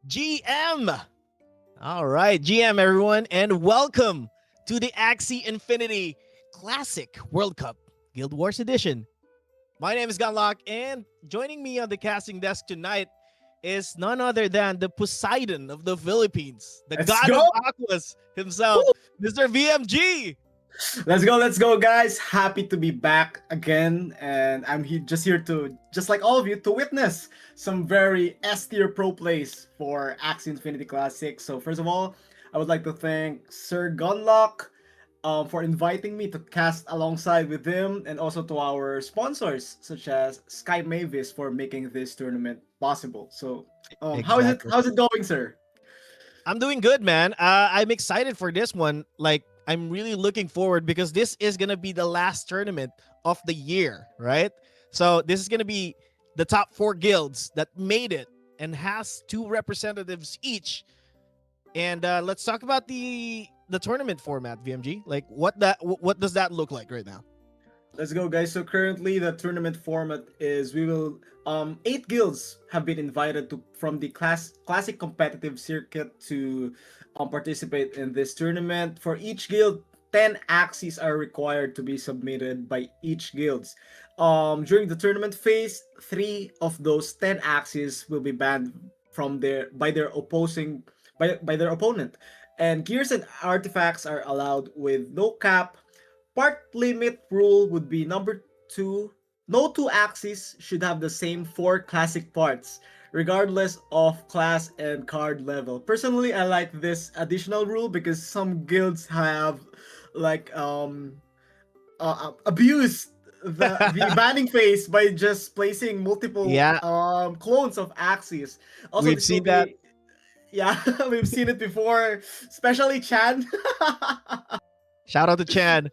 GM. All right, GM everyone, and welcome to the Axie Infinity Classic World Cup Guild Wars Edition. My name is Gunlock, and joining me on the casting desk tonight is none other than the Poseidon of the Philippines, the Let's god go! of aquas himself, Woo! Mr. VMG. Let's go, guys! Happy to be back again, and just here to, just like all of you, to witness some very S tier pro plays for Axie Infinity Classic. So first of all, I would like to thank Sir Gunlock for inviting me to cast alongside with him, and also to our sponsors such as Sky Mavis for making this tournament possible. So, how is it? Exactly. How's it going, sir? I'm doing good, man. I'm excited for this one. Like, I'm really looking forward because this is gonna be the last tournament of the year, right? So this is gonna be the top four guilds that made it and has two representatives each. And let's talk about the tournament format, VMG. Like, what does that look like right now? Let's go, guys. So currently, the tournament format is we will 8 guilds have been invited to from the classic competitive circuit to participate in this tournament. For each guild, 10 axes are required to be submitted by each guilds. During the tournament phase, 3 of those 10 axes will be banned from their by their opposing by their opponent, and gears and artifacts are allowed with no cap. Part limit rule would be number 2. No two axes should have the same 4 classic parts, regardless of class and card level. Personally, I like this additional rule because some guilds have like abused the banning phase by just placing multiple Yeah, clones of axes. Also, we've this will seen that. be, yeah, we've seen it before, especially Chan. Shout out to Chan.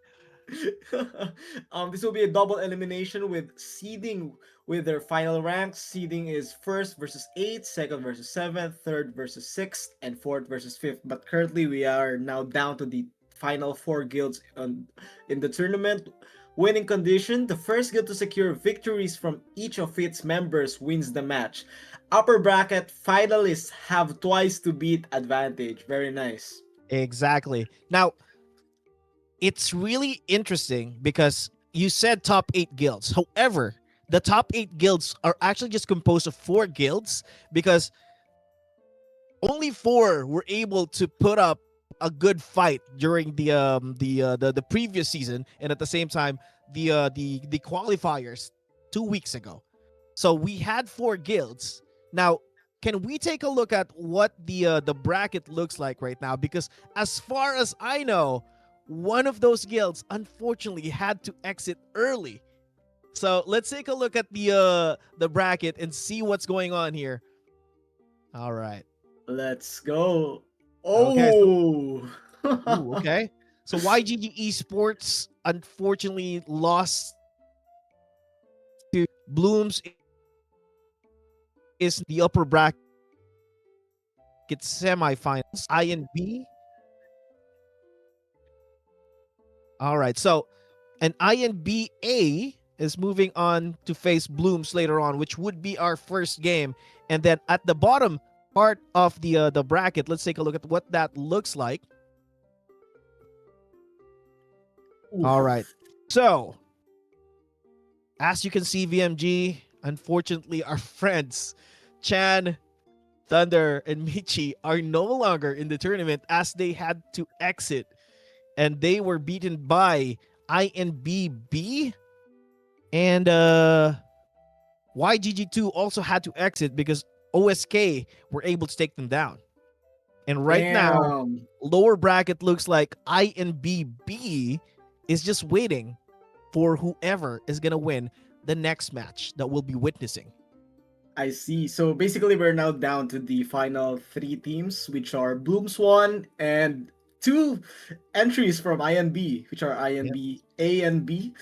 This will be a double elimination with seeding with their final ranks. Seeding is first versus 8th, second versus 7th, third versus 6th, and fourth versus 5th. But currently, we are now down to the final 4 guilds in the tournament. Winning condition: the first guild to secure victories from each of its members wins the match. Upper bracket finalists have twice to beat advantage. Very nice. Exactly. Now, it's really interesting because you said top 8 guilds. However, the top 8 guilds are actually just composed of 4 guilds because only 4 were able to put up a good fight during the previous season, and at the same time the qualifiers 2 weeks ago. So we had 4 guilds. Now, can we take a look at what the bracket looks like right now? Because as far as I know, one of those guilds unfortunately had to exit early. So let's take a look at the bracket and see what's going on here. All right. Let's go. Okay. So, Oh. ooh, okay. So YGG Esports unfortunately lost to Blooms is the upper bracket semifinals. I and B. All right. So and INBA is moving on to face Blooms later on, which would be our first game. And then at the bottom part of the bracket, let's take a look at what that looks like. All right. So as you can see, VMG, unfortunately, our friends Chan, Thunder, and Michi are no longer in the tournament as they had to exit, and they were beaten by INBB, and YGG2 also had to exit because OSK were able to take them down. And right now, Damn. lower bracket looks like INBB is just waiting for whoever is going to win the next match that we'll be witnessing. I see. So basically, we're now down to the final 3 teams, which are Bloom Swan and 2 entries from INB, which are Yep. INB A and B.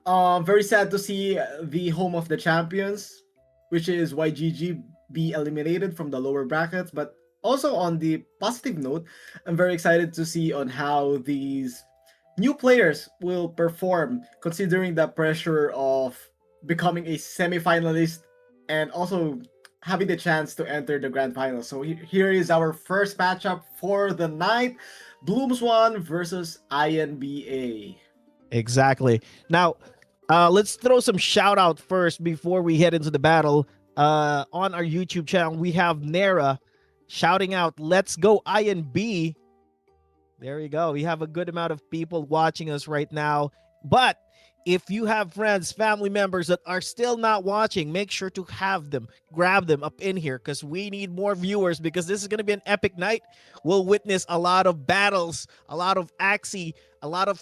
Very sad to see the home of the champions, which is YGG, be eliminated from the lower brackets. But also on the positive note, I'm very excited to see on how these new players will perform, considering the pressure of becoming a semi-finalist and also having the chance to enter the grand final. So here is our first matchup for the night: Blooms One versus INBA. Exactly. Now, let's throw some shout out first before we head into the battle. On our YouTube channel, we have Nera shouting out, "Let's go INB." There you go. We have a good amount of people watching us right now. But if you have friends, family members that are still not watching, make sure to have them, grab them up in here because we need more viewers because this is going to be an epic night. We'll witness a lot of battles, a lot of Axie, a lot of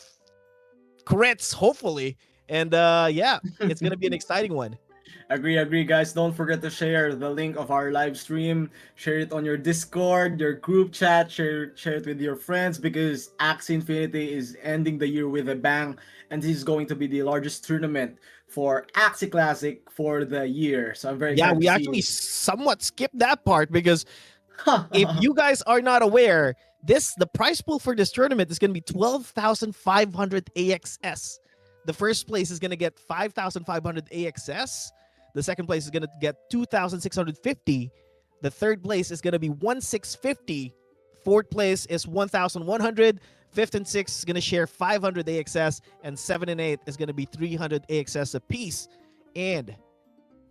crits, hopefully. And yeah, it's going to be an exciting one. Agree, guys. Don't forget to share the link of our live stream. Share it on your Discord, your group chat. Share it with your friends because Axie Infinity is ending the year with a bang, and this is going to be the largest tournament for Axie Classic for the year. So I'm very Yeah, excited we to actually see. somewhat skipped that part because if you guys are not aware, the prize pool for this tournament is going to be 12,500 AXS. The first place is going to get 5,500 AXS. The second place is going to get 2,650. The third place is going to be 1,650. Fourth place is 1,100. Fifth and sixth is going to share 500 AXS, and seven and eight is going to be 300 AXS apiece. And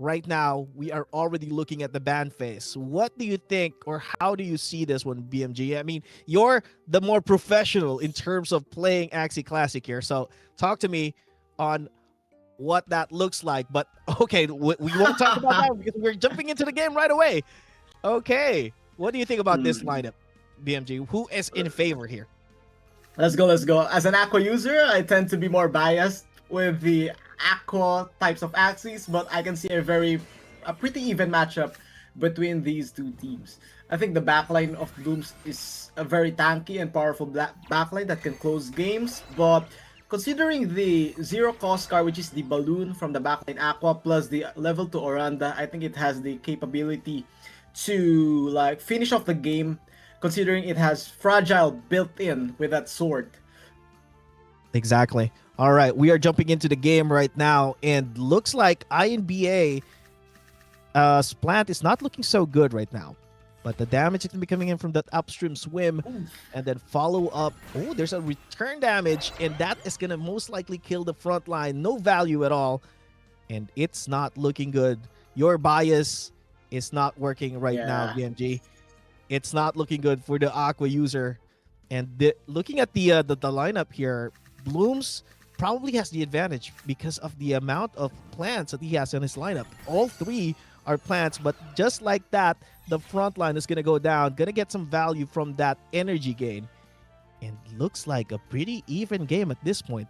right now, we are already looking at the ban phase. What do you think, or how do you see this one, BMG? I mean, you're the more professional in terms of playing Axie Classic here. So talk to me on what that looks like. But okay, we won't talk about that because we're jumping into the game right away. Okay, what do you think about this Hmm. lineup, BMG? Who is in favor here? Let's go. As an Aqua user, I tend to be more biased with the Aqua types of Axies, but I can see a pretty even matchup between these two teams. I think the backline of Blooms is a very tanky and powerful backline that can close games, but considering the zero cost card, which is the balloon from the backline Aqua, plus the level 2 Oranda, I think it has the capability to like finish off the game, considering it has fragile built in with that sword. Exactly. All right, we are jumping into the game right now, and looks like INBA Splant is not looking so good right now. But the damage is going to be coming in from that upstream swim, and then follow up. Oh, there's a return damage, and that is going to most likely kill the front line. No value at all, and it's not looking good. Your bias is not working right now, Yeah. BMG. It's not looking good for the Aqua user. And looking at the lineup here, Blooms probably has the advantage because of the amount of plants that he has in his lineup. All three are plants, but just like that, the front line is gonna go down, gonna get some value from that energy gain. And looks like a pretty even game at this point.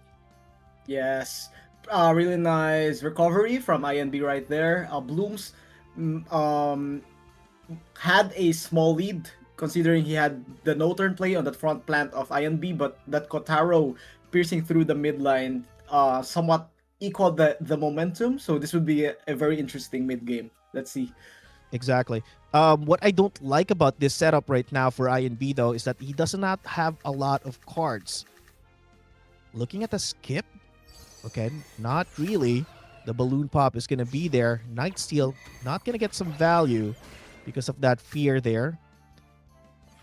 Yes. Really nice recovery from INB right there. Blooms had a small lead considering he had the no turn play on that front plant of INB, but that Kotaro piercing through the mid line somewhat equaled the momentum. So this would be a very interesting mid game. Let's see. Exactly. What I don't like about this setup right now for INB though is that he does not have a lot of cards. Looking at the skip, okay, not really. The balloon pop is gonna be there. Night Steal not gonna get some value because of that fear there.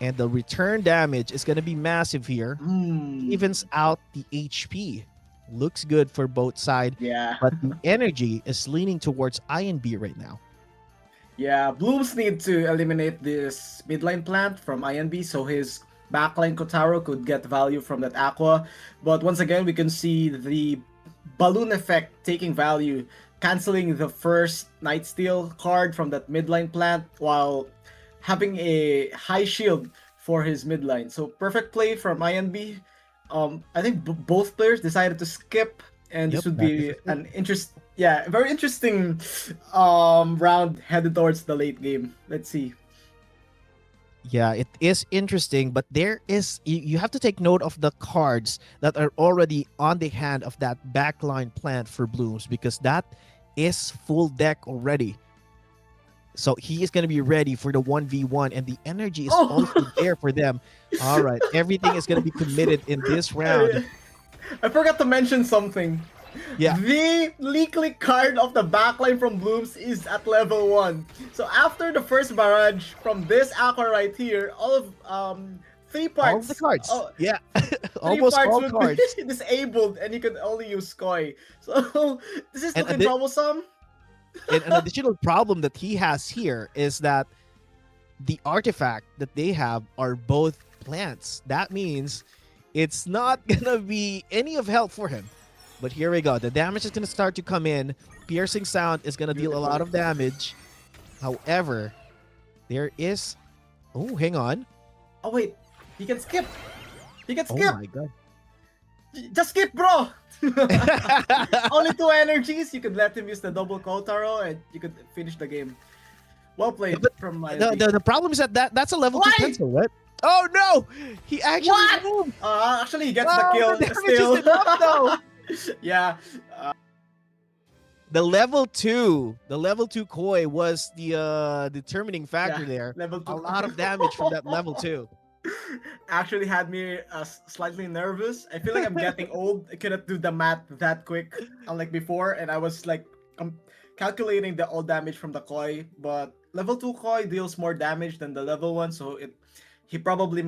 And the return damage is gonna be massive here. Evens out the HP. Looks good for both sides, Yeah. but the energy is leaning towards INB right now. Yeah, Blooms need to eliminate this midline plant from INB so his backline Kotaro could get value from that Aqua. But once again, we can see the balloon effect taking value, canceling the first Night Steal card from that midline plant while having a high shield for his midline. So perfect play from INB. I think both players decided to skip, and Yep, this would that is be a skip. an very interesting round headed towards the late game. Let's see. Yeah, it is interesting, but there is you have to take note of the cards that are already on the hand of that backline plant for Blooms because that is full deck already. So he is going to be ready for the 1v1 and the energy is also Oh, there for them. All right, everything is going to be committed in this round. I forgot to mention something. Yeah. The Leakly card of the backline from Blooms is at level 1. So after the first barrage from this aqua right here, all of three All of the parts cards. Yeah. three Almost parts all would be cards. disabled and you could only use Koi. So this is And, looking troublesome. and an additional problem that he has here is that the artifact that they have are both plants. That means it's not gonna be any of help for him. But here we go. The damage is gonna start to come in. Piercing sound is gonna deal a lot Beautiful. of damage. However, there is. Oh, hang on. Oh wait, he can skip. He can Oh skip. my god. Just skip, bro. Only 2 energies. You could let him use the double Kotaro and you could finish the game. Well played But from my the problem is that's a level Why? 2 pencil, right? Oh no! He actually What? moved. Actually, he gets the Oh, kill the damage still. is enough, though. Yeah. The level 2 koi was the determining factor Yeah, there. level 2. A lot of damage from that level 2. Actually had me slightly nervous. I feel like I'm getting old. I couldn't do the math that quick, unlike before, and I was like calculating the all damage from the koi. But level 2 koi deals more damage than the level 1, so he probably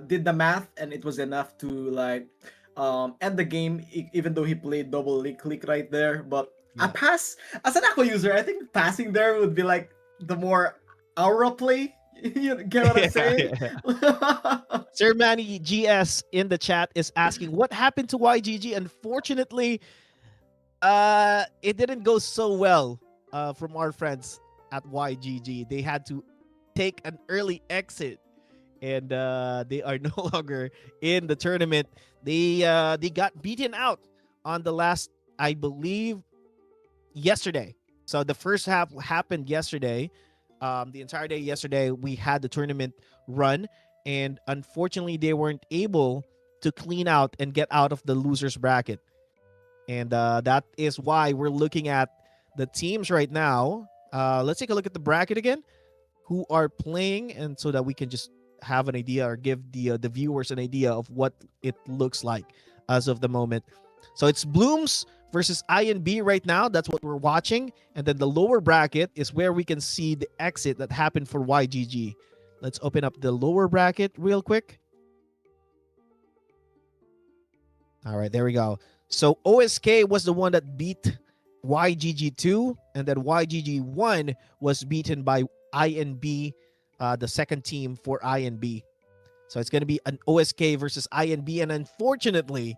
did the math, and it was enough to like end the game, even though he played double click right there. But I Yeah. pass as an aqua user. I think passing there would be like the more aura play. You get what I'm saying? Sir Manny GS in the chat is asking what happened to YGG. Unfortunately, it didn't go so well from our friends at YGG. They had to take an early exit, and they are no longer in the tournament. They got beaten out on the last, I believe, yesterday. So the first half happened yesterday. The entire day yesterday, we had the tournament run, and unfortunately, they weren't able to clean out and get out of the losers bracket. And that is why we're looking at the teams right now. Let's take a look at the bracket again, who are playing, and so that we can just have an idea or give the viewers an idea of what it looks like as of the moment. So it's Blooms versus INB right now. That's what we're watching. And then the lower bracket is where we can see the exit that happened for YGG. Let's open up the lower bracket real quick. All right, there we go. So OSK was the one that beat YGG2, and then YGG1 was beaten by INB, the second team for INB. So it's going to be an OSK versus INB, and unfortunately,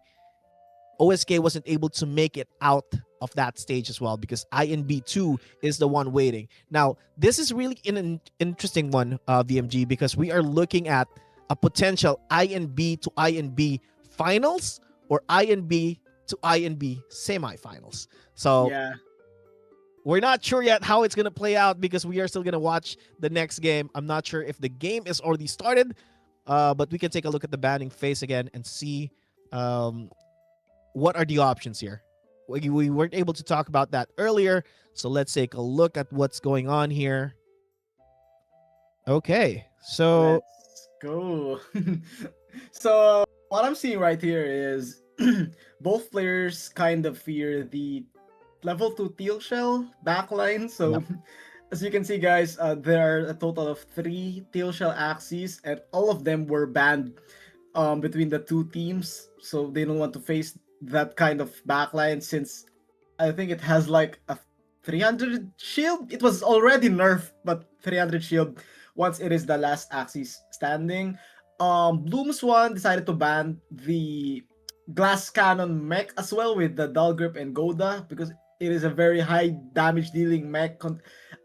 OSK wasn't able to make it out of that stage as well because INB2 is the one waiting. Now, this is really an interesting one, VMG, because we are looking at a potential INB to INB finals or INB to INB semifinals. So yeah. we're not sure yet how it's going to play out because we are still going to watch the next game. I'm not sure if the game is already started, but we can take a look at the banning phase again and see what are the options here. We weren't able to talk about that earlier, so let's take a look at what's going on here. Okay, so Let's go. So what I'm seeing right here is both players kind of fear the level 2 teal shell backline. So Yep. as you can see, guys, there are a total of 3 teal shell Axies, and all of them were banned between the two teams. So they don't want to face that kind of backline since I think it has like a 300 shield. It was already nerfed, but 300 shield once it is the last Axis standing. Bloom's one decided to ban the glass cannon mech as well with the dull grip and Goda because it is a very high damage dealing mech,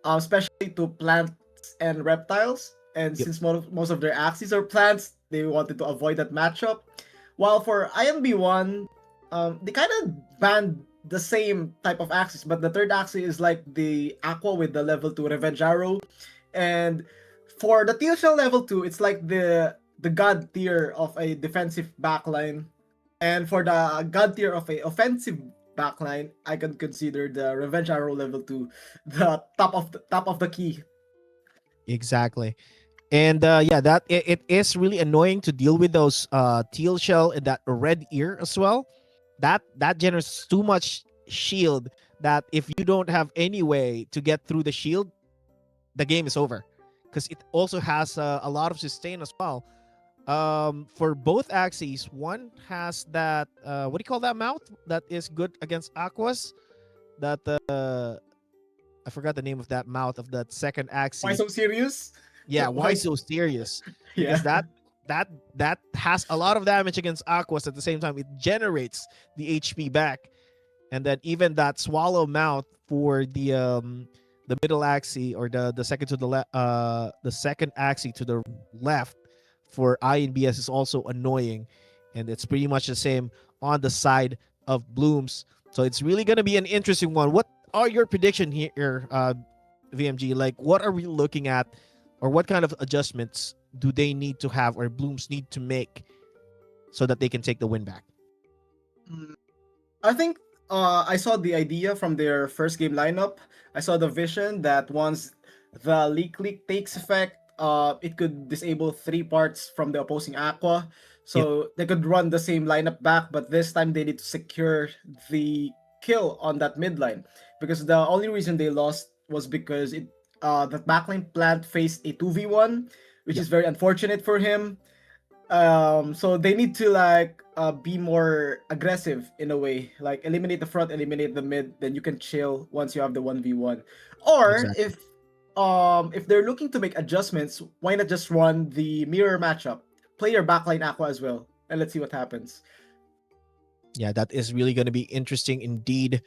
especially to plants and reptiles. And Yep. since most of their Axis are plants, they wanted to avoid that matchup. While for INB1, they kind of banned the same type of Axis, but the third Axis is like the Aqua with the level 2 Revenge Arrow. And for the Teal Shell level 2, it's like the god tier of a defensive backline. And for the god tier of a offensive backline, I can consider the Revenge Arrow level 2 the top of the key. Exactly. And yeah, that it is really annoying to deal with those teal shell and that red ear as well. that generates too much shield that if you don't have any way to get through the shield, the game is over. Because it also has a lot of sustain as well. For both axes, one has that what do you call that mouth that is good against aquas? That I forgot the name of that mouth of that second Why axis. so serious? Yeah, Why? why so serious? Yeah. Because that that has a lot of damage against aquas. At the same time, it generates the HP back, and then even that swallow mouth for the middle axis, or the second to the left, the second axis to the left for I and BS is also annoying, and it's pretty much the same on the side of Blooms. So it's really gonna be an interesting one. What are your prediction here, VMG? Like, what are we looking at, or what kind of adjustments do they need to have, or Blooms need to make, so that they can take the win back? Mm, I think I saw the idea from their first game lineup. I saw the vision that once the leak takes effect, it could disable three parts from the opposing Aqua. Yep. So they could run the same lineup back, but this time they need to secure the kill on that mid line. Because the only reason they lost was because the backline plant faced a 2v1, which Yep. is very unfortunate for him. So they need to like be more aggressive in a way, like eliminate the front, eliminate the mid, then you can chill once you have the 1v1. Or Exactly. if they're looking to make adjustments, why not just run the mirror matchup, play your backline Aqua as well, and let's see what happens. Yeah, that is really going to be interesting indeed,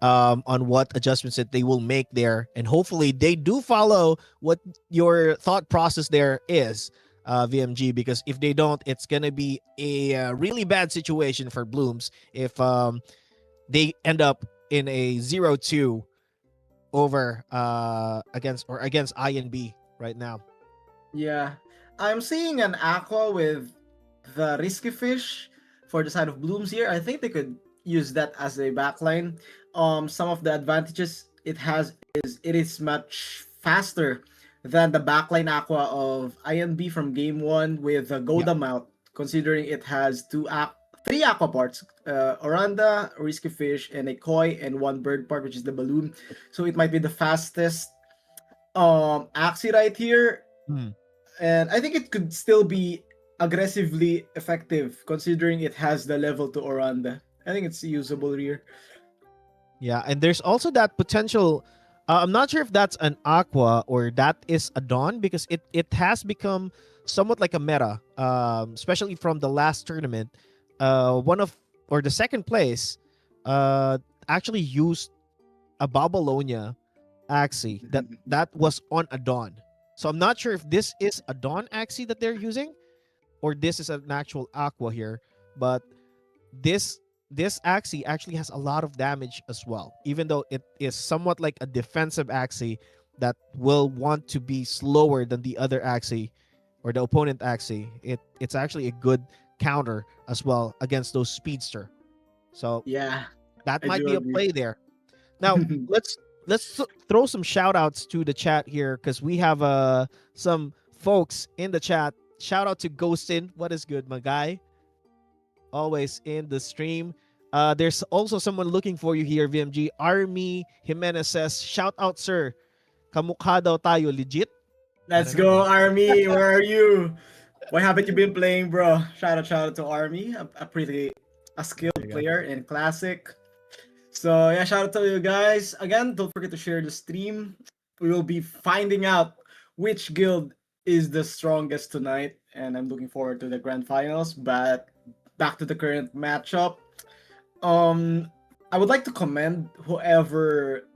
on what adjustments that they will make there. And hopefully they do follow what your thought process there is, VMG, because if they don't, it's going to be a really bad situation for Blooms if they end up in a 0-2 over against I and B right now. Yeah, I'm seeing an Aqua with the Risky Fish for the side of Blooms here. I think they could use that as a backline. Some of the advantages it has is it is much faster than the backline Aqua of INB from Game 1 with the Yep. Goda mount, considering it has three Aqua parts, Oranda, Risky Fish, and a Koi, and one bird part, which is the balloon. So it might be the fastest Axie right here, Hmm. and I think it could still be aggressively effective considering it has the level to Oranda. I think it's usable here. Yeah, and there's also that potential. I'm not sure if that's an aqua or that is a dawn, because it has become somewhat like a meta, especially from the last tournament. One of, or the second place, actually used a Babylonia Axie that was on a dawn. So I'm not sure if this is a dawn Axie that they're using, or this is an actual aqua here, but this this Axie actually has a lot of damage as well, even though it is somewhat like a defensive Axie that will want to be slower than the other Axie or the opponent Axie. It's actually a good counter as well against those speedster. So Yeah, that I might do be a agree. play there. Now let's throw some shout outs to the chat here, because we have some folks in the chat. Shout out to Ghostin. What is good, my guy? Always in the stream. There's also someone looking for you here, VMG. Army Jimenez says, shout out, sir. Kamukha daw tayo, legit? I Let's don't know, go, man. Army. Where are you? Why haven't you been playing, bro? Shout out to Army, a There skilled you go. player in Classic. So yeah, shout out to you guys. Again, don't forget to share the stream. We will be finding out which guild is the strongest tonight, and I'm looking forward to the grand finals. But back to the current matchup. Um, I would like to commend whoever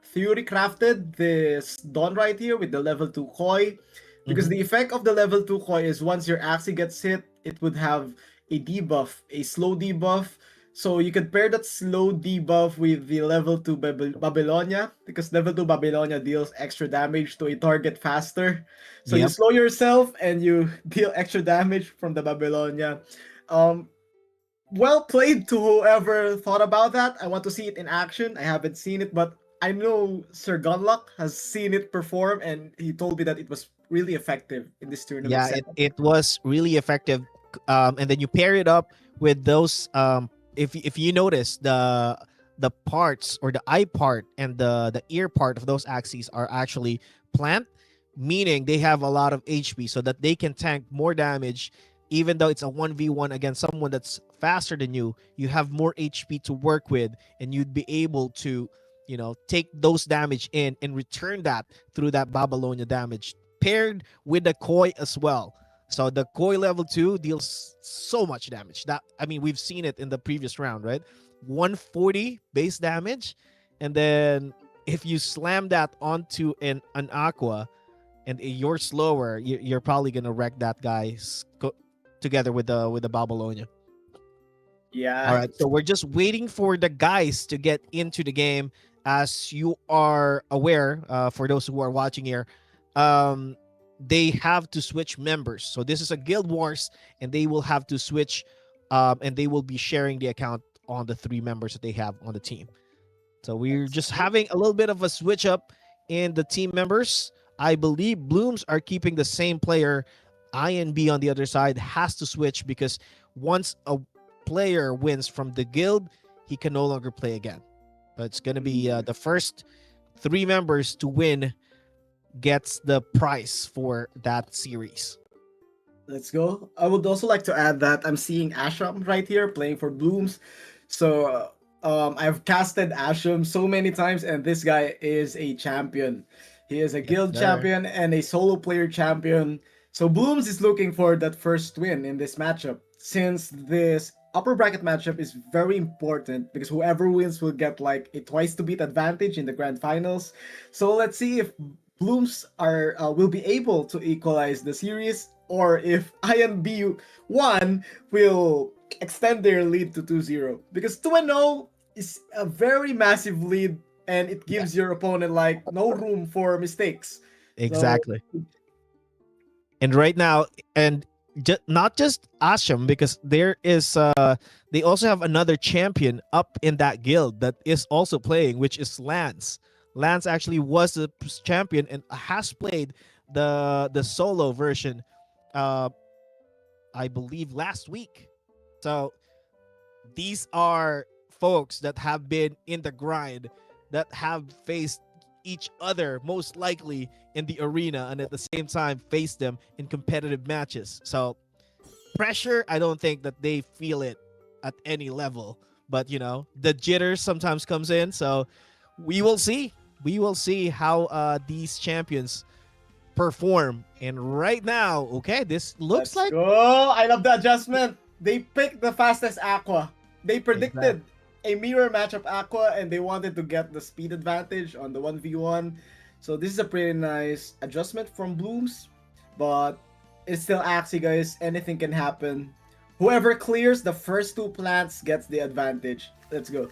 theory crafted this Dawn right here with the level 2 Koi, because Mm-hmm. the effect of the level 2 Koi is once your Axie gets hit, it would have a debuff, a slow debuff. So you could pair that slow debuff with the level 2 Babylonia, because level 2 Babylonia deals extra damage to a target faster. So you Yep. slow yourself and you deal extra damage from the Babylonia. Um, well played to whoever thought about that. I want to see it in action. I haven't seen it, but I know Sir Gunlock has seen it perform, and he told me that it was really effective in this tournament Yeah, setup. it was really effective. And then you pair it up with those if you notice the parts or the eye part and the ear part of those axes are actually plant, meaning they have a lot of HP so that they can tank more damage. Even though it's a 1v1 against someone that's faster than you have more HP to work with, and you'd be able to, take those damage in and return that through that Babylonia damage paired with the koi as well. So the koi level 2 deals so much damage. That, I mean, we've seen it in the previous round, right? 140 base damage, and then if you slam that onto an aqua and you're slower, you're probably gonna wreck that guy together with the Babylonia. All Yeah. right, so we're just waiting for the guys to get into the game. As you are aware, for those who are watching here, um, they have to switch members. So this is a Guild Wars, and they will have to switch, and they will be sharing the account on the three members that they have on the team. So we're Let's just go. having a little bit of a switch up in the team members. I believe Blooms are keeping the same player. INB on the other side has to switch because once a player wins from the guild, he can no longer play again. But it's going to be the first three members to win gets the prize for that series. Let's go. I would also like to add that I'm seeing Asham right here playing for Blooms. So I've casted Asham so many times, and this guy is a champion. He is a Yes, guild sir. champion and a solo player champion. So Blooms is looking for that first win in this matchup. Since this upper bracket matchup is very important because whoever wins will get like a twice to beat advantage in the grand finals. So let's see if Blooms are will be able to equalize the series, or if INB1 will extend their lead to 2-0. Because 2-0 is a very massive lead, and it Yeah, gives your opponent like no room for mistakes. So exactly. And right now, and not just Asham, because there is they also have another champion up in that guild that is also playing, which is Lance. Lance actually was the champion and has played the solo version, uh I believe last week. So these are folks that have been in the grind, that have faced each other most likely in the arena, and at the same time face them in competitive matches. So pressure, I don't think that they feel it at any level, but the jitters sometimes comes in. So we will see. We will see how these champions perform. And right now, okay, this looks let's like go. I love the adjustment. They picked the fastest Aqua. They exact. predicted a mirror matchup Aqua, and they wanted to get the speed advantage on the 1v1. So this is a pretty nice adjustment from Blooms. But it's still Axie, guys. Anything can happen. Whoever clears the first two plants gets the advantage. Let's go.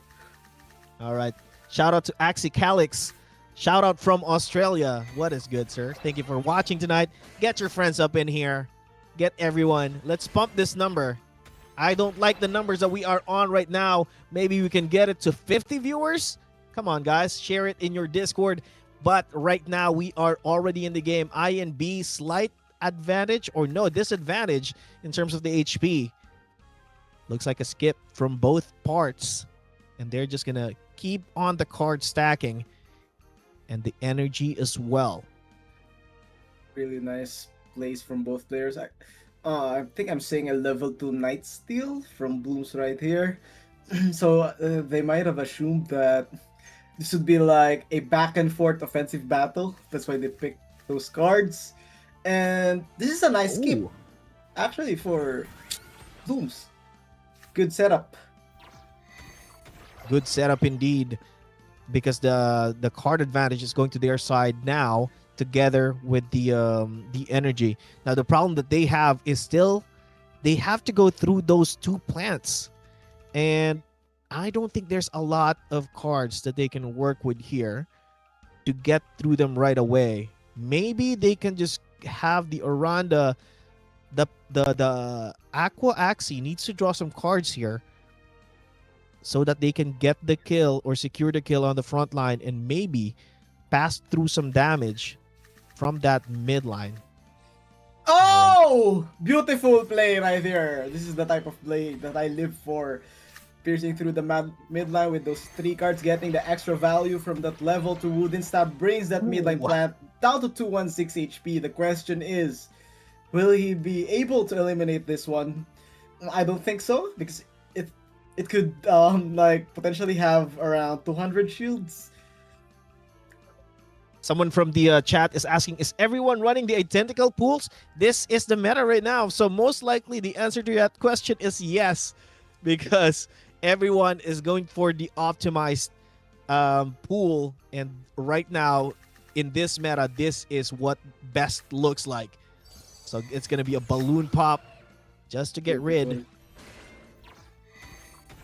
All right. Shout out to Axie Calix. Shout out from Australia. What is good, sir? Thank you for watching tonight. Get your friends up in here. Get everyone. Let's pump this number. I don't like the numbers that we are on right now. Maybe we can get it to 50 viewers. Come on, guys. Share it in your Discord. But right now, we are already in the game. INB slight advantage or no disadvantage in terms of the HP. Looks like a skip from both parts. And they're just going to keep on the card stacking and the energy as well. Really nice plays from both players. I think I'm seeing a level 2 Night Steal from Blooms right here. So they might have assumed that this would be like a back and forth offensive battle. That's why they picked those cards. And this is a nice skip, Ooh, actually, for Blooms. Good setup. good setup indeed, because the card advantage is going to their side now, together with the energy. Now the problem that they have is still they have to go through those two plants, and I don't think there's a lot of cards that they can work with here to get through them right away. Maybe they can just have the Oranda, the Aqua Axie needs to draw some cards here so that they can get the kill or secure the kill on the front line and maybe pass through some damage from that mid line. Oh! Beautiful play right there. This is the type of play that I live for. piercing through the midline with those 3 cards, getting the extra value from that level to Wooden Stab brings that midline Ooh. plant down to 216 HP. The question is, will he be able to eliminate this one? I don't think so, because it it could like potentially have around 200 shields. Someone from the chat is asking, is everyone running the identical pools? This is the meta right now. So most likely the answer to that question is yes, because everyone is going for the optimized pool. And right now in this meta, this is what best looks like. So it's going to be a balloon pop just to get rid Beautiful.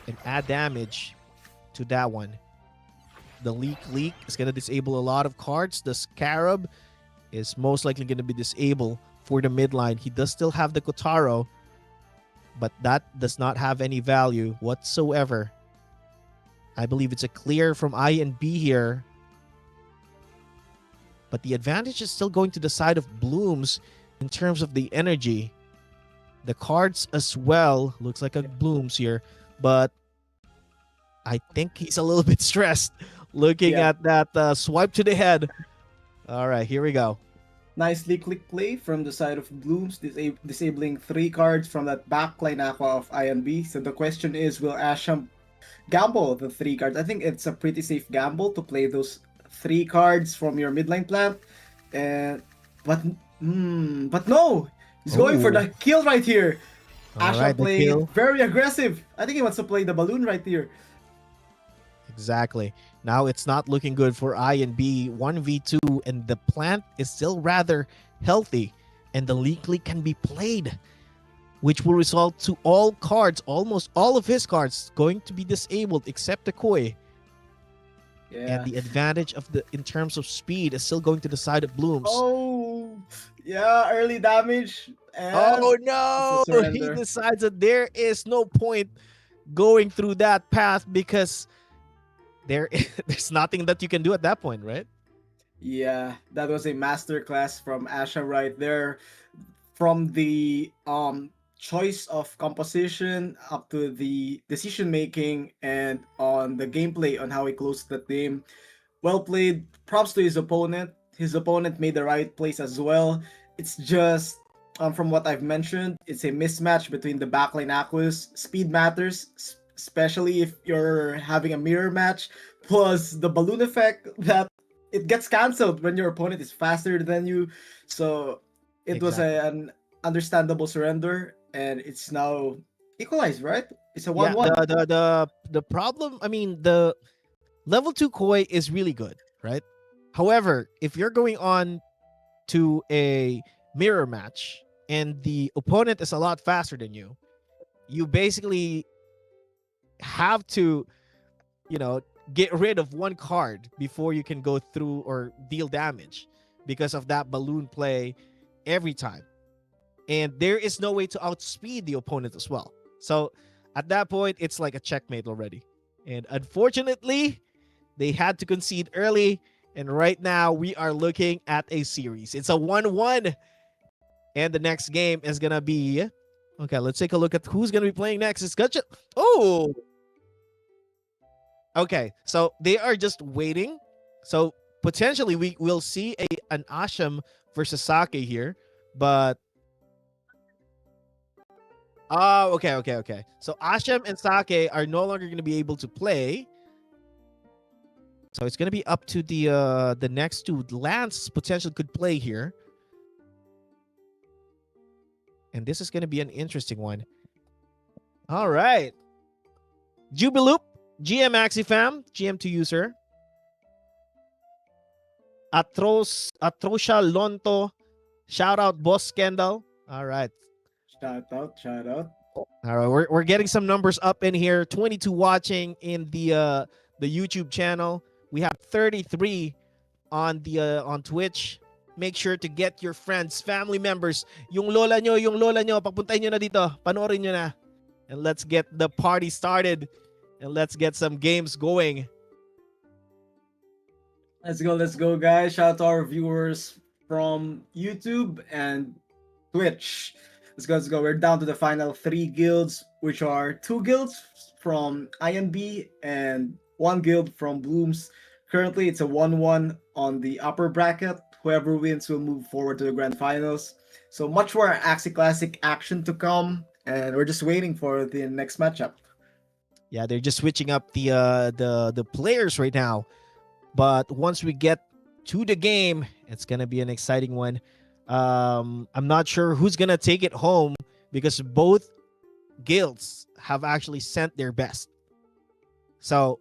and add damage to that one. The leak is going to disable a lot of cards. The Scarab is most likely going to be disabled for the midline. He does still have the Kotaro, but that does not have any value whatsoever. I believe it's a clear from I and B here. But the advantage is still going to the side of Blooms in terms of the energy. The cards as well looks like a Blooms here, but I think he's a little bit stressed looking at that swipe to the head. All right, here we go. Nicely click play from the side of Blooms, disabling 3 cards from that backline aqua of I and B. So the question is, will Asham gamble the 3 cards? I think it's a pretty safe gamble to play those 3 cards from your midline plant. And but no, he's going for Ooh. the kill right here. All Asha right, the playing it kill. very aggressive. I think he wants to play the balloon right here. Exactly. Now it's not looking good for I and B. 1v2, and the plant is still rather healthy, and the leak can be played, which will result to all cards, almost all of his cards, going to be disabled except the Koi. Yeah. And the advantage of the in terms of speed is still going to the side of Blooms. Oh, yeah, early damage. And oh it's no! a He surrender. decides that there is no point going through that path because there's nothing that you can do at that point, right? Yeah, that was a masterclass from Asha right there. From the choice of composition up to the decision making and on the gameplay on how he closed the game. Well played. Props to his opponent. His opponent made the right plays as well. It's just from what I've mentioned, it's a mismatch between the backline aquas. Speed matters, especially if you're having a mirror match. Plus the balloon effect that it gets cancelled when your opponent is faster than you. So it was Exactly. an understandable surrender, and it's now equalized, right? It's a Yeah, 1-1. the problem, I mean, the level 2 Koi is really good, right? However, if you're going on to a mirror match and the opponent is a lot faster than you basically have to, get rid of one card before you can go through or deal damage because of that balloon play every time. And there is no way to outspeed the opponent as well. So at that point, it's like a checkmate already. And unfortunately, they had to concede early. And right now, we are looking at a series. It's a 1-1. And the next game is going to be. Okay, let's take a look at who's going to be playing next. It's gotcha. Oh. Okay, so they are just waiting. So potentially, we will see an Asham versus Sake here. But. Oh, okay. So Asham and Sake are no longer going to be able to play. So it's going to be up to the next two. Lance potentially could play here. And this is going to be an interesting one. All right. Jubiloop, GM Axie fam, GM2 user. Atrosha Lonto, shout out Boss Scandal. All right. Shout out. All right, we're getting some numbers up in here. 22 watching in the YouTube channel. We have 33 on on Twitch. Make sure to get your friends, family members, yung lola nyo, papuntahin nyo na dito, panoorin nyo na. And let's get the party started. And let's get some games going. Let's go, guys. Shout out to our viewers from YouTube and Twitch. Let's go. We're down to the final three guilds, which are two guilds from INB and one guild from Blooms. Currently, it's a 1-1 on the upper bracket. Whoever wins will move forward to the grand finals. So much more Axie Classic action to come, and we're just waiting for the next matchup. Yeah, they're just switching up the players right now. But once we get to the game, it's gonna be an exciting one. I'm not sure who's gonna take it home because both guilds have actually sent their best. So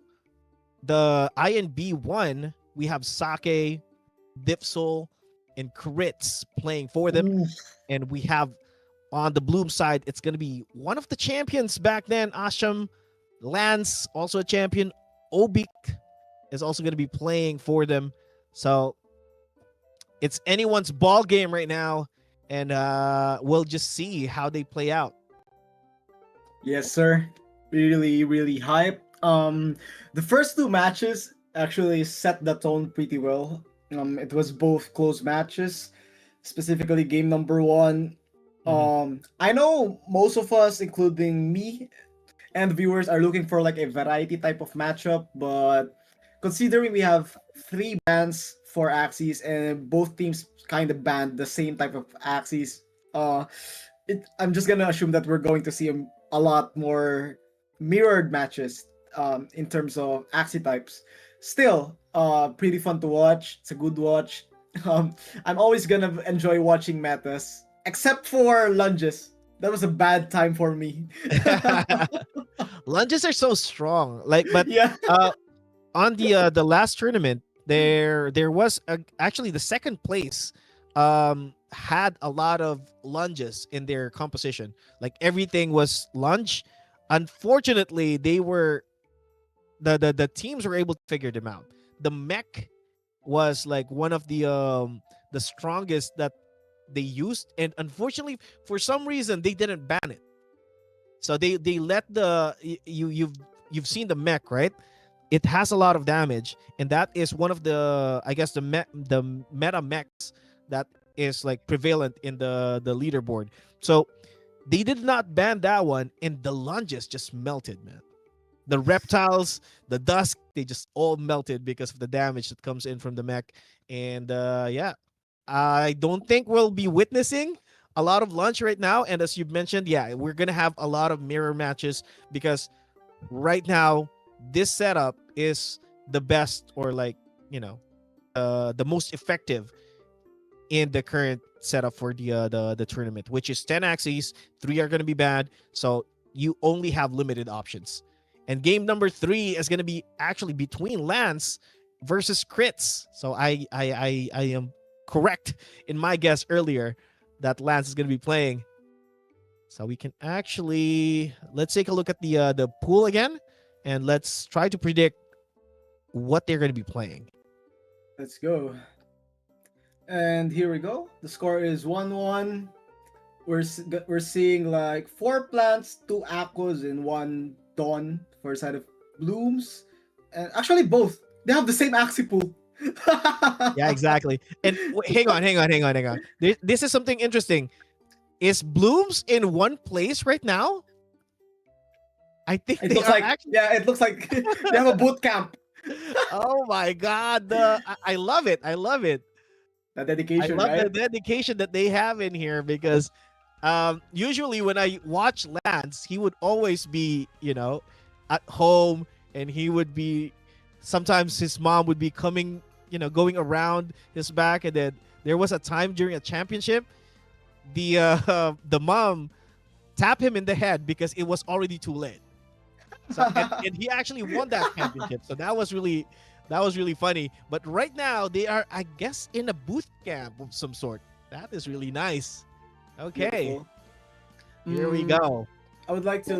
the INB one, we have Sake, Dipsol, and Crits playing for them, Ooh. and we have on the Bloom side, it's gonna be one of the champions back then, Asham, Lance, also a champion, Obik is also going to be playing for them. So it's anyone's ball game right now, and we'll just see how they play out. Yes, sir. Really, really hype. The first two matches actually set the tone pretty well. It was both close matches, specifically game number one. Mhm. I know most of us, including me and viewers, are looking for like a variety type of matchup, but considering we have three bans for Axes and both teams kind of banned the same type of Axes, uh, I'm just gonna assume that we're going to see a lot more mirrored matches in terms of Axie types. Still, pretty fun to watch. It's a good watch. I'm always gonna enjoy watching metas, except for lunges. That was a bad time for me. Lunges are so strong. Like, but Yeah. uh, on the last tournament, there was actually the second place had a lot of lunges in their composition. Like everything was lunge. Unfortunately, they were the teams were able to figure them out. The mech was like one of the strongest that they used, and unfortunately, for some reason, they didn't ban it. So they let you've seen the mech, right? It has a lot of damage, and that is one of the, I guess, the meta mechs that is like prevalent in the leaderboard. So they did not ban that one, and the lunges just melted, man. The reptiles, the dusk, they just all melted because of the damage that comes in from the mech. And yeah, I don't think we'll be witnessing a lot of lunch right now. And as you've mentioned, yeah, we're gonna have a lot of mirror matches because right now this setup is the best, or like, you know, the most effective in the current setup for the tournament, which is 10 axes, 3 are going to be bad, so you only have limited options. And game number 3 is going to be actually between Lance versus Crits. So I am correct in my guess earlier that Lance is going to be playing. So we can actually, let's take a look at the pool again, and let's try to predict what they're going to be playing. Let's go. And here we go. The score is 1-1. We're seeing like 4 plants, 2 aquas, and 1 dawn for side of blooms. And actually both. They have the same Axie pool. Yeah, exactly. And hang on. This is something interesting. Is Blooms in one place right now? I think It they looks are like, actually. yeah, it looks like they have a boot camp. Oh my god! I love it. I love it. The I dedication, love the right? dedication that they have in here because usually when I watch Lance, he would always be, at home, and he would be, sometimes his mom would be coming, going around his back, and then there was a time during a championship, the mom tapped him in the head because it was already too late. So and he actually won that championship. So that was really funny. But right now they are, I guess, in a boot camp of some sort. That is really nice. Okay, Beautiful. here we Mm, go. I would like to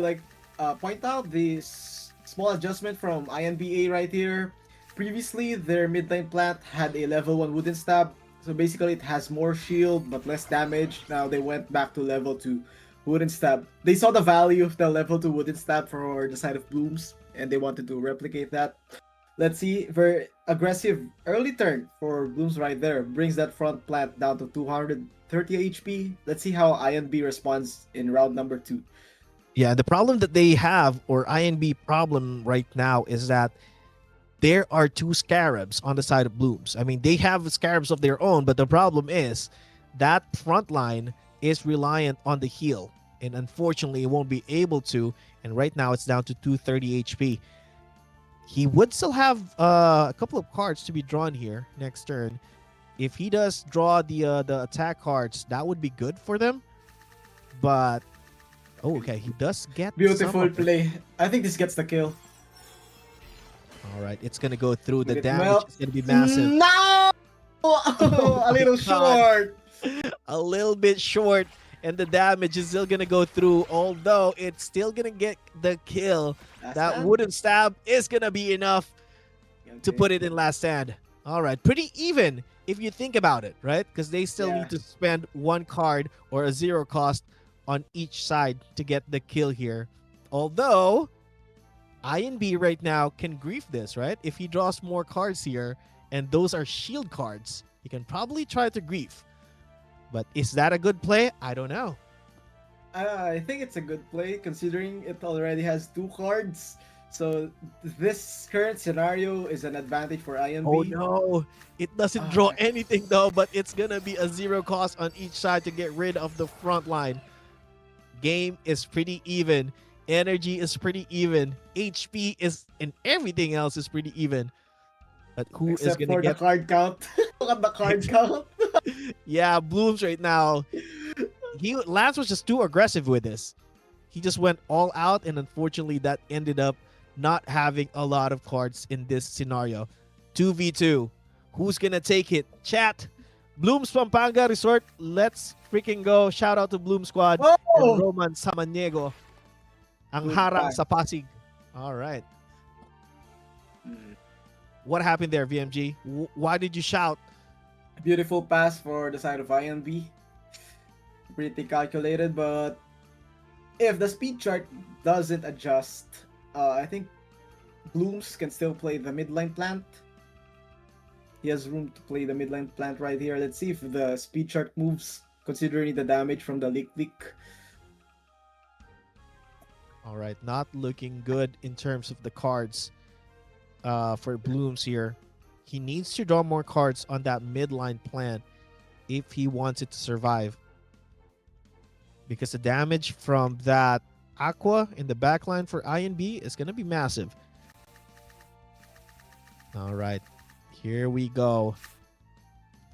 point out this small adjustment from INBA right here. Previously, their mid-lane plant had a level 1 wooden stab, so basically it has more shield but less damage. Now they went back to level 2 wooden stab. They saw the value of the level 2 wooden stab for the side of blooms, and they wanted to replicate that. Let's see, very aggressive early turn for blooms right there. Brings that front plant down to 200 30 HP. Let's see how INB responds in round number 2. Yeah, the problem that they have, or INB problem right now, is that there are two scarabs on the side of Blooms. I mean, they have scarabs of their own, but the problem is that front line is reliant on the heal. And unfortunately, it won't be able to. And right now, it's down to 230 HP. He would still have a couple of cards to be drawn here next turn. If he does draw the attack cards, that would be good for them. But oh, okay, he does get some Beautiful of it. play. I think this gets the kill. All right, it's gonna go through. The Look at damage Mel. is gonna be massive. No! Oh A my little god, short. a little bit short, and the damage is still gonna go through. Although it's still gonna get the kill. Last That stand. wooden stab is gonna be enough to Okay. put it in last stand. All right, pretty even if you think about it, right? Because they still Yeah. need to spend one card or a zero cost on each side to get the kill here. Although INB right now can grief this, right? If he draws more cards here, and those are shield cards, he can probably try to grief. But is that a good play? I don't know. I think it's a good play considering it already has 2 cards. So this current scenario is an advantage for INB. Oh no, it doesn't Ah, draw anything though, but it's gonna be a zero cost on each side to get rid of the front line. Game is pretty even. Energy is pretty even. HP is and everything else is pretty even. But who is Except gonna for the get? card count. Look at the card count. Yeah, Blooms right now. Lance was just too aggressive with this. He just went all out, and unfortunately, that ended up not having a lot of cards in this scenario. 2v2. Who's gonna take it? Chat. Blooms Pampanga Resort. Let's freaking go. Shout out to Bloom Squad and Oh! Roman Samaniego. Ang Good harang pass. sa Pasig. All right. What happened there, VMG? Why did you shout? Beautiful pass for the side of INB. Pretty calculated, but if the speed chart doesn't adjust, I think Blooms can still play the midline plant. He has room to play the midline plant right here. Let's see if the speed chart moves, considering the damage from the leak. All right, not looking good in terms of the cards for Blooms here. He needs to draw more cards on that midline plant if he wants it to survive. Because the damage from that Aqua in the backline for INB is going to be massive. All right, here we go.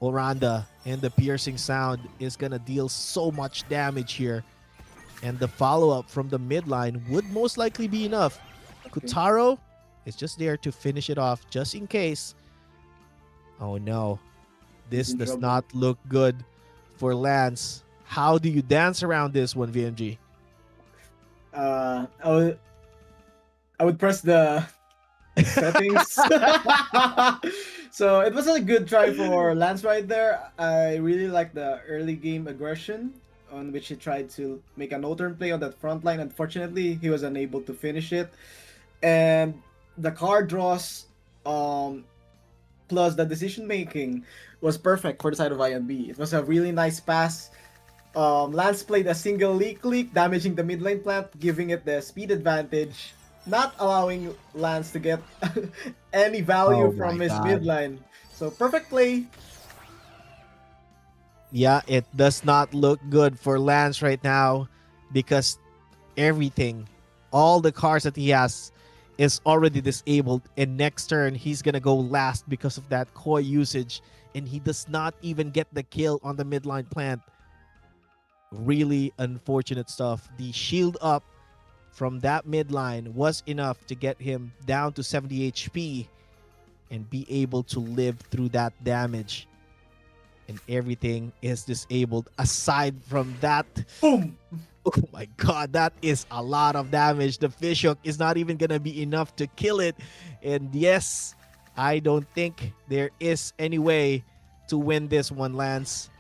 Oranda and the piercing sound is going to deal so much damage here. And the follow-up from the midline would most likely be enough. Okay. Kutaro is just there to finish it off just in case. Oh no. This in does trouble. not look good for Lance. How do you dance around this one, VMG? I would press the settings. So it was a good try for Lance right there. I really like the early game aggression on which he tried to make a no-turn play on that front line. Unfortunately, he was unable to finish it. And the card draws plus the decision making was perfect for the side of INB. It was a really nice pass. Lance played a single leak, damaging the mid lane plant, giving it the speed advantage, not allowing Lance to get any value Oh from my his God. mid line. So perfect play. Yeah, it does not look good for Lance right now because everything, all the cards that he has is already disabled, and next turn he's gonna go last because of that koi usage, and he does not even get the kill on the midline plant. Really unfortunate stuff. The shield up from that midline was enough to get him down to 70 HP and be able to live through that damage. And everything is disabled aside from that. Boom! Oh my god, that is a lot of damage. The fishhook is not even gonna be enough to kill it. And yes, I don't think there is any way to win this one, Lance.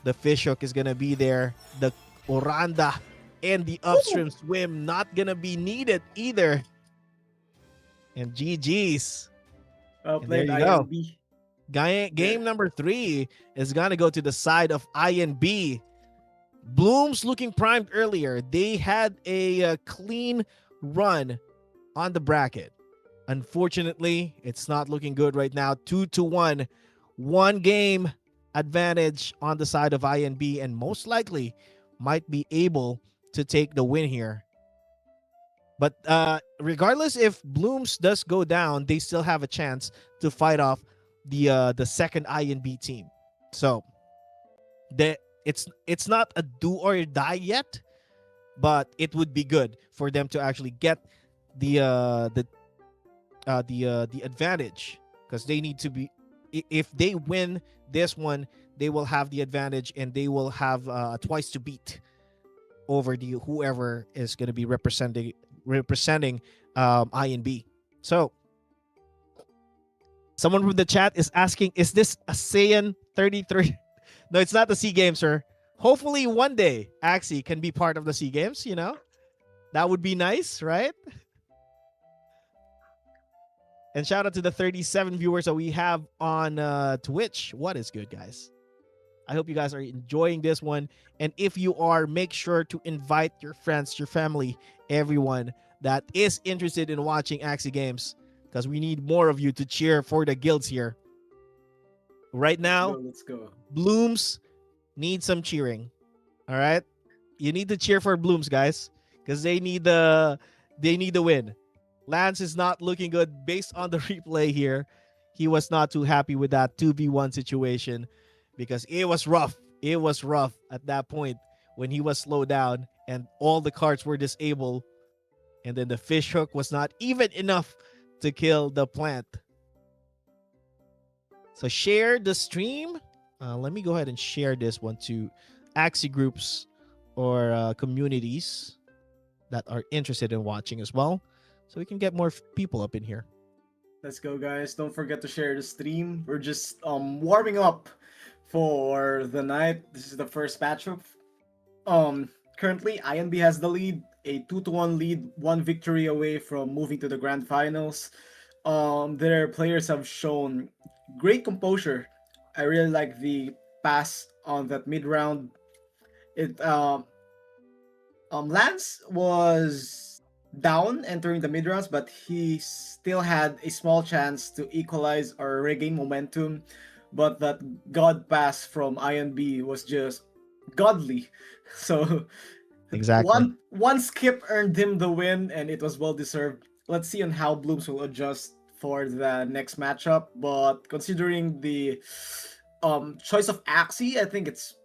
The fishhook is gonna be there. The Oranda and the upstream swim not gonna be needed either. And GG's. Well And there played, you go. INB. Yeah. Game number 3 is gonna go to the side of INB. Bloom's looking primed earlier. They had a clean run on the bracket. Unfortunately, it's not looking good right now. 2-1. One game advantage on the side of INB, and most likely might be able to take the win here. But regardless if Blooms does go down, they still have a chance to fight off the second INB team. So the it's not a do or die yet, but it would be good for them to actually get the advantage, because they need to be, if they win this one, they will have the advantage and they will have twice to beat over the whoever is going to be representing INB. So someone from the chat is asking, is this a Saiyan 33? No, it's not the SEA Games, sir. Hopefully one day Axie can be part of the SEA Games, you know? That would be nice, right? And shout out to the 37 viewers that we have on Twitch. What is good, guys? I hope you guys are enjoying this one. And if you are, make sure to invite your friends, your family, everyone that is interested in watching Axie Games, because we need more of you to cheer for the guilds here. Right now, Let's go. Blooms need some cheering. All right? You need to cheer for Blooms, guys, because they need the win. Lance is not looking good based on the replay here. He was not too happy with that 2v1 situation because it was rough. It was rough at that point when he was slowed down and all the cards were disabled. And then the fish hook was not even enough to kill the plant. So share the stream. Let me go ahead and share this one to Axie groups or communities that are interested in watching as well, so we can get more people up in here. Let's go, guys. Don't forget to share the stream. We're just warming up for the night. This is the first matchup. Currently INB has the lead, a 2-1 lead, one victory away from moving to the grand finals. Their players have shown great composure. I really like the pass on that mid round. Lance was down entering the mid rounds, but he still had a small chance to equalize or regain momentum. But that god pass from INB was just godly. So Exactly. one skip earned him the win, and it was well deserved. Let's see on how Blooms will adjust for the next matchup. But considering the choice of Axie, I think it's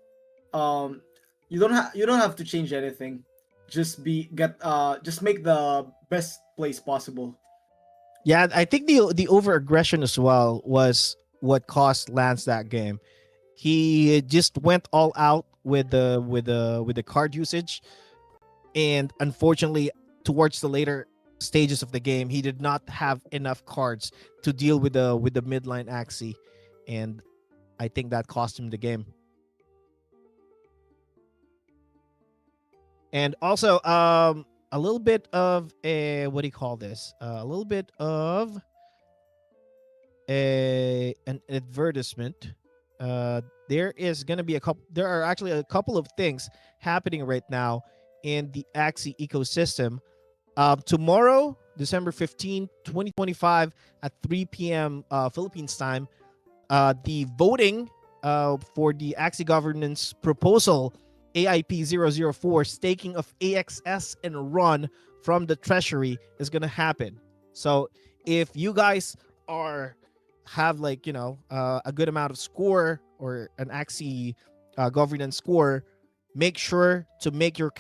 you don't have to change anything. Just make the best plays possible. Yeah, I think the over aggression as well was what cost Lance that game. He just went all out with the card usage, and unfortunately, towards the later stages of the game, he did not have enough cards to deal with the midline Axie, and I think that cost him the game. And also, a little bit of a, what do you call this? A little bit of an advertisement. There is gonna be a couple. There are actually a couple of things happening right now in the Axie ecosystem. Tomorrow, December 15, 2025, at 3 p.m. Philippines time, the voting for the Axie governance proposal AIP-004, staking of AXS and run from the treasury, is gonna happen. So if you guys have a good amount of score or an Axie governance score, make sure to make your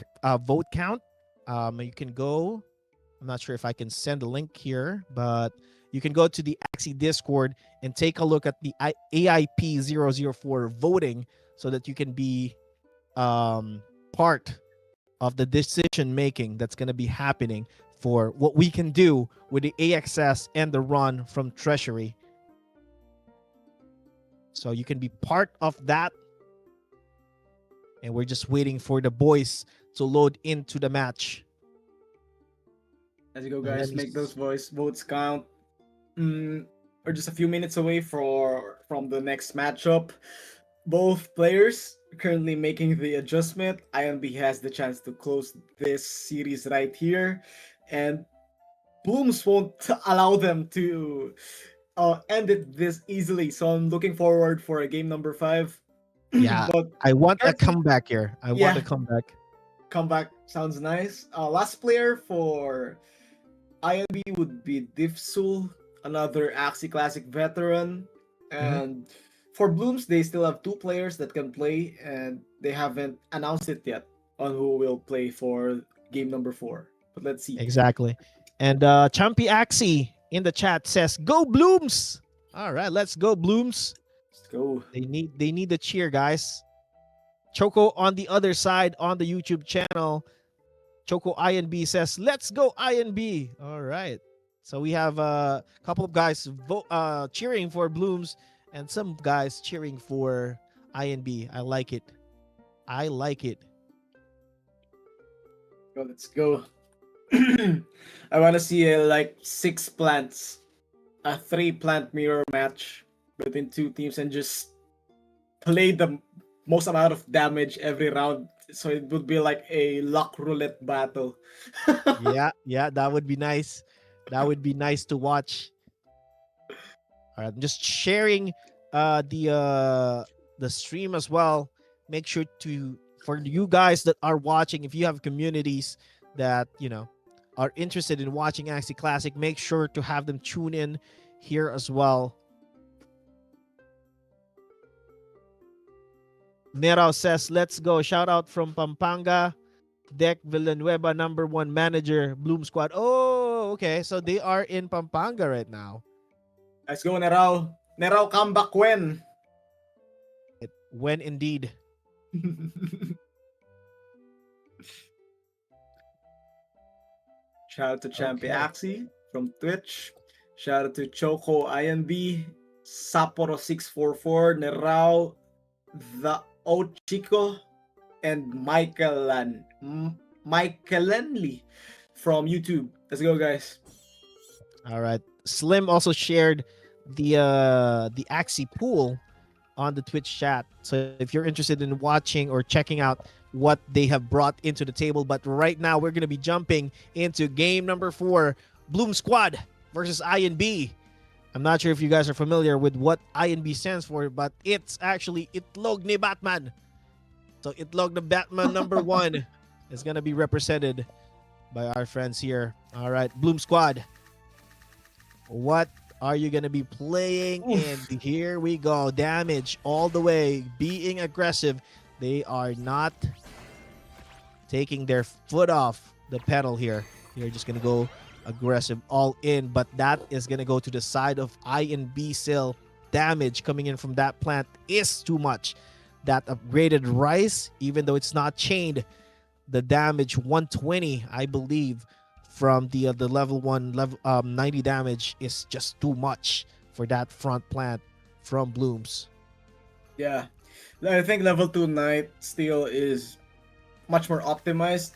vote count. You can go. I'm not sure if I can send a link here, but you can go to the Axie Discord and take a look at the AIP-004 voting so that you can be part of the decision making that's going to be happening for what we can do with the AXS and the run from treasury. So you can be part of that, and we're just waiting for the boys to load into the match. As you go, guys, make those votes count. We're just a few minutes away for from the next matchup. Both players currently making the adjustment. INB has the chance to close this series right here, and Blooms won't allow them to end it this easily. So I'm looking forward for a game number 5. Yeah, But I want a currently, comeback here. I want a yeah, comeback. comeback sounds nice. Last player for INB would be Diffsul, another Axie Classic veteran. Mhm. And for Blooms, they still have 2 players that can play, and they haven't announced it yet on who will play for game number 4. But let's see. Exactly. And Champy Axie in the chat says, "Go Blooms!" All right, let's go Blooms. Let's go. They need the cheer, guys. Choco on the other side on the YouTube channel, Choco INB says, "Let's go INB." All right. So we have a couple of guys cheering for Blooms and some guys cheering for INB. I like it. I like it. Go, let's go. I want to see like 6 plants, a 3 plant mirror match between 2 teams, and just play the most amount of damage every round. So it would be like a luck roulette battle. Yeah, that would be nice. That would be nice to watch. All right, I'm just sharing the stream as well. Make sure to, for you guys that are watching, if you have communities that are interested in watching Axie Classic, make sure to have them tune in here as well. Nerao says, "Let's go." Shout out from Pampanga. Dec Villanueva, #1 manager, Bloom Squad. Oh, okay. So they are in Pampanga right now. Let's go, Nerao. Nerao, comeback when? When indeed. Shout out to Champi Okay. Axie from Twitch. Shout out to Choco INB, Sapporo644, Nerao, the Ochiko, and Michaelenly from YouTube. Let's go, guys. All right. Slim also shared the Axie pool on the Twitch chat. So if you're interested in watching or checking out what they have brought into the table, but right now we're gonna be jumping into game number 4, Bloom Squad versus INB. I'm not sure if you guys are familiar with what INB stands for, but it's actually Itlog ni Batman. So Itlog the Batman #1 is gonna be represented by our friends here. All right, Bloom Squad. What are you going to be playing? Oof. And here we go. Damage all the way. Being aggressive. They are not taking their foot off the pedal here. They're just going to go aggressive all in. But that is going to go to the side of I and B still. Damage coming in from that plant is too much. That upgraded rice, even though it's not chained, the damage 120, I believe, from the level 1 level 90 damage is just too much for that front plant from Blooms. Yeah. I think level 2 Knight still is much more optimized,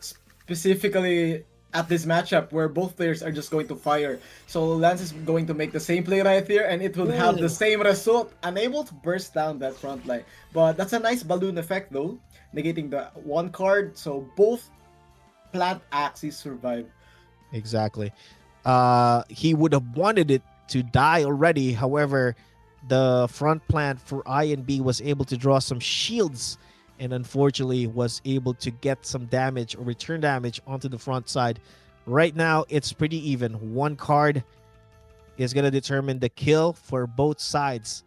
specifically at this matchup where both players are just going to fire. So Lance is going to make the same play right here, and it will have the same result, unable to burst down that front line. But that's a nice balloon effect though, negating the 1 card, so both plant axes survive. Exactly. He would have wanted it to die already. However, the front plant for I and B was able to draw some shields and unfortunately was able to get some damage or return damage onto the front side. Right now, it's pretty even. 1 card is going to determine the kill for both sides.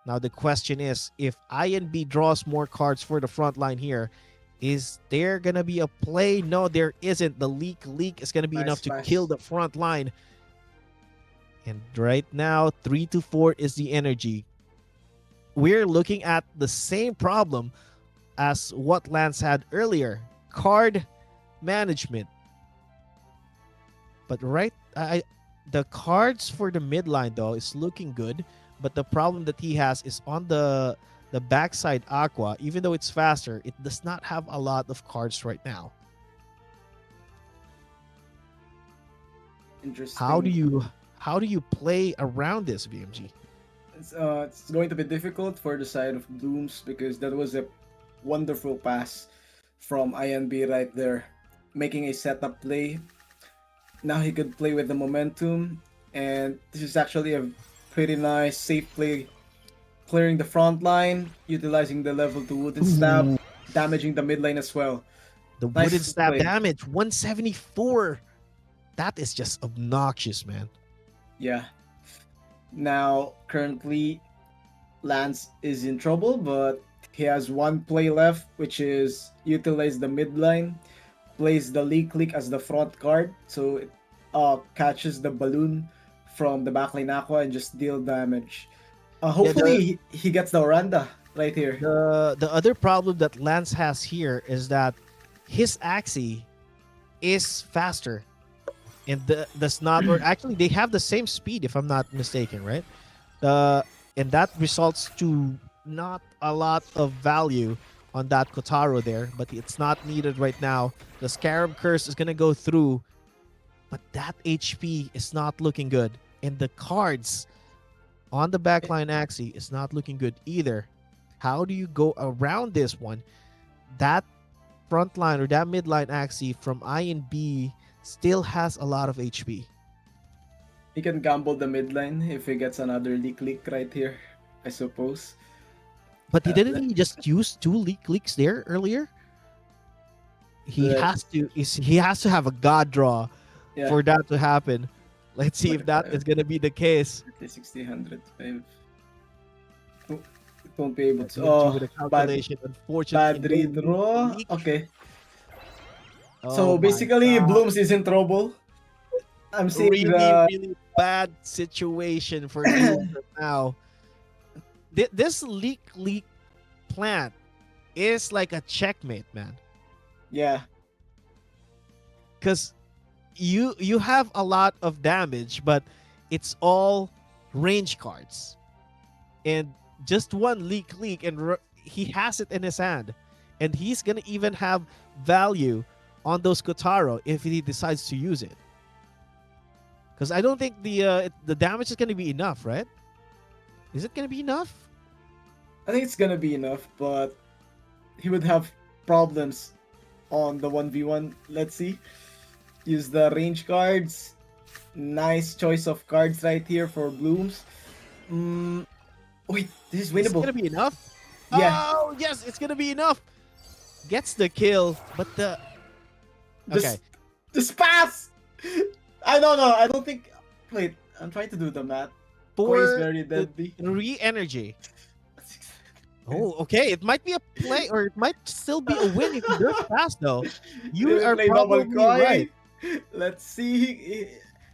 Now, the question is, if I and B draws more cards for the front line here, is there going to be a play? No, there isn't. The leak is going to be enough to kill the front line. And right now, 3 to 4 is the energy. We're looking at the same problem as what Lance had earlier. Card management. But the cards for the midline, though, is looking good. But the problem that he has is on the backside Aqua. Even though it's faster, it does not have a lot of cards right now. Interesting. How do you play around this, VMG? It's going to be difficult for the side of Blooms because that was a wonderful pass from INB right there, making a setup play. Now he could play with the momentum, and this is actually a pretty nice safe play, clearing the front line, utilizing the level 2 wooden stab, Ooh, damaging the mid lane as well. the wooden Nice stab play. damage, 174. That is just obnoxious, man. Yeah. Now, currently, Lance is in trouble, but he has one play left, which is utilize the mid line, plays the Lee Click as the front card, so it catches the balloon from the backline Aqua and just deal damage. Yeah, Hopefully, he gets the Oranda right here. the other problem that Lance has here is that his Axie is faster, and does not, or actually they have the same speed if I'm not mistaken, right? And that results to not a lot of value on that Kotaro there, but it's not needed right now. The Scarab Curse is gonna go through, but that HP is not looking good, and the cards on the backline Axie is not looking good either. How do you go around this one? That front line or that midline Axie from I and B still has a lot of HP. He can gamble the mid lane if he gets another Lee Click right here, I suppose. But he Uh, didn't let, he just use two leak leaks there earlier? let, He has to have a god draw yeah, for that to happen. Let's see if that 25, is gonna be the case. 50, 60, 100, 5. Oh, it won't be able Let's to. go through Oh, with the bad, calculation. Unfortunately, bad no leak. redraw. Leak. Okay. Oh So my basically, god. Blooms is in trouble. I'm seeing Really, the. really bad situation for Bloom right now. This leak plant is like a checkmate, man. Yeah. Because you have a lot of damage, but it's all range cards, and just one leak, and he has it in his hand, and he's gonna even have value on those Kotaro if he decides to use it. Because I don't think the damage is gonna be enough, right? Is it gonna be enough? I think it's gonna be enough, but he would have problems on the 1v1. Let's see. Use the range cards. Nice choice of cards right here for Blooms. Mm, wait, this is Is it winnable. gonna be enough? Yeah, Oh yes, it's gonna be enough. Gets the kill, but the okay. just just pass. I don't know. I don't think. Wait, I'm trying to do the math. Koi is For very the deadly. re-energy. Oh, okay. It might be a play, or it might still be a win if he does pass, though. You He are play double probably right. Koi. Let's see. He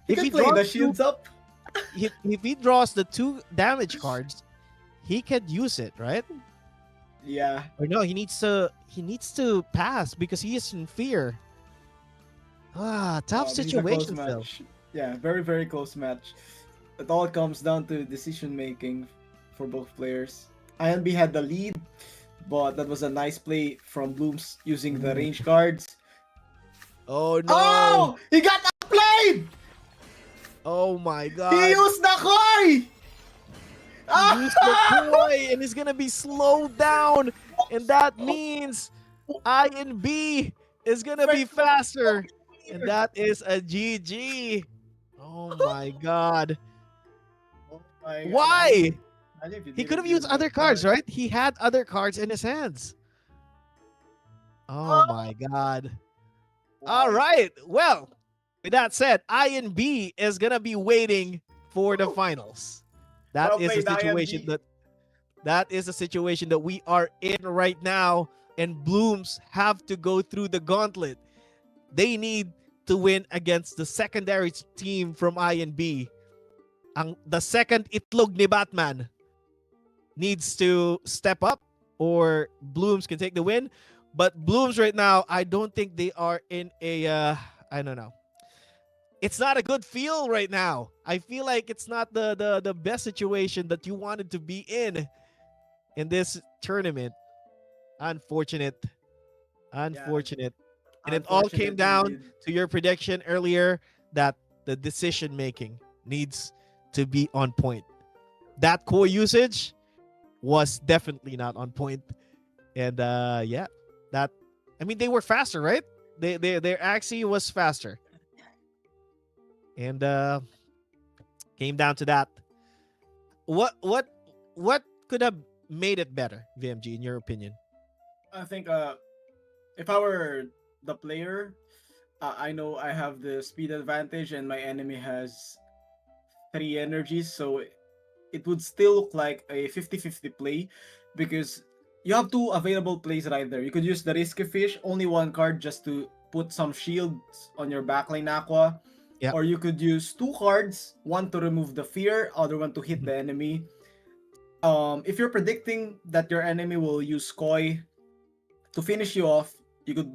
If can he play the draws two, shields up. if he draws the two damage cards, he can use it, right? Yeah. Or no, he needs to pass because he is in fear. Ah, tough This is a close situation, Phil. match. Yeah, very, very close match. It all comes down to decision making for both players. INB had the lead, but that was a nice play from Blooms using the Ooh. range cards. Oh no! Oh! He got outplayed! Oh my He God! used the Koi! He used the Ah! koi and is gonna be slowed down, and that means I and B is gonna be faster, and that is a GG. Oh my God! Oh my God. Why? Imagine if you He could didn't have use used other that cards, card. right? He had other cards in his hands. Oh my God! All Wow. right. Well, with that said, I and B is gonna be waiting for the finals. That Well is a played, situation INB. that we are in right now, and Blooms have to go through the gauntlet. They need to win against the secondary team from I and B. The second itlog ni Batman needs to step up, or Blooms can take the win. But Blooms right now, I don't think they are in a I don't know. It's not a good feel right now. I feel like it's not the best situation that you wanted to be in this tournament. Unfortunate. Yeah, Unfortunate. And it all came unfortunate down indeed. to your prediction earlier that the decision making needs to be on point. that core usage was definitely not on point. And yeah, that I mean they were faster, right? Their Axie was faster, and came down to that. What what what could have made it better, VMG, in your opinion? I think if I were the player, I know I have the speed advantage and my enemy has three energies, so it would still look like a 50-50 play because you have two available plays right there. You could use the Risky Fish, only one card just to put some shields on your backline Aqua, Yeah. or you could use two cards, one to remove the fear, other one to hit Mhm. the enemy. If you're predicting that your enemy will use Koi to finish you off, you could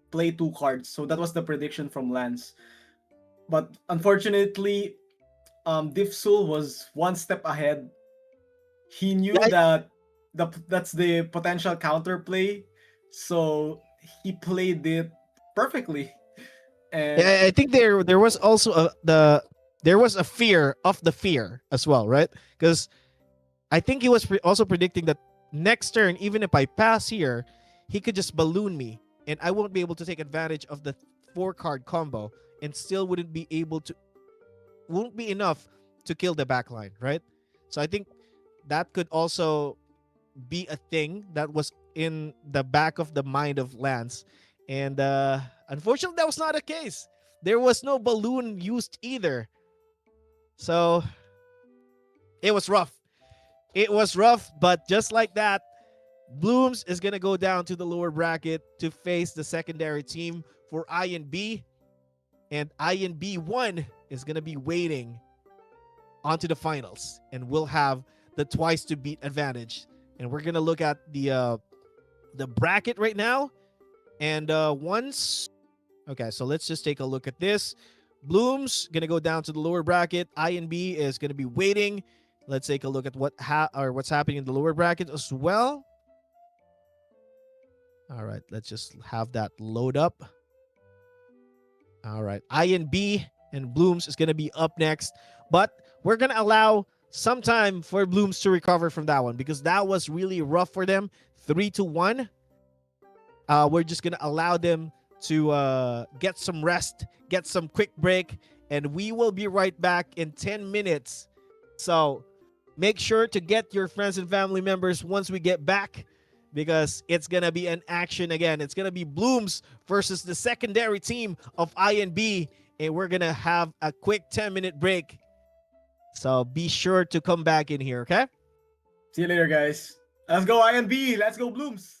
play two cards. So that was the prediction from Lance. But unfortunately, Diffsul was one step ahead. He knew Yeah, that that's the potential counterplay, so he played it perfectly. And yeah. I think there was also there was a fear of the fear as well, right? Because I think he was also predicting that next turn, even if I pass here, he could just balloon me, and I won't be able to take advantage of the 4 card combo, and still won't be enough to kill the backline, right? So I think that could also be a thing that was in the back of the mind of Lance, and unfortunately, that was not the case. There was no balloon used either, so it was rough. It was rough, but just like that, Blooms is going to go down to the lower bracket to face the secondary team for INB. And INB1 is going to be waiting onto the finals. And we'll have the twice to beat advantage. And we're going to look at the bracket right now. And once. Okay, so let's just take a look at this. Bloom's going to go down to the lower bracket. INB is going to be waiting. Let's take a look at what's happening in the lower bracket as well. All right, let's just have that load up. All right, INB and Blooms is going to be up next, but we're going to allow some time for Blooms to recover from that one because that was really rough for them. 3-1. We're just going to allow them to get some rest, get some quick break, and we will be right back in 10 minutes. So make sure to get your friends and family members once we get back because it's going to be an action again. It's going to be Blooms versus the secondary team of INB, and we're going to have a quick 10-minute break. So be sure to come back in here, okay? see you later, guys. Let's go INB. Let's go Blooms.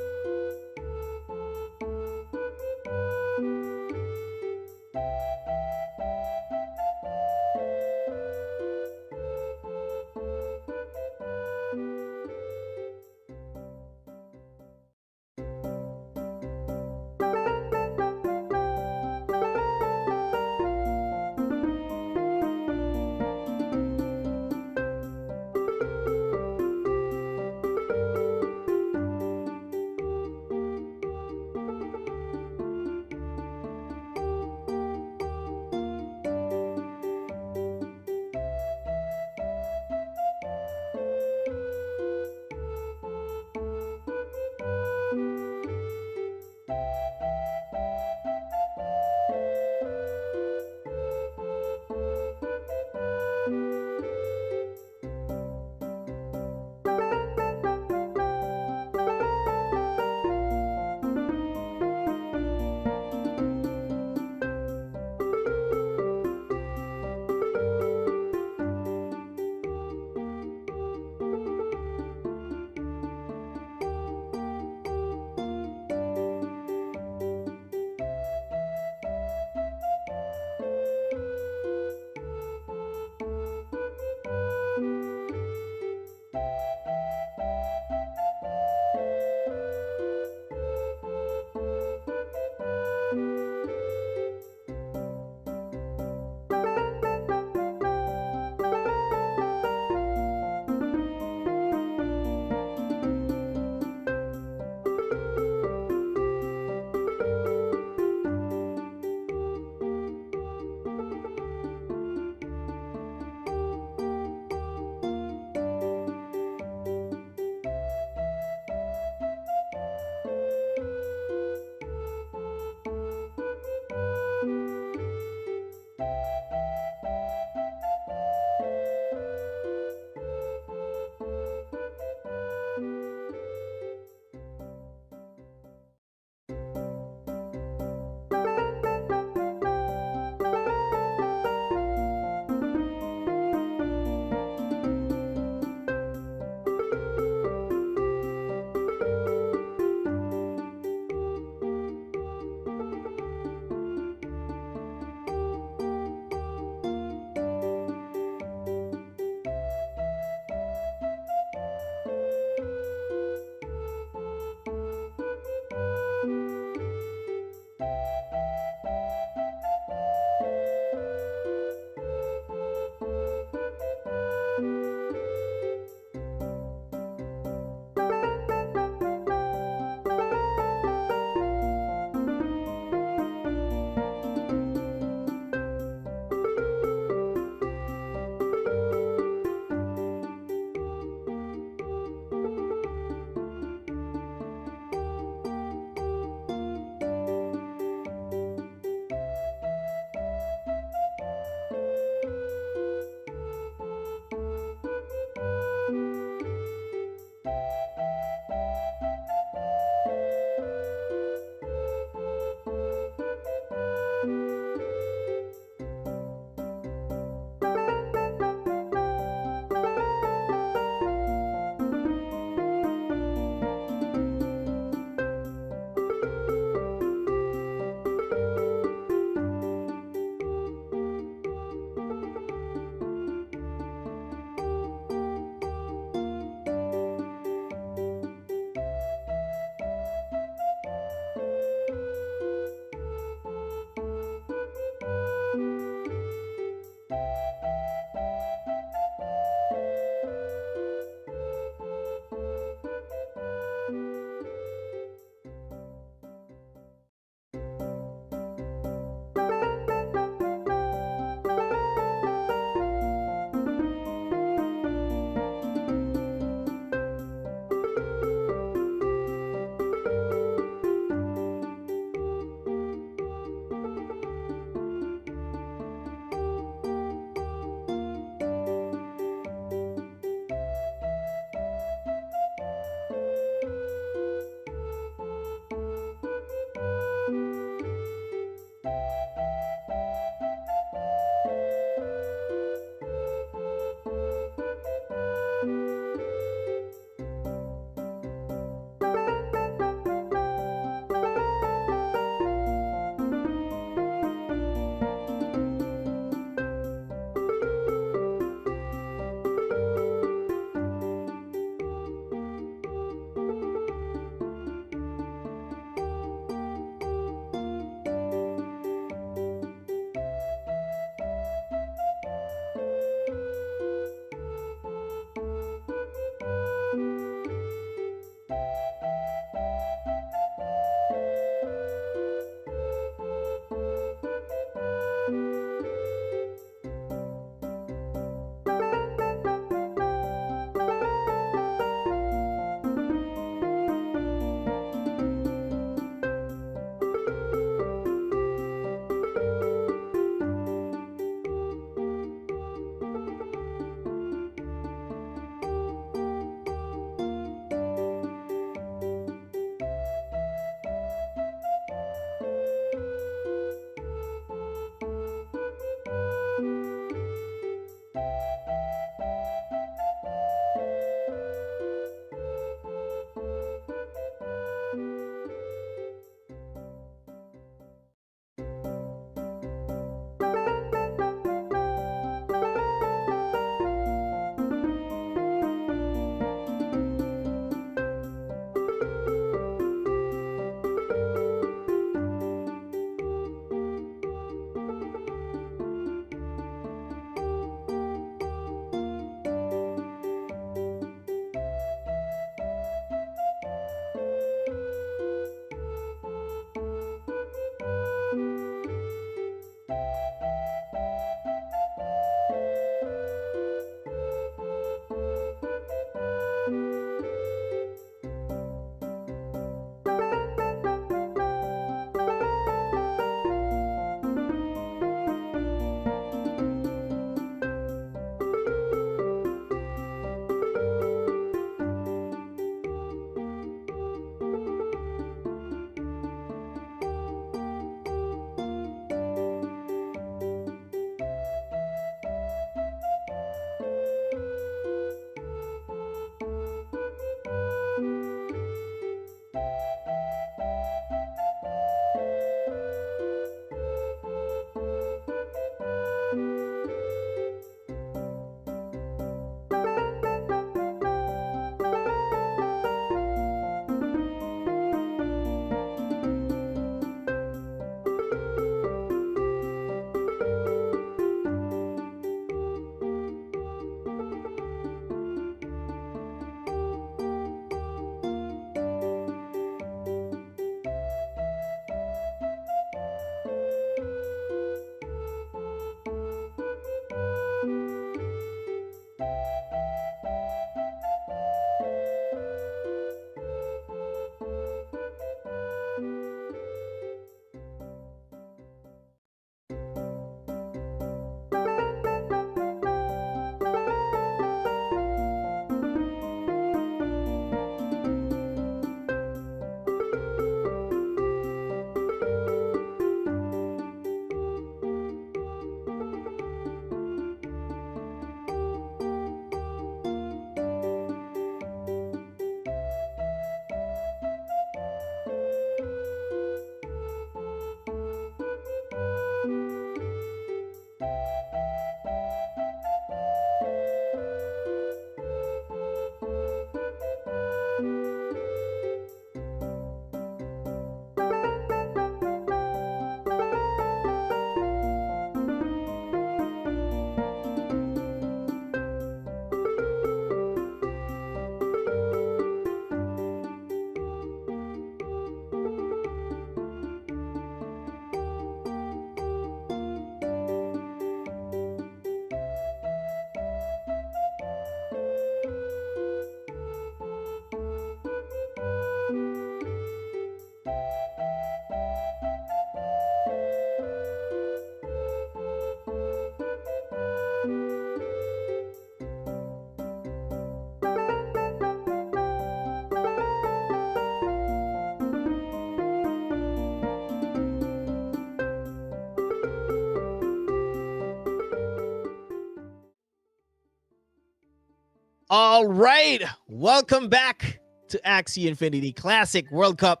All right, welcome back to Axie Infinity Classic World Cup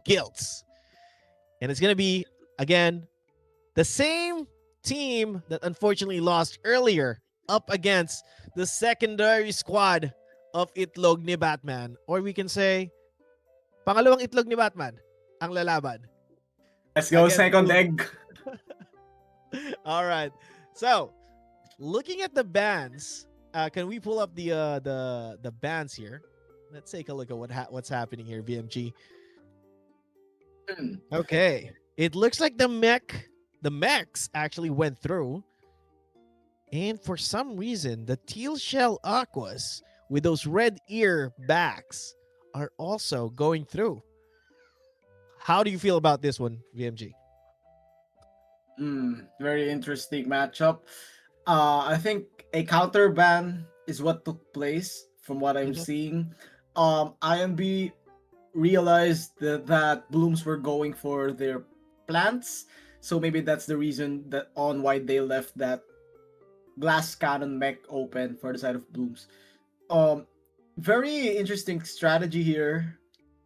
Guilds. And it's going to be, again, the same team that unfortunately lost earlier up against the secondary squad of Itlog ni Batman. Or we can say, pangalawang Itlog ni Batman, ang lalaban Let's go, against second Bloom. egg. All right. So, looking at the bands, can we pull up the bands here? Let's take a look at what's happening here, VMG. Okay. It looks like the mechs actually went through. And for some reason, the teal shell aquas with those red ear backs are also going through. How do you feel about this one, VMG? Very interesting matchup. I think a counter ban is what took place from what I'm Mhm. seeing. IMB realized that blooms were going for their plants, so maybe that's the reason that on why they left that glass cannon mech open for the side of blooms. Um, Very interesting strategy here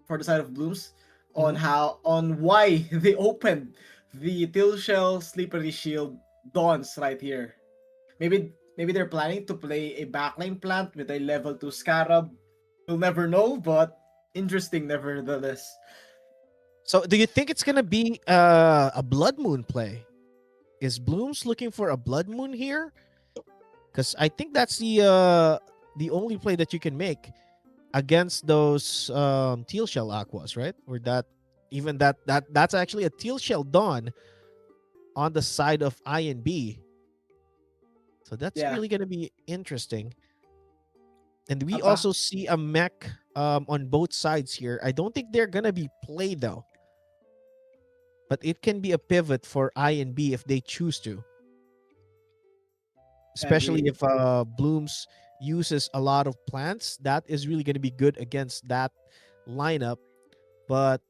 for the side of blooms on Mhm. how on why they opened the Till Shell Slippery Shield Dawns right here. Maybe they're planning to play a backline plant with a level 2 Scarab. We'll never know, but interesting nevertheless. So, do you think it's gonna be a blood moon play? Is Blooms looking for a blood moon here? Because I think that's the only play that you can make against those teal shell aquas, right? Or that even that's actually a teal shell dawn on the side of I and B. So that's Yeah. really gonna be interesting. And we Aba. also see a mech on both sides here. I don't think they're gonna be played though, but it can be a pivot for I and B if they choose to, especially Agree. if Blooms uses a lot of plants. That is really going to be good against that lineup. But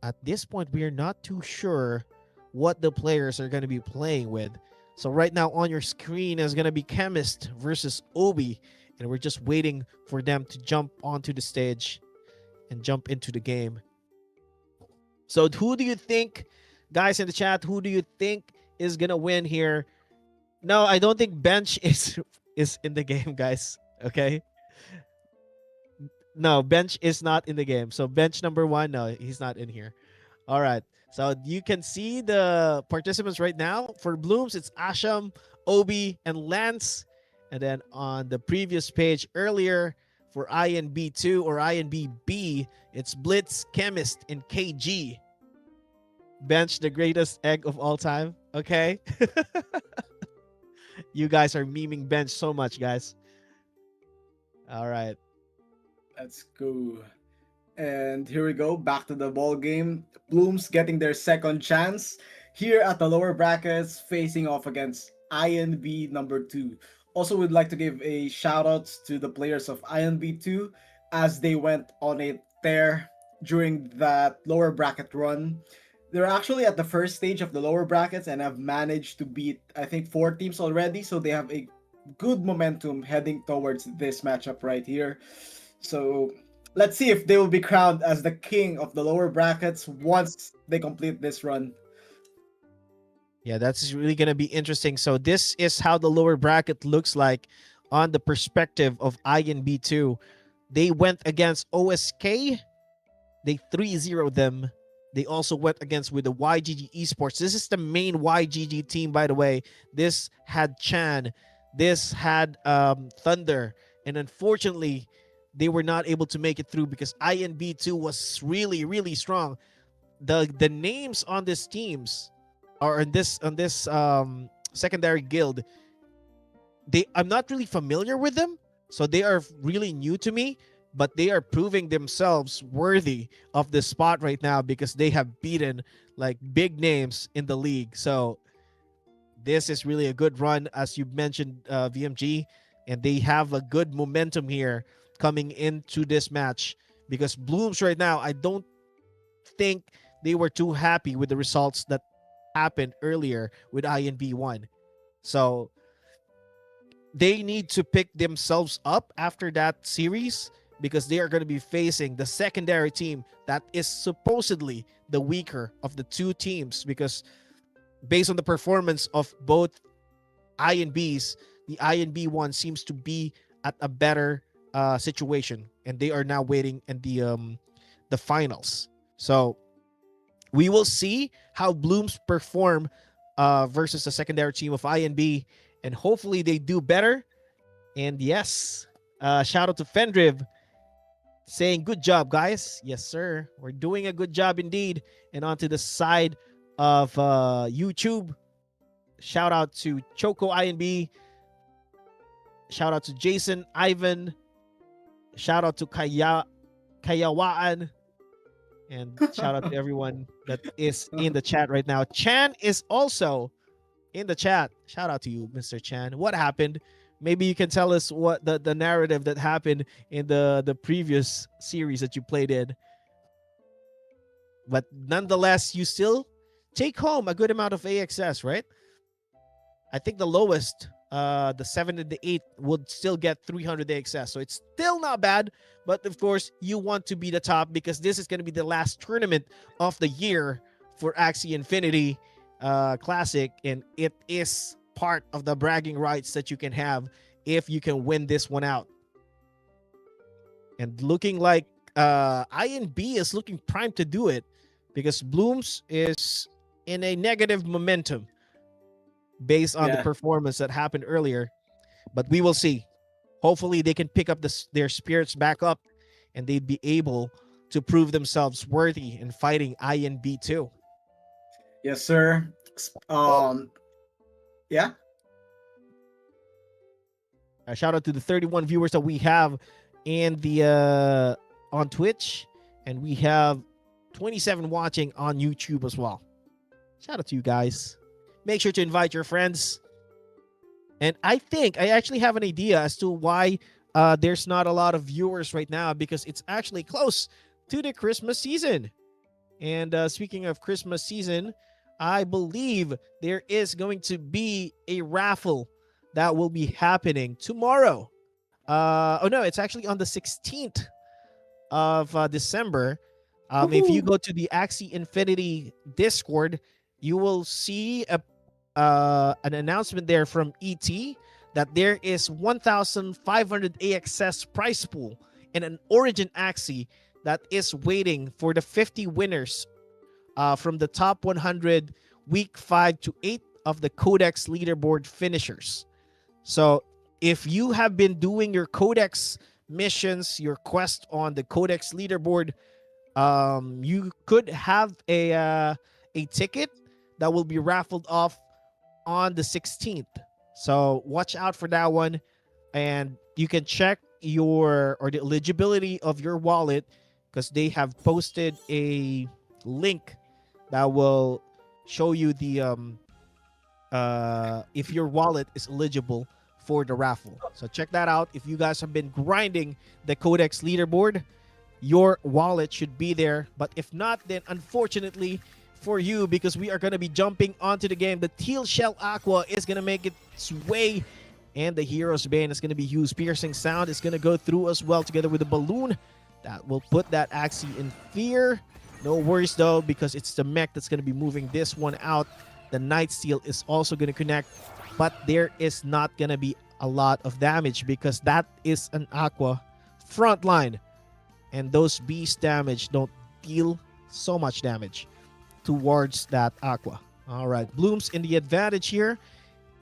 at this point, we are not too sure what the players are going to be playing with. So right now on your screen is going to be Chemist versus Obi, and we're just waiting for them to jump onto the stage and jump into the game. So who do you think, guys in the chat, who do you think is going to win here? No, I don't think bench is in the game, guys. Okay? No, bench is not in the game. So bench number 1, no, he's not in here. All right. So you can see the participants right now. For Blooms, it's Asham, Obi, and Lance. And then on the previous page earlier, for INB2 or INBB, it's Blitz, Chemist, and KG. Bench, the greatest egg of all time. Okay? You guys are memeing bench so much, guys. All right. Let's go. And here we go, back to the ball game. Blooms getting their second chance here at the lower brackets, facing off against INB number 2. Also, would like to give a shout out to the players of INB 2 as they went on a tear during that lower bracket run. They're actually at the first stage of the lower brackets and have managed to beat, I think, 4 teams already. So they have a good momentum heading towards this matchup right here. So let's see if they will be crowned as the king of the lower brackets once they complete this run. Yeah, that's really going to be interesting. So this is how the lower bracket looks like on the perspective of INB2. They went against OSK. They 3-0 them. They also went against with the YGG Esports. This is the main YGG team, by the way. This had Chan. This had Thunder. And unfortunately, they were not able to make it through because INB2 was really, really strong. The names on these teams or on this secondary guild, I'm not really familiar with them, so they are really new to me, but they are proving themselves worthy of this spot right now because they have beaten like big names in the league. So this is really a good run, as you mentioned, VMG, and they have a good momentum here coming into this match because Blooms right now, I don't think they were too happy with the results that happened earlier with INB1. So they need to pick themselves up after that series because they are going to be facing the secondary team that is supposedly the weaker of the two teams, because based on the performance of both I and B's, the I and B one seems to be at a better situation, and they are now waiting in the finals. So we will see how Blooms perform versus the secondary team of I and B, and hopefully they do better. And yes, shout out to Fendriv saying, "Good job, guys." Yes, sir. We're doing a good job indeed. And onto the side of YouTube, shout out to Choco INB. Shout out to Jason, Ivan. Shout out to Kayawaan. And shout out to everyone that is in the chat right now. Chan is also in the chat. Shout out to you, Mr. Chan. What happened? Maybe you can tell us what the narrative that happened in the previous series that you played in. But nonetheless, you still take home a good amount of AXS, right? I think the lowest, the 7 and the 8, would still get 300 AXS. So it's still not bad. But of course, you want to be the top because this is going to be the last tournament of the year for Axie Infinity Classic. And it is part of the bragging rights that you can have if you can win this one out. And looking like INB is looking primed to do it because Blooms is in a negative momentum based on the performance that happened earlier. But we will see. Hopefully they can pick up their spirits back up and they'd be able to prove themselves worthy in fighting INB too. Yes, sir. Yeah. Shout out to the 31 viewers that we have in the on Twitch, and we have 27 watching on YouTube as well. Shout out to you guys. Make sure to invite your friends. And I think I actually have an idea as to why there's not a lot of viewers right now, because it's actually close to the Christmas season. And speaking of Christmas season, I believe there is going to be a raffle that will be happening tomorrow. Oh no, it's actually on the 16th of December. If you go to the Axie Infinity Discord, you will see an announcement there from ET that there is 1,500 AXS prize pool and an Origin Axie that is waiting for the 50 winners from the top 100 week 5 to 8 of the Codex leaderboard finishers. So if you have been doing your Codex missions, your quest on the Codex leaderboard, you could have a ticket that will be raffled off on the 16th. So watch out for that one, and you can check the eligibility of your wallet, because they have posted a link that will show you the if your wallet is eligible for the raffle. So check that out. If you guys have been grinding the Codex leaderboard, your wallet should be there. But if not, then unfortunately for you, because we are going to be jumping onto the game, the Teal Shell Aqua is going to make its way, and the Hero's Bane is going to be used. Piercing Sound is going to go through as well, together with the balloon that will put that Axie in fear. No worries though, because it's the mech that's going to be moving this one out. The Night Steel is also going to connect, but there is not going to be a lot of damage because that is an Aqua frontline, and those beast damage don't deal so much damage towards that Aqua. All right, Blooms in the advantage here.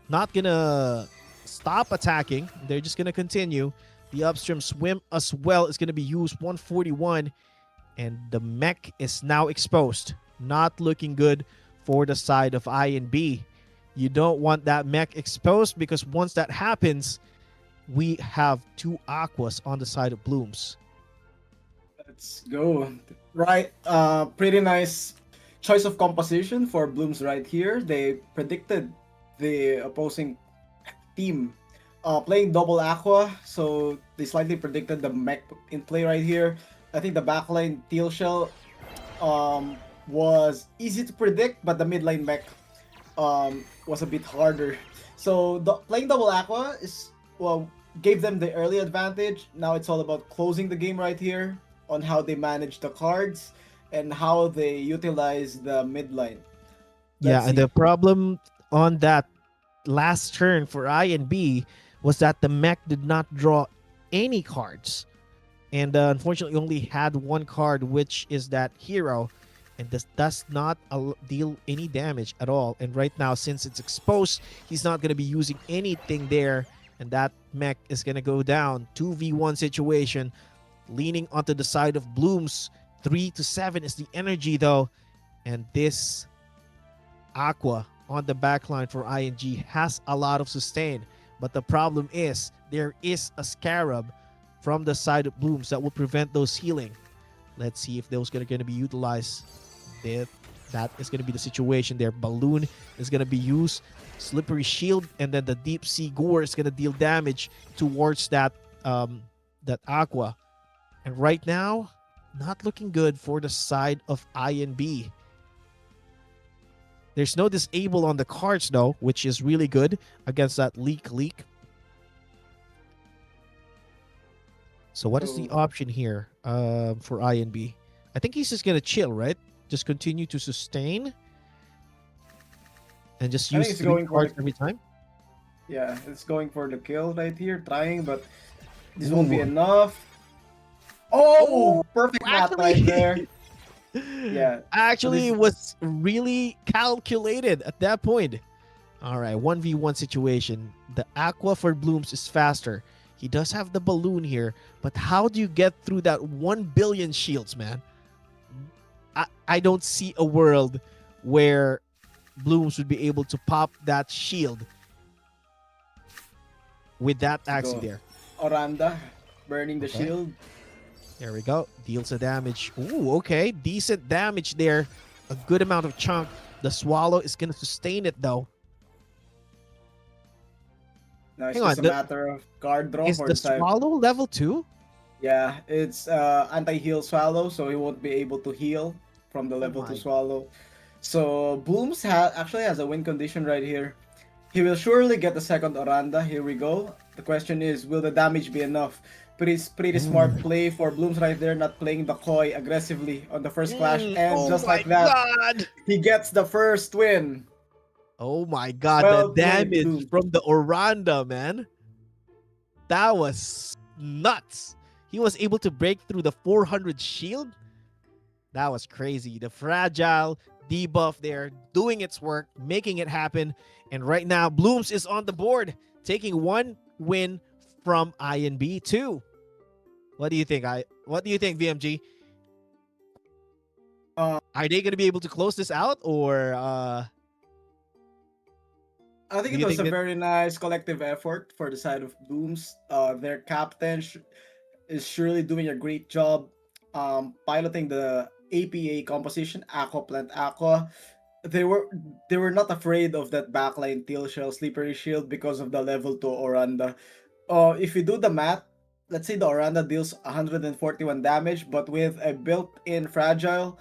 Not going to stop attacking. They're just going to continue. The upstream swim as well is going to be used, 141. And the mech is now exposed. Not looking good for the side of I and B. You don't want that mech exposed, because once that happens, we have two Aquas on the side of Blooms. Let's go. Right. Pretty nice choice of composition for Blooms right here. They predicted the opposing team playing double Aqua, so they slightly predicted the mech in play right here. I think the backline Teal Shell was easy to predict, but the midline mech was a bit harder. So playing double Aqua is well, gave them the early advantage. Now it's all about closing the game right here on how they manage the cards and how they utilize the mid lane. Yeah, Let's and the see. problem on that last turn for I and B was that the mech did not draw any cards. And unfortunately only had one card, which is that hero, and this does not deal any damage at all. And right now, since it's exposed, he's not going to be using anything there, and that mech is going to go down. 2v1 situation, leaning onto the side of Blooms. 3 to 7 is the energy though, and this Aqua on the backline for ING has a lot of sustain. But the problem is there is a Scarab from the side of Blooms that will prevent those healing. Let's see if those are going to be utilized. That is going to be the situation there. Balloon is going to be used. Slippery Shield, and then the Deep Sea Gore is going to deal damage towards that Aqua. And right now, not looking good for the side of INB. There's no disable on the cards though, which is really good against that leak. So what is the So option here for INB? I think he's just gonna chill, right? Just continue to sustain and just I think use it's three going for cards the, every time. yeah, it's going for the kill right here, trying, but this won't be Ooh. enough. Oh, Oh, perfect math right there. actually, Yeah. So actually, this it was really calculated at that point. All right, 1v1 situation. The Aqua for Blooms is faster. He does have the balloon here, but how do you get through that 1 billion shields, man? I don't see a world where Blooms would be able to pop that shield with that to Axie go. there. Oranda burning the Okay, shield. there we go. Deals the damage. Ooh, okay. Decent damage there. A good amount of chunk. The Swallow is going to sustain it, though. Now it's Hang on. just a matter of card draw Is for the the side. Swallow level 2? Yeah, it's anti-heal swallow, so he won't be able to heal from the Oh, level 2 my. swallow. So Blooms actually has a win condition right here. He will surely get the second Oranda. Here we go. The question is, will the damage be enough? Pretty smart Ooh. play for Blooms right there, not playing the Koi aggressively on the first clash. And Oh, just my like that, God. he gets the first win. Oh, my God. The Well played, damage Blooms. from the Oranda, man. That was nuts. He was able to break through the 400 shield. That was crazy. The fragile debuff there, doing its work, making it happen. And right now, Blooms is on the board, taking one win from INB 2. What do you think? What do you think, VMG? Are they going to be able to close this out, or I think do it you was think a that? very nice collective effort for the side of Blooms. Their captain is surely doing a great job piloting the APA composition, Aqua Plant Aqua. They were they were not afraid of that backline Teal Shell Slippery Shield because of the level 2 Oranda. If you do the math, let's say the Oranda deals 141 damage, but with a built-in fragile,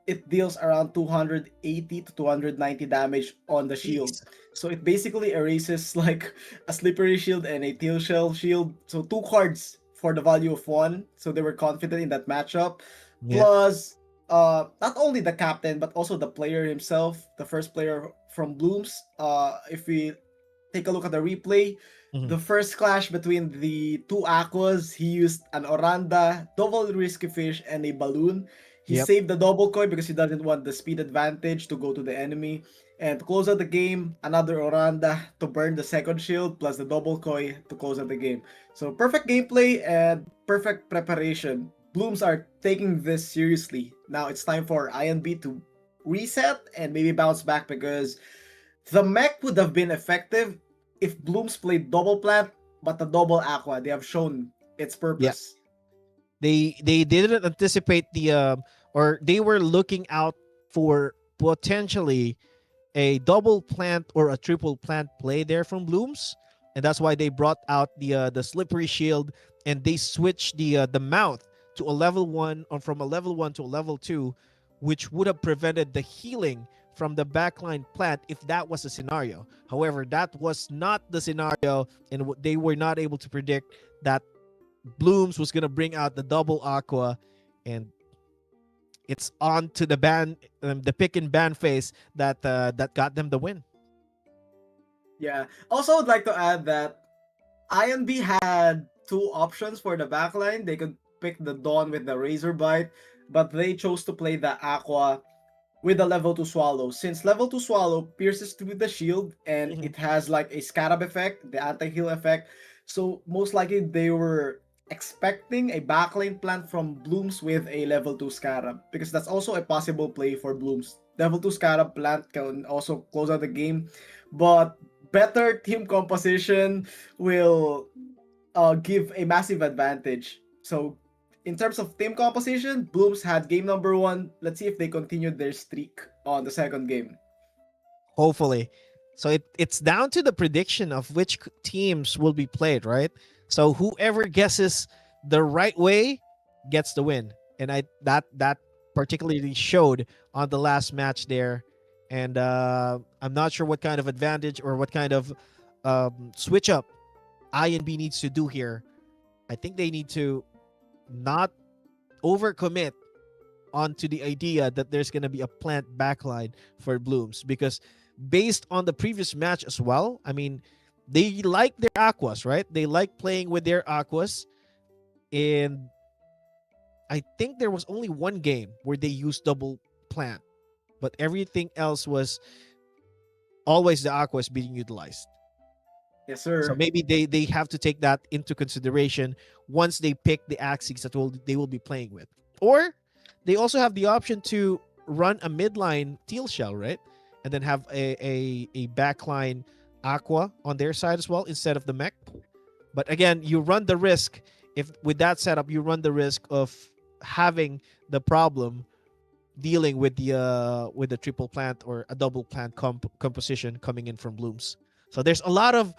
it deals around 280 to 290 damage on the shield. Jeez. So it basically erases like a slippery shield and a teal shell shield. So two cards for the value of one. So they were confident in that matchup. Yeah. Plus, not only the captain but also the player himself, the first player from Blooms. If we take a look at the replay, Mhm. the first clash between the two Aquas, he used an Oranda, double risky fish, and a balloon. He Yep. saved the double coin because he doesn't want the speed advantage to go to the enemy. And to close out the game, another Oranda to burn the second shield plus the double koi to close out the game. So perfect gameplay and perfect preparation. Blooms are taking this seriously. Now it's time for INB to reset and maybe bounce back because the mech would have been effective if Blooms played double plant, but the double aqua. They have shown its Yeah. purpose. They didn't anticipate the or they were looking out for potentially a double plant or a triple plant play there from Blooms, and that's why they brought out the slippery shield, and they switched the mouth to a level 1, or from a level 1 to a level 2, which would have prevented the healing from the backline plant if that was the scenario. However, that was not the scenario, and they were not able to predict that Blooms was gonna bring out the double aqua, and it's on to the pick and ban phase that got them the win. Yeah. Also, I'd like to add that INB had two options for the backline. They could pick the Dawn with the Razor Bite, but they chose to play the Aqua with the level 2 Swallow. Since level 2 Swallow pierces through the shield and Mhm. it has like a Scarab effect, the anti-heal effect, so most likely they were expecting a backline plant from Blooms with a level 2 Scarab, because that's also a possible play for Blooms. Level 2 Scarab plant can also close out the game, but better team composition will give a massive advantage. So in terms of team composition, Blooms had game number one. Let's see if they continued their streak on the second game. Hopefully. So it's down to the prediction of which teams will be played, right? So whoever guesses the right way gets the win. And that particularly showed on the last match there. And I'm not sure what kind of advantage or what kind of switch up INB needs to do here. I think they need to not overcommit onto the idea that there's going to be a plant backline for Blooms, because based on the previous match as well, I mean, they like their aquas, right? They like playing with their aquas. And I think there was only one game where they used double plant, but everything else was always the aquas being utilized. Yes, So sir. maybe they have to take that into consideration once they pick the Axies that they will be playing with. Or they also have the option to run a midline teal shell, right? And then have a backline aqua on their side as well instead of the mech. But again, you run the risk, if with that setup, you run the risk of having the problem dealing with the triple plant or a double plant composition coming in from Blooms. So there's a lot of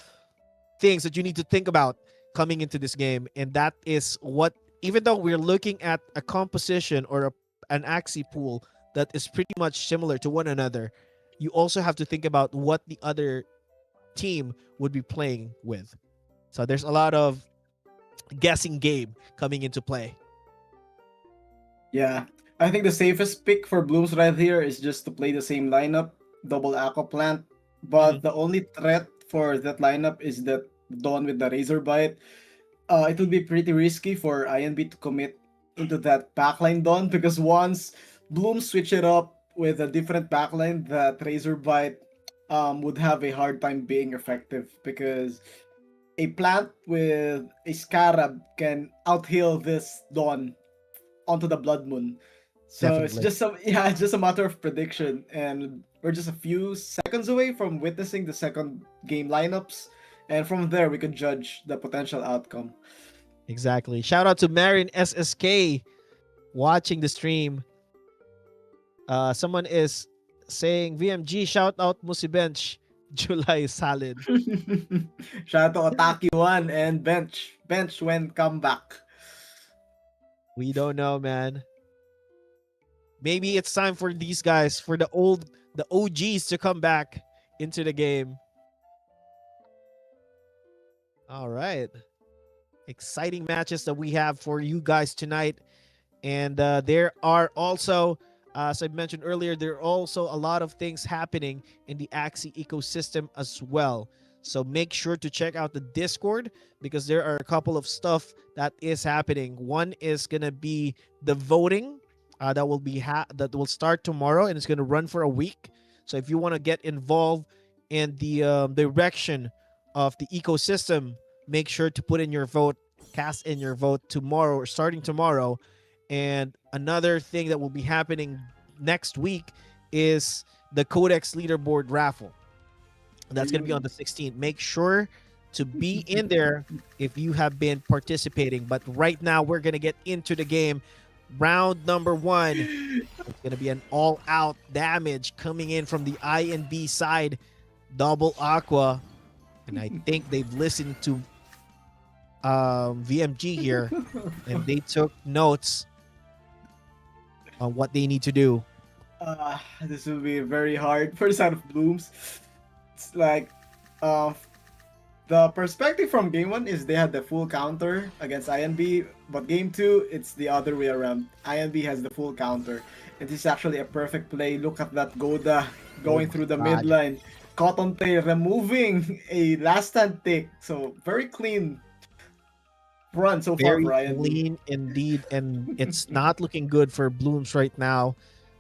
things that you need to think about coming into this game, and that is what, even though we're looking at a composition or an Axie pool that is pretty much similar to one another, you also have to think about what the other team would be playing with. So there's a lot of guessing game coming into play. Yeah. I think the safest pick for Blooms right here is just to play the same lineup, double Aqua Plant. Mhm. But the only threat for that lineup is that Dawn with the Razor Bite. It will be pretty risky for INB to commit into that backline Dawn, because once Bloom switch it up with a different backline, that Razor Bite would have a hard time being effective, because a plant with a Scarab can outheal this Dawn onto the Blood Moon. So it's Definitely. just some yeah, it's just a matter of prediction, and we're just a few seconds away from witnessing the second game lineups, and from there we could judge the potential outcome. Exactly. Shout out to Marin SSK watching the stream. Someone is saying VMG shout out Musi Bench July Salad. Shout out to Otaki One and Bench when come back. We don't know, man. Maybe it's time for these guys, for the OGs to come back into the game. All right. Exciting matches that we have for you guys tonight. And there are also, as I mentioned earlier, there are also a lot of things happening in the Axie ecosystem as well. So make sure to check out the Discord, because there are a couple of stuff that is happening. One is gonna be the voting that will start tomorrow, and it's gonna run for a week. So if you want to get involved in the direction of the ecosystem, make sure to put in your vote, cast in your vote tomorrow, or starting tomorrow. And another thing that will be happening next week is the Codex Leaderboard raffle. That's going to be on the 16th. Make sure to be in there if you have been participating. But right now, we're going to get into the game. Round number one. It's going to be an all-out damage coming in from the INB side. Double Aqua. And I think they've listened to VMG here, and they took notes on what they need to do. This will be very hard for the side of Blooms. It's like, uh, the perspective from game one is they had the full counter against INB, but game two, it's the other way around. INB has the full counter. It is actually a perfect play. Look at that Goda Oh going my through the mid god. line. Cotton Tail removing a last stand tick. So very clean run so far for Very INB. clean indeed, and it's not looking good for Blooms right now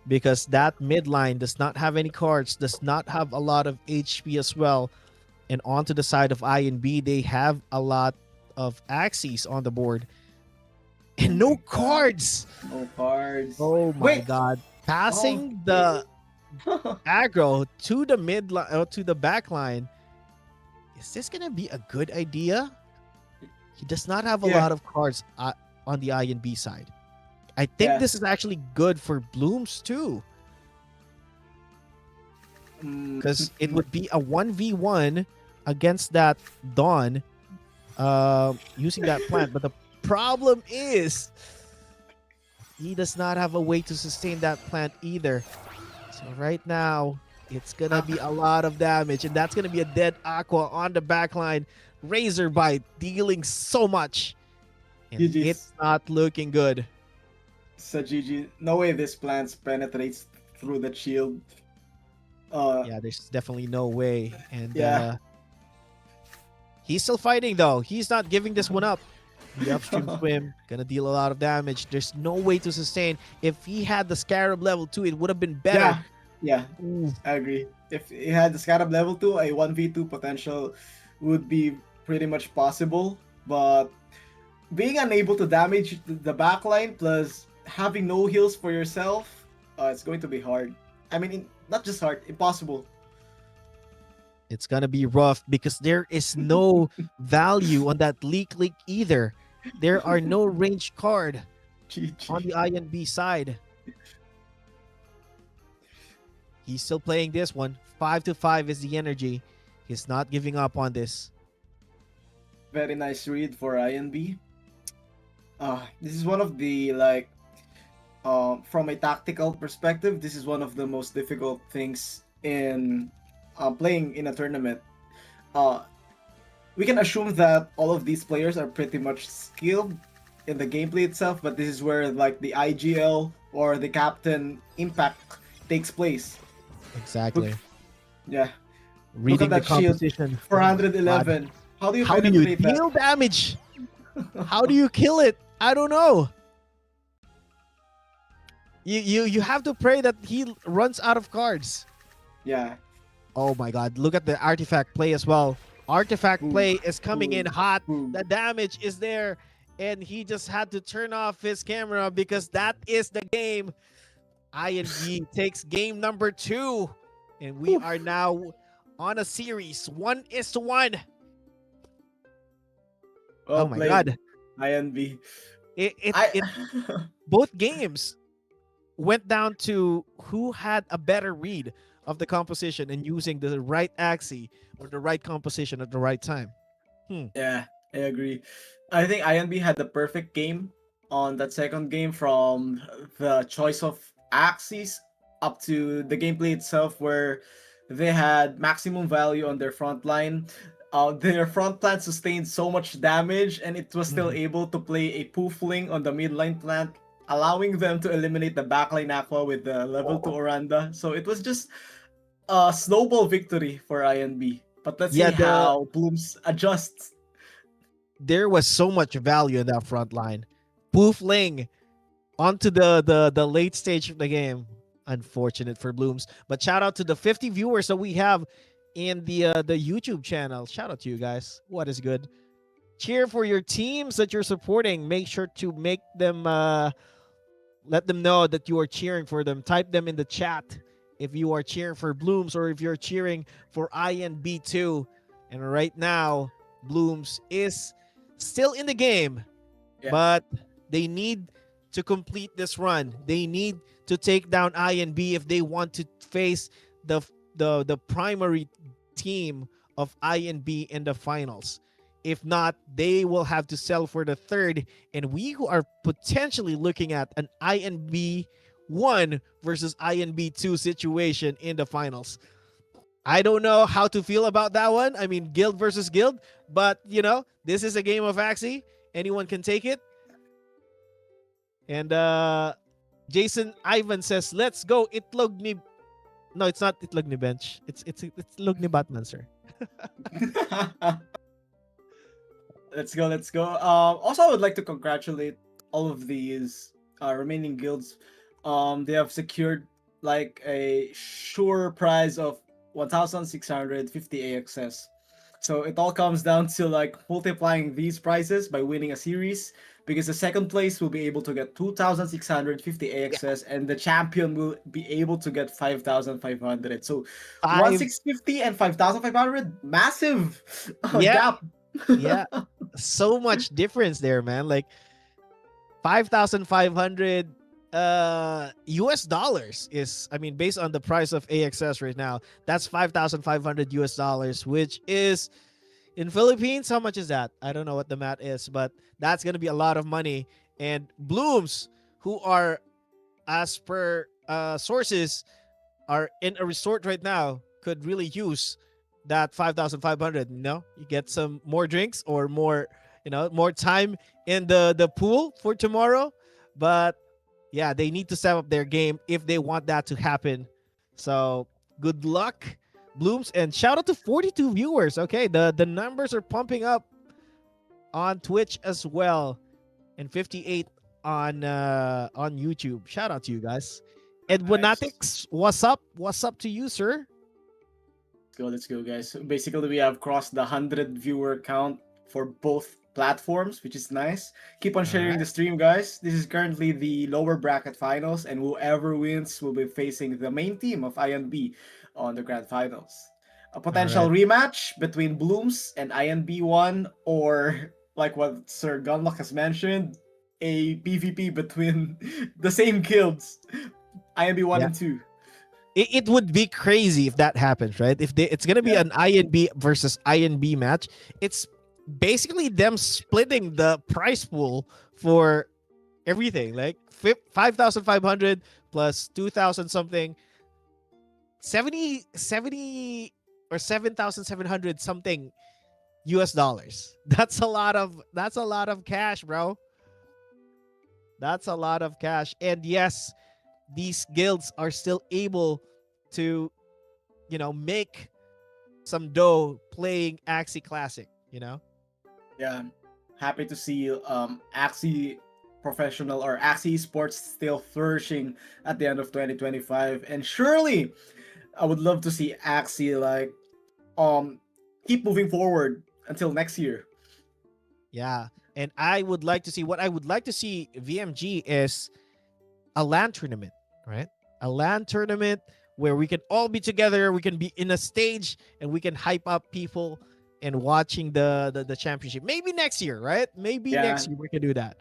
because that midline does not have any cards, does not have a lot of HP as well. And onto the side of I and B, they have a lot of Axies on the board Oh and no my god. cards. No cards. Oh my Wait. god. Oh. Passing the aggro to the mid line to the back line. Is this gonna be a good idea? He does not have a Yeah. lot of cards on the I and B side. I think Yeah. this is actually good for Blooms too, Mm. because it would be a 1v1 against that Dawn using that plant. But the problem is he does not have a way to sustain that plant either. So right now, it's gonna be a lot of damage, and that's gonna be a dead Aqua on the backline. Razor Bite dealing so much, and GG's. it's not looking good. So GG. No way this plant penetrates through the shield. Yeah, there's definitely no way. And Yeah. he's still fighting though. He's not giving this one up. The upstream swim gonna deal a lot of damage. There's no way to sustain. If he had the Scarab level 2, it would have been better. Yeah. Yeah. Ooh, I agree. If it had the Scarab level 2, a 1v2 potential would be pretty much possible. But being unable to damage the backline plus having no heals for yourself, it's going to be hard. I mean, not just hard, impossible. it's gonna be rough because there is no value on that leak either. There are no range card on GG. the INB side. He's still playing this one. 5-5 is the energy. He's not giving up on this. Very nice read for INB. This is one of the, like, from a tactical perspective, this is one of the most difficult things in playing in a tournament. Uh, we can assume that all of these players are pretty much skilled in the gameplay itself, but this is where like the IGL or the captain impact takes place. Exactly. Yeah, look Reading at the that shield, composition. Oh my God. 411. How do you How do you penetrate that? deal damage? How do you kill it? I don't know. You have to pray that he runs out of cards. Yeah. Oh my god, look at the artifact play as well. Artifact Boom, play is coming in boom, hot. boom. The damage is there, and he just had to turn off his camera because that is the game. ING takes game number 2, and we Oof. are now on a series 1-1. Well Oh my played, god. INB. It both games went down to who had a better read of the composition and using the right Axie or the right composition at the right time. Yeah, I agree. I think INB had the perfect game on that second game, from the choice of axes up to the gameplay itself, where they had maximum value on their front line. Their front plant sustained so much damage, and it was still Mhm. able to play a poofling on the mid line plant, allowing them to eliminate the backline aqua with the level 2 Oranda. So it was just a snowball victory for INB. But let's Yeah, see how Blooms adjusts. there was so much value in that front line. Poofling onto the late stage of the game. Unfortunate for Blooms, but shout out to the 50 viewers that we have in the YouTube channel. Shout out to you guys. What is good? Cheer for your teams that you're supporting. Make sure to make them let them know that you are cheering for them. Type them in the chat if you are cheering for Blooms or if you're cheering for INB2. And right now, Blooms is still in the game, Yeah. but they need to complete this run. They need to take down INB if they want to face the primary team of INB in the finals. If not, they will have to sell for the third, and we are potentially looking at an INB 1 versus INB2 situation in the finals. I don't know how to feel about that one. I mean, guild versus guild, but this is a game of Axie. Anyone can take it. And Jason Ivan says, "Let's go Itlog ni." No, it's not Itlog ni Bench. It's Itlog ni Batman, sir. Let's go, let's go. Also, I would like to congratulate all of these remaining guilds. They have secured like a sure prize of 1,650 AXS. So it all comes down to like multiplying these prizes by winning a series, because the second place will be able to get 2,650 Yeah, AXS and the champion will be able to get 5,500. So five. 1,650 and 5,500, massive Yeah, gap. yeah. So much difference there, man. Like 5,500 US dollars is, I mean, based on the price of AXS right now, that's 5,500 US dollars, which is in Philippines. How much is that? I don't know what the math is, but that's going to be a lot of money. And Blooms, who are, as per sources, are in a resort right now, could really use that 5,500. You get some more drinks or more, more time in the pool for tomorrow. But yeah, they need to step up their game if they want that to happen. So good luck, Blooms, and shout out to 42 viewers. Okay, the numbers are pumping up on Twitch as well, and 58 on YouTube. Shout out to you guys. Nice. Edwinatics, what's up? What's up to you, sir? Let's go, guys. So basically, we have crossed the 100 viewer count for both platforms, which is nice. Keep on All sharing right, the stream, guys. This is currently the lower bracket finals, and whoever wins will be facing the main team of INB on the grand finals. A all potential right. rematch between Blooms and INB1, or like what Sir Gunlock has mentioned, a PvP between the same guilds, INB1 Yeah, and 2. it would be crazy if that happens, right? If it's gonna be Yeah. an INB versus INB match, it's basically them splitting the price pool for everything, like 5,500 plus 2,000 something, 70 or 7,700 something US dollars. That's a lot of cash, bro. That's a lot of cash. And yes, these guilds are still able to, make some dough playing Axie Classic. Yeah, happy to see Axie professional or Axie sports still flourishing at the end of 2025, and surely I would love to see Axie like um keep moving forward until next year. Yeah. And what I would like to see VMG is a LAN tournament, right? A LAN tournament where we can all be together, we can be in a stage, and we can hype up people and watching the championship. Maybe next year, right? Maybe Yeah, next year we can do that.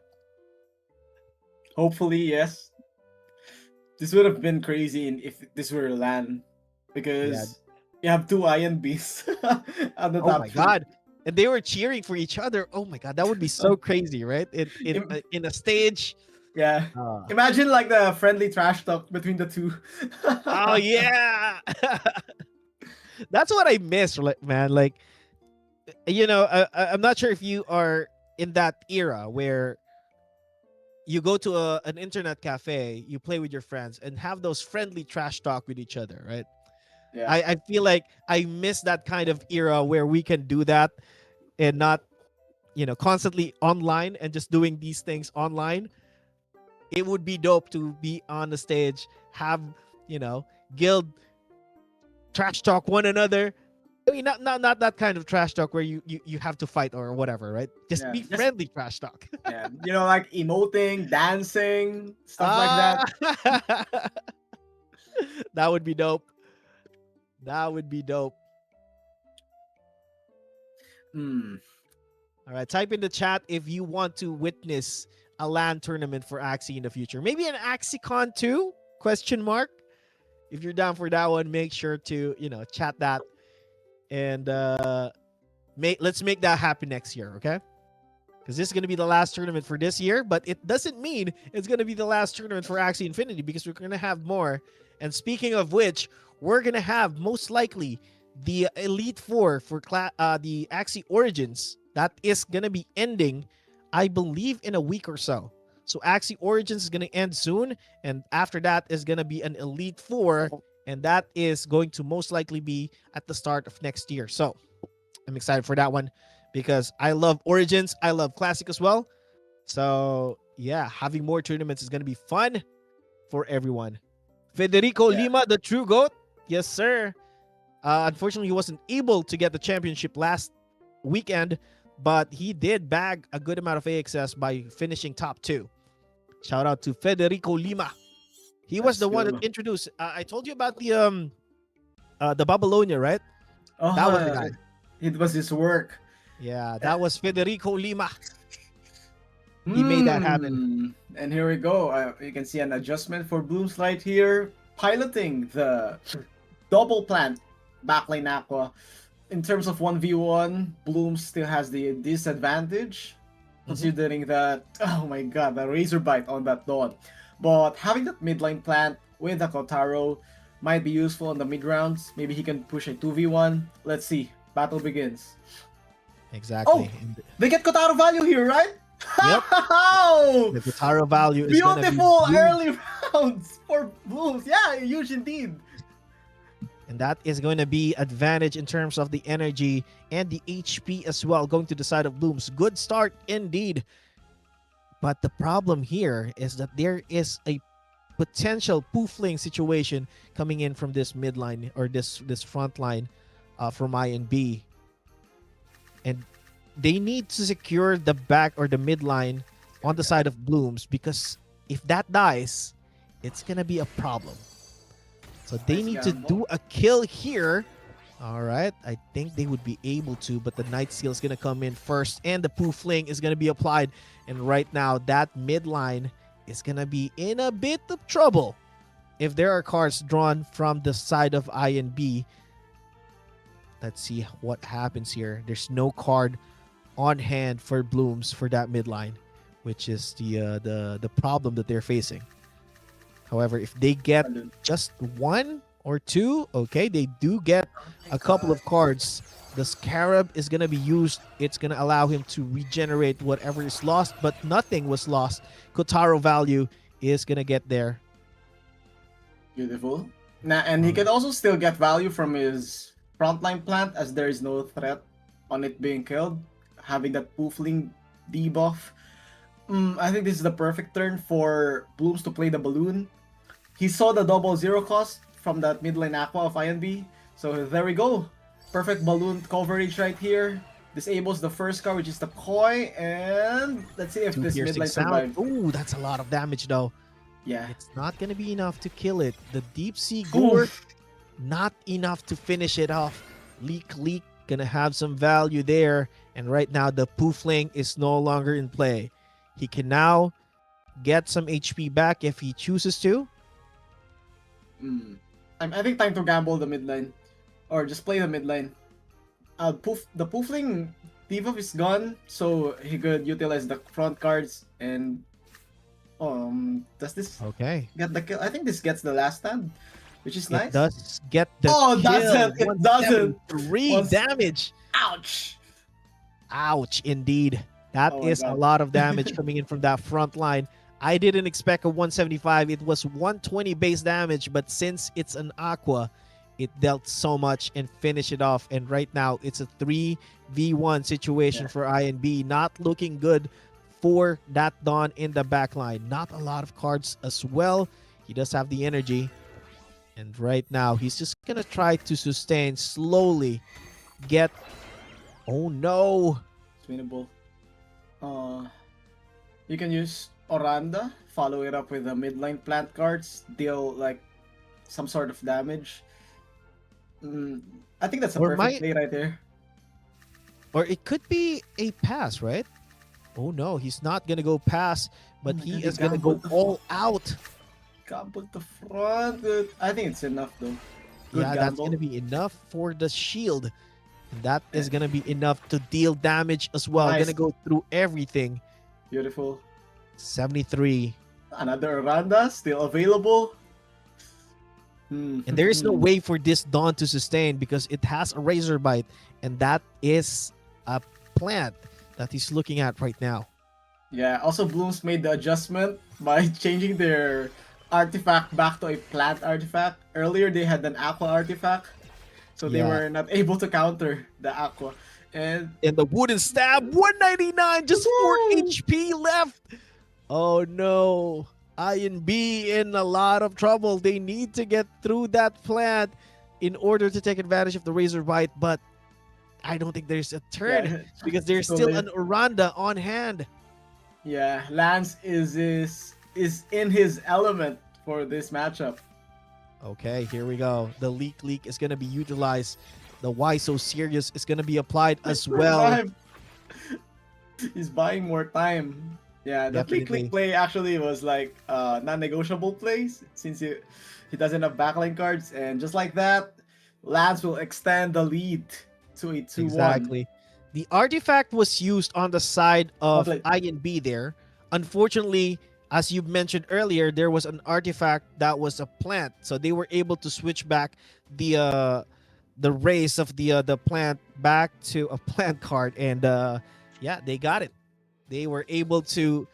hopefully yes. This would have been crazy if this were LAN, Yeah. because you have two INBs on the Oh top my three. god. And they were cheering for each other. Oh my god, that would be so crazy, right? In in Im- uh, in a stage. yeah, Uh, imagine like the friendly trash talk between the two. oh yeah. That's what I miss, man. Like, I'm not sure if you are in that era where you go to an internet cafe, you play with your friends, and have those friendly trash talk with each other, right? Yeah. I feel like I miss that kind of era where we can do that and not, constantly online and just doing these things online. It would be dope to be on the stage, have, guild trash talk one another. I mean, not that kind of trash talk where you have to fight or whatever, right? Just Yeah, be just friendly trash talk. yeah, like emoting, dancing, stuff like that. Ah, that would be dope. That would be dope. Hmm. All right, type in the chat if you want to witness a LAN tournament for Axie in the future. Maybe an AxieCon too? Question mark. If you're down for that one, make sure to chat that, and let's make that happen next year, okay? because this is going to be the last tournament for this year, but it doesn't mean it's going to be the last tournament for Axie Infinity because we're going to have more. And speaking of which, we're going to have most likely the Elite Four for the Axie Origins that is going to be ending, I believe, in a week or so. So Axie Origins is going to end soon, and after that is going to be an Elite Four, and that is going to most likely be at the start of next year. So I'm excited for that one because I love Origins. I love Classic as well. So yeah, having more tournaments is going to be fun for everyone. Federico Yeah. Lima, the true GOAT. Yes, sir. Unfortunately, he wasn't able to get the championship last weekend, but he did bag a good amount of AXS by finishing top 2. Shout out to Federico Lima. He was Let's the one that go. introduced. I told you about the Babylonia, right? That was the Oh, guy. it was his work. Yeah, that was Federico Lima. He made that happen. And here we go. You can see an adjustment for Bloom's Light here, piloting the double plant backline Aqua. In terms of 1v1, Bloom still has the disadvantage, considering that, oh my god, the Razor Bite on that Dawn. But having that midline plant with the Kotaro might be useful in the mid rounds. Maybe he can push a 2v1. Let's see. Battle begins. Exactly. Oh! They get Kotaro value here, right? Yep. Oh! The Kotaro value is going to be Beautiful huge. early rounds for Blues. Yeah, huge indeed. And that is going to be advantage in terms of the energy and the HP as well, going to the side of Blooms. Good start indeed. But the problem here is that there is a potential poofling situation coming in from this midline or this front line from INB. And they need to secure the back or the midline on the side of Blooms, because if that dies, it's going to be a problem. So they Nice need to gamble. do a kill here. All right. I think they would be able to, but the Night Seal is going to come in first and the Poofling is going to be applied. And right now, that midline is going to be in a bit of trouble if there are cards drawn from the side of INB. Let's see what happens here. There's no card on hand for Blooms for that midline, which is the problem that they're facing. However, if they get just 1 or 2, okay, they do get a couple of cards. The Scarab is going to be used. It's going to allow him to regenerate whatever is lost, but nothing was lost. Kotaro value is going to get there. Beautiful. Now, and he can also still get value from his frontline plant, as there is no threat on it being killed. Having that Poofling debuff. I think this is the perfect turn for Blooms to play the balloon. He saw the double 0 cost from that midlane Aqua of INB. So there we go. Perfect balloon coverage right here. Disables the first card, which is the Koi. And let's see if this Piercing midline sound. survives. Ooh, that's a lot of damage though. Yeah. It's not going to be enough to kill it. The Deep Sea Gore, not enough to finish it off. Leak, gonna have some value there. And right now, the Poofling is no longer in play. He can now get some HP back if he chooses to. I think time to gamble the midline. Or just play the midline. The Poofling debuff is gone, so he could utilize the front cards and does this Okay. get the kill? I think this gets the last stand, which is It nice. does get the Oh, kill. doesn't. It doesn't. 3 damage. Ouch! Ouch, indeed. That Oh my is a God. lot of damage coming in from that front line. I didn't expect a 175. It was 120 base damage, but since it's an Aqua, it dealt so much and finished it off. And right now, it's a 3v1 situation for INB. Not looking good for that Dawn in the backline. Not a lot of cards as well. He does have the energy. And right now, he's just going to try to sustain slowly. Get... Oh, no. It's winnable. You can use Oranda, follow it up with the midline plant cards, deal like some sort of damage. I think that's a Or perfect play right there. Or it could be a pass, right? Oh no, he's not gonna go pass, but my he God, is he gonna go gambled the all out. Gamble the front. Good. I think it's enough though. Good Yeah, that's gamble. gonna be enough for the shield. And that Eh, is gonna be enough to deal damage as well. Gonna Nice. go through everything. Beautiful. 73. Another Aranda still available. Hmm. And there is no way for this Dawn to sustain because it has a Razor Bite. And that is a plant that he's looking at right now. Yeah, also Blooms made the adjustment by changing their artifact back to a plant artifact. Earlier they had an aqua artifact, so they Yeah. were not able to counter the aqua. And And the wooden stab, 199, just 4 woo! HP left. Oh no. I and B in a lot of trouble. They need to get through that plant in order to take advantage of the Razor Bite, but I don't think there's a turn Yeah, because it's there's too still late. an Oranda on hand. Yeah, Lance is in his element for this matchup. Okay, here we go. The leak is going to be utilized. The why so serious is going to be applied as well. Time. He's buying more time. Yeah, the click Definitely. play actually was like non-negotiable plays since he doesn't have backline cards, and just like that, Lance will extend the lead to a 2-1. Exactly. The artifact was used on the side of Like, I and B there. Unfortunately, as you mentioned earlier, there was an artifact that was a plant. So they were able to switch back the race of the plant back to a plant card and yeah, they got it. They were able to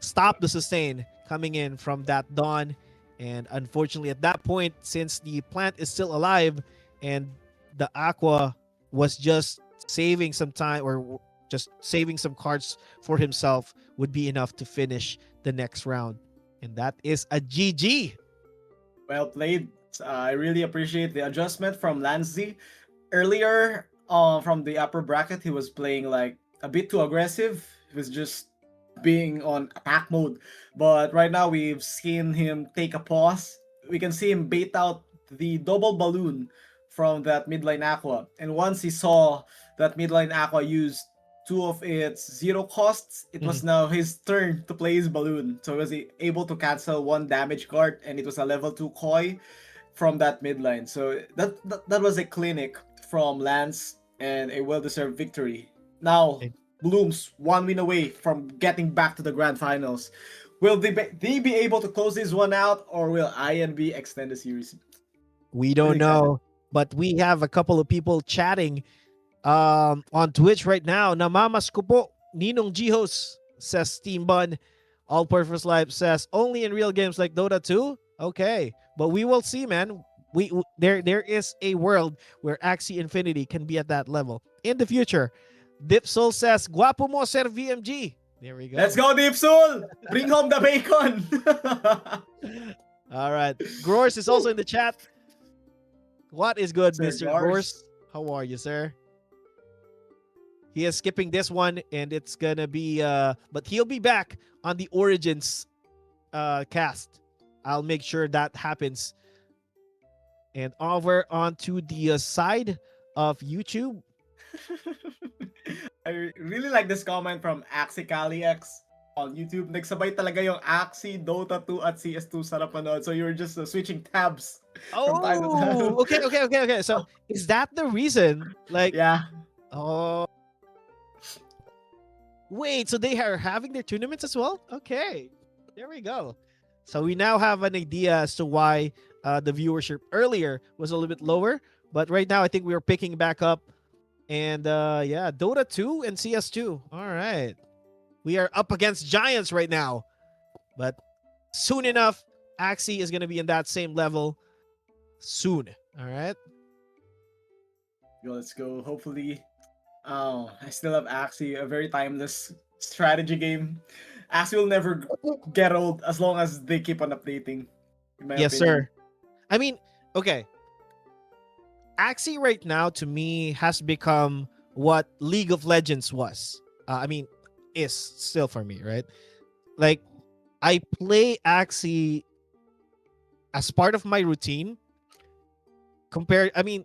stop the sustain coming in from that Dawn. And unfortunately, at that point, since the plant is still alive and the Aqua was just saving some time or just saving some cards for himself, would be enough to finish the next round. And that is a GG. well played. I really appreciate the adjustment from Lanszy. Earlier, from the upper bracket, he was playing like a bit too aggressive. He was just being on attack mode. But right now, we've seen him take a pause. We can see him bait out the double balloon from that midline aqua. And once he saw that midline aqua use two of its zero costs, it was Mhm. now his turn to play his balloon. So he was able to cancel one damage card, and it was a level 2 koi from that midline. So that was a clinic from Lance and a well-deserved victory. Now, Blooms one win away from getting back to the grand finals. Will they be able to close this one out, or will INB extend the series? We Really don't excited. know, but we have a couple of people chatting on Twitch right now. Namamas ko po, Ninong Jihos, says Steam Bun. All Purpose Life says, only in real games like Dota 2? Okay, but we will see, man. There is a world where Axie Infinity can be at that level in the future. Dipsol says, guapo mo, Sir VMG. There we Let's go. go, Deep Soul! Bring home the bacon! All right. Grors is also in the chat. What is good, Sir Mr. Gars. Grors? How are you, sir? He is skipping this one, and it's gonna be but he'll be back on the Origins cast. I'll make sure that happens. And over onto the side of YouTube. I really like this comment from Axie X on YouTube. Nagsabay talaga yung Axie, Dota 2 at CS2 sa napanood. So you're just switching tabs from time to time. Oh, okay. So is that the reason? Like, Yeah. oh, wait. So they are having their tournaments as well? Okay, there we go. So we now have an idea as to why the viewership earlier was a little bit lower, but right now I think we are picking back up. And yeah, Dota 2 and CS2. All right. We are up against giants right now. But soon enough, Axie is going to be in that same level soon. All right. Let's go. Hopefully. Oh, I still have Axie, a very timeless strategy game. Axie will never get old as long as they keep on updating, in my Yes, opinion. sir. I mean, okay. Axie right now to me has become what League of Legends was. I mean, is still for me, right? Like, I play Axie as part of my routine. Compared, I mean,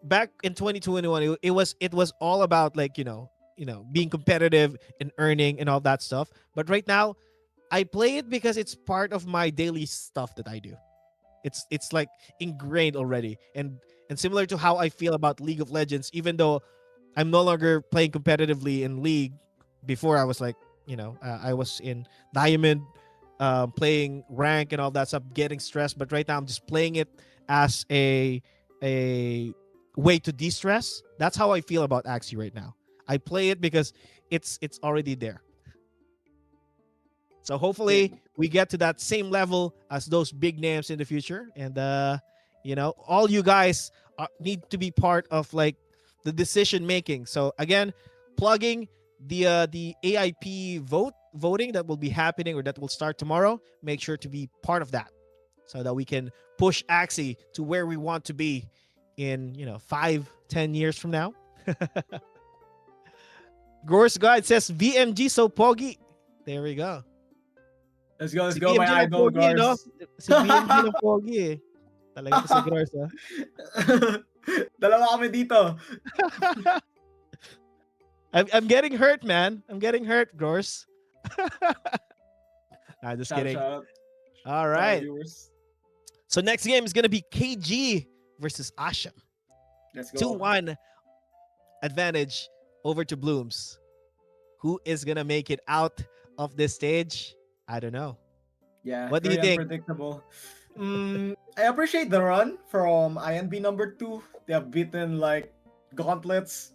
back in 2021, it was all about like being competitive and earning and all that stuff. But right now, I play it because it's part of my daily stuff that I do. It's like ingrained already, and And similar to how I feel about League of Legends, even though I'm no longer playing competitively in League. Before I was like, I was in Diamond, playing rank and all that stuff, getting stressed. But right now I'm just playing it as a way to de-stress. That's how I feel about Axie right now. I play it because it's already there. So Yeah. hopefully we get to that same level as those big names in the future, and all you guys need to be part of like the decision making. So again, plugging the AIP voting that will be happening or that will start tomorrow. Make sure to be part of that so that we can push Axie to where we want to be in 5-10 years from now. Gorse Guide says VMG so poggy. There we go. Let's Si go, my BMG ng idol, pogi, no? Gars. Si BMG ng pogi eh. Talaga to si Gross, ha? Dalawa kami dito. I'm getting hurt, man. I'm getting hurt, Gross. I'm just Shout kidding. out All to our right. viewers. So next game is going to be KG versus Asham. Let's go. 2-1 advantage over to Blooms. Who is going to make it out of this stage? I don't know. Yeah, What do you very think? unpredictable. I appreciate the run from INB number 2. They have beaten like gauntlets,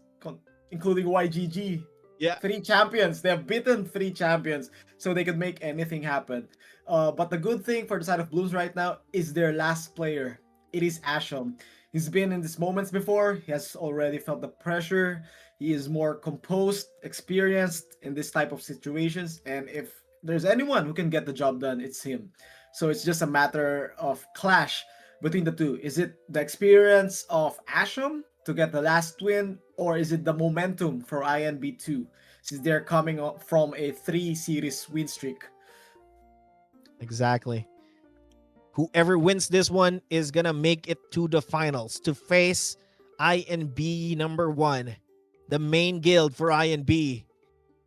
including YGG. Yeah. 3 champions. They have beaten 3 champions, so they could make anything happen. But the good thing for the side of Blues right now is their last player. It is Asham. He's been in these moments before. He has already felt the pressure. He is more composed, experienced in this type of situations. And if there's anyone who can get the job done, it's him. So it's just a matter of clash between the two. Is it the experience of Asham to get the last win, or is it the momentum for INB2 since they're coming up from a 3 series win streak? Exactly. Whoever wins this one is going to make it to the finals to face INB number 1, the main guild for INB.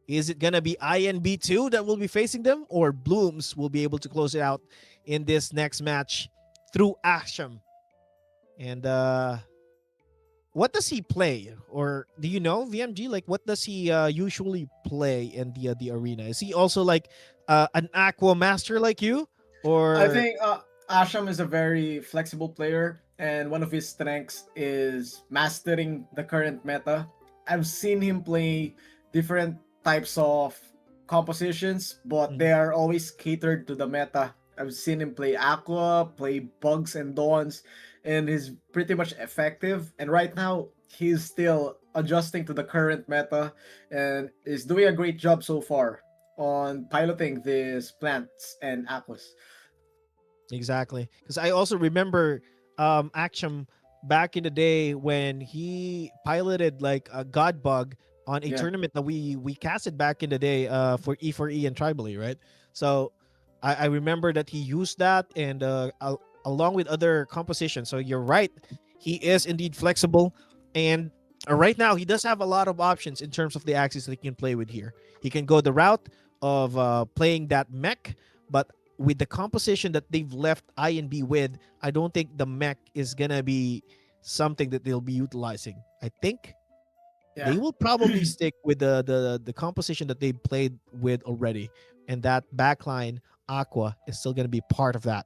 Is it going to be INB2 that will be facing them, or Blooms will be able to close it out in this next match through Asham? And what does he play? Or do you know, VMG? Like, what does he usually play in the arena? Is he also like an Aqua master like you? Or I think Asham is a very flexible player, and one of his strengths is mastering the current meta. I've seen him play different types of compositions, but they are always catered to the meta. I've seen him play Aqua, play Bugs and Dawns, and he's pretty much effective. And right now, he's still adjusting to the current meta and is doing a great job so far on piloting these plants and Aquas. Exactly. Because I also remember Action back in the day when he piloted like a God Bug on a tournament that we casted back in the day for E4E and Tribally, right? So I remember that he used that and along with other compositions. So you're right. He is indeed flexible. And right now, he does have a lot of options in terms of the axes that he can play with here. He can go the route of playing that mech, but with the composition that they've left INB with, I don't think the mech is going to be something that they'll be utilizing. I think they will probably stick with the composition that they played with already. And that backline, Aqua, is still going to be part of that.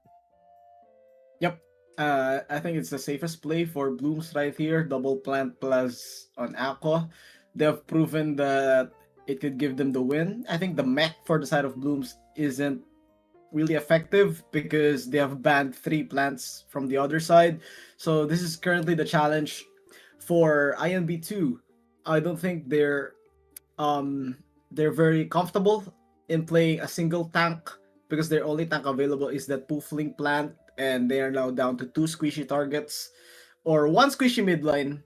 Yep. I think it's the safest play for Blooms right here. Double plant plus on Aqua. They've proven that it could give them the win. I think the mech for the side of Blooms isn't really effective because they have banned 3 plants from the other side. So this is currently the challenge for INB2. I don't think they're very comfortable in playing a single tank because their only tank available is that Poofling plant, and they are now down to 2 squishy targets or 1 squishy midline,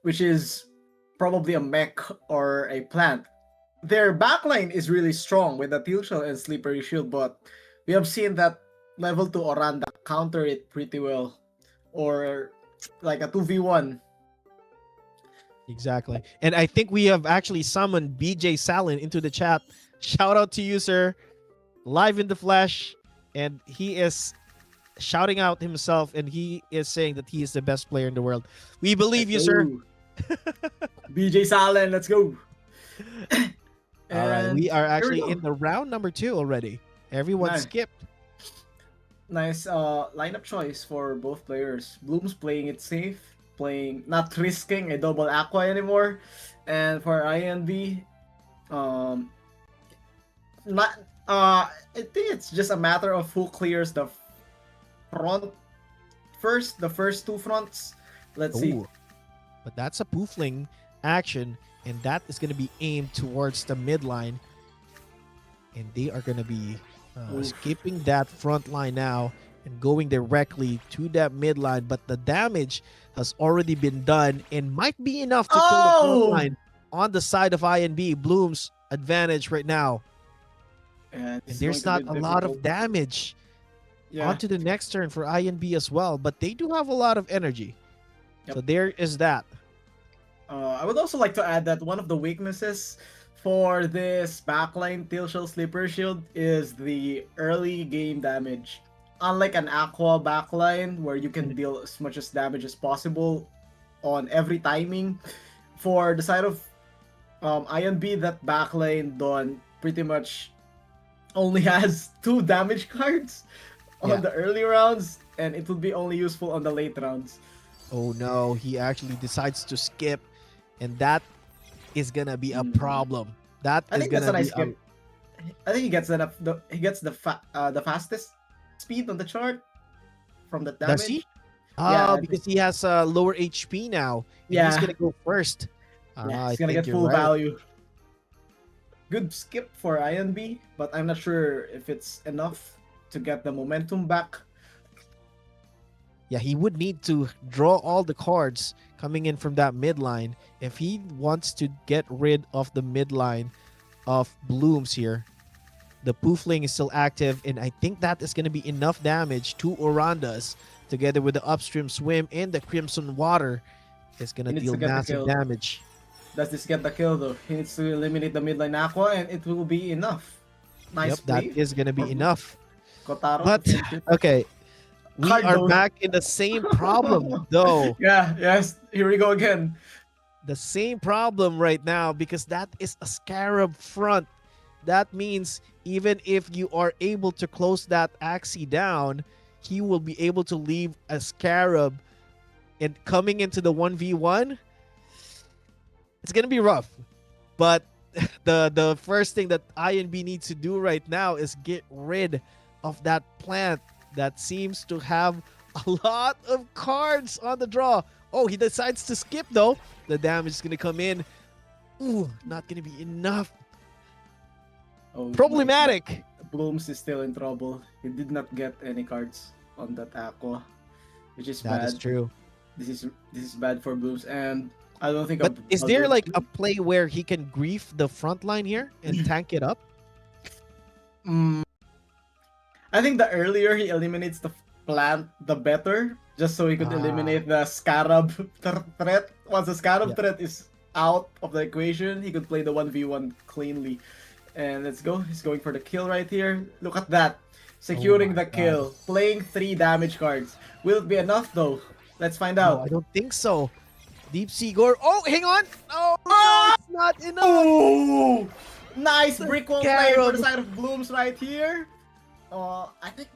which is probably a mech or a plant. Their backline is really strong with the Teal Shell and Slippery Shield, but we have seen that level 2 Oranda counter it pretty well, or like a 2v1. Exactly. And I think we have actually summoned BJ Salin into the chat. Shout out to you, sir. Live in the flesh. And he is shouting out himself, and he is saying that he is the best player in the world. We believe Let's you, sir. go. BJ Salen, let's go. All right, we And are here we actually go. in the round number 2 already. Everyone Nice, skipped. nice lineup choice for both players. Bloom's playing it safe, playing not risking a double aqua anymore, and for INB, um, not I think it's just a matter of who clears the front first, the first two fronts. Let's see. Oh, but that's a poofling action, and that is going to be aimed towards the midline, and they are going to be Oof. skipping that front line now and going directly to that midline. But the damage has already been done and might be enough to kill the front Oh! line on the side of INB. Bloom's advantage right now, And and this is going there's to be not a lot difficult. of damage Yeah. onto the next turn for INB as well, but they do have a lot of energy. Yep. So there is that. I would also like to add that one of the weaknesses for this backline Tail Shell Sleeper Shield is the early game damage. Unlike an Aqua backline where you can deal as much as damage as possible on every timing, for the side of INB, that backline done pretty much only has 2 damage cards on Yeah. the early rounds, and it will be only useful on the late rounds. Oh no, he actually decides to skip, and that is gonna be a Mm. problem. That I is think that's gonna a nice be a skip. I think he gets the fastest speed on the chart from the does damage. he? Yeah, Oh, because he has lower HP now, and he's yeah, gonna go first. yeah. I He's gonna think get you're full right. value. Good skip for INB, but I'm not sure if it's enough to get the momentum back. Yeah, he would need to draw all the cards coming in from that midline if he wants to get rid of the midline of Blooms here. The Poofling is still active, and I think that is going to be enough damage to Orandas, together with the upstream swim and the Crimson Water. Is going to He needs to deal get the massive kill. damage. Does this get the kill though? He needs to eliminate the midline Aqua, and it will be enough. Nice Yep, that play. is going to be enough. Kotaro. But, okay, we Hard are though. back in the same problem, though. Yeah, yes. Here we go again. The same problem right now, because that is a Scarab front. That means even if you are able to close that Axie down, he will be able to leave a Scarab, and coming into the 1v1, it's gonna be rough. But the first thing that INB needs to do right now is get rid of that plant that seems to have a lot of cards on the draw. Oh, he decides to skip though. The damage is gonna come in. Ooh, not gonna be enough. Oh, Problematic. Blooms is still in trouble. He did not get any cards on that Aqua, which is That bad. is true. This is bad for Blooms, and I don't think. But is there like a play where he can grief the front line here and tank it up? I think the earlier he eliminates the plant, the better, just so he could eliminate the Scarab threat. Once the Scarab threat is out of the equation, he could play the 1v1 cleanly. And let's go. He's going for the kill right here. Look at that. Securing the kill. Playing 3 damage cards. Will it be enough though? Let's find out. No, I don't think so. Deep Sea Gore. Oh, hang on. Oh, no, it's not enough. Oh! Nice brick wall play for the Scarab. side of Blooms right here. I think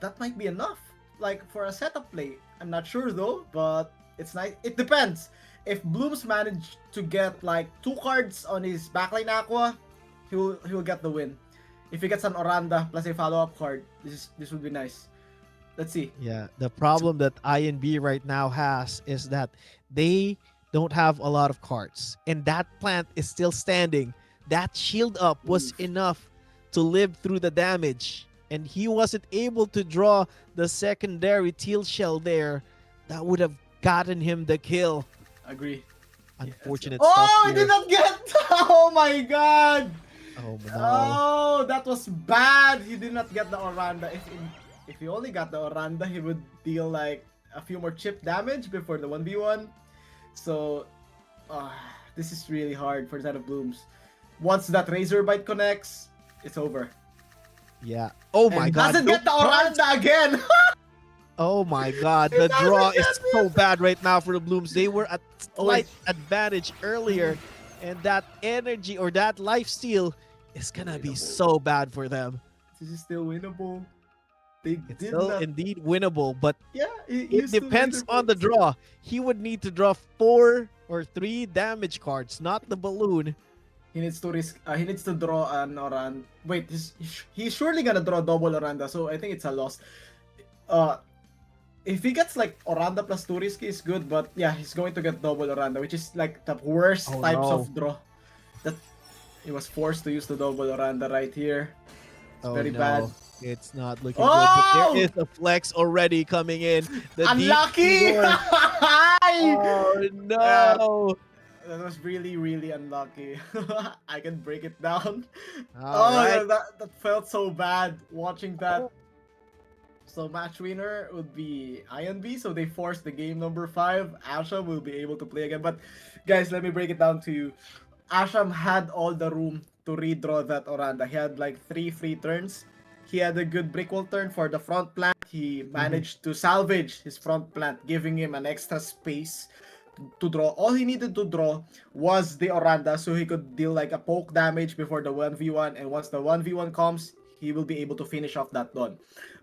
that might be enough. Like for a setup play. I'm not sure though, but it's nice. It depends. If Blooms manage to get like 2 cards on his backline Aqua, he will get the win. If he gets an Oranda plus a follow-up card, this would be nice. Let's see. Yeah, the problem that INB right now has is that they don't have a lot of cards, and that plant is still standing. That shield up was enough to live through the damage, and he wasn't able to draw the secondary teal shell there. That would have gotten him the kill. Agree. Unfortunate Oh, stuff he here. did not get. Oh my god. Oh no. Oh, that was bad. He did not get the Oranda. If he only got the Oranda, he would deal like a few more chip damage before the 1v1. So, this is really hard for the side of Blooms. Once that Razor Bite connects, it's over. Yeah. Oh my And god. doesn't no get the cards. Oranda again. Oh my God, It the draw doesn't is get so me. bad right now for the Blooms. They were at Oh wait. slight advantage earlier, and that energy or that life steal is Still gonna be winnable. so bad for them. This is still winnable. They It's did still not. indeed winnable, but Yeah, it it used to depends laser on the points. draw. He would need to draw 4 or 3 damage cards, not the balloon. He needs to risk. He needs to draw an Oranda. Wait, he's surely gonna draw double Oranda. So I think it's a loss. Uh, if he gets like Oranda plus two risky is good, but yeah, he's going to get double Oranda, which is like the worst Oh types no. of draw. That he was forced to use the double Oranda right here. It's Oh very bad. no. It's not looking good, but there Oh! is a flex already coming in. The deep Unlucky! Igor. Oh Yeah, no. that was really, really unlucky. I can break it down. All Oh, right. that felt so bad watching that. So match winner would be INB, so they forced the game number 5. Asham will be able to play again. But guys, let me break it down to you. Asham had all the room to redraw that Oranda. He had like 3 free turns. He had a good brick wall turn for the front plant. He Mhm. managed to salvage his front plant, giving him an extra space to draw. All he needed to draw was the Oranda so he could deal like a poke damage before the 1v1, and once the 1v1 comes, he will be able to finish off that Don.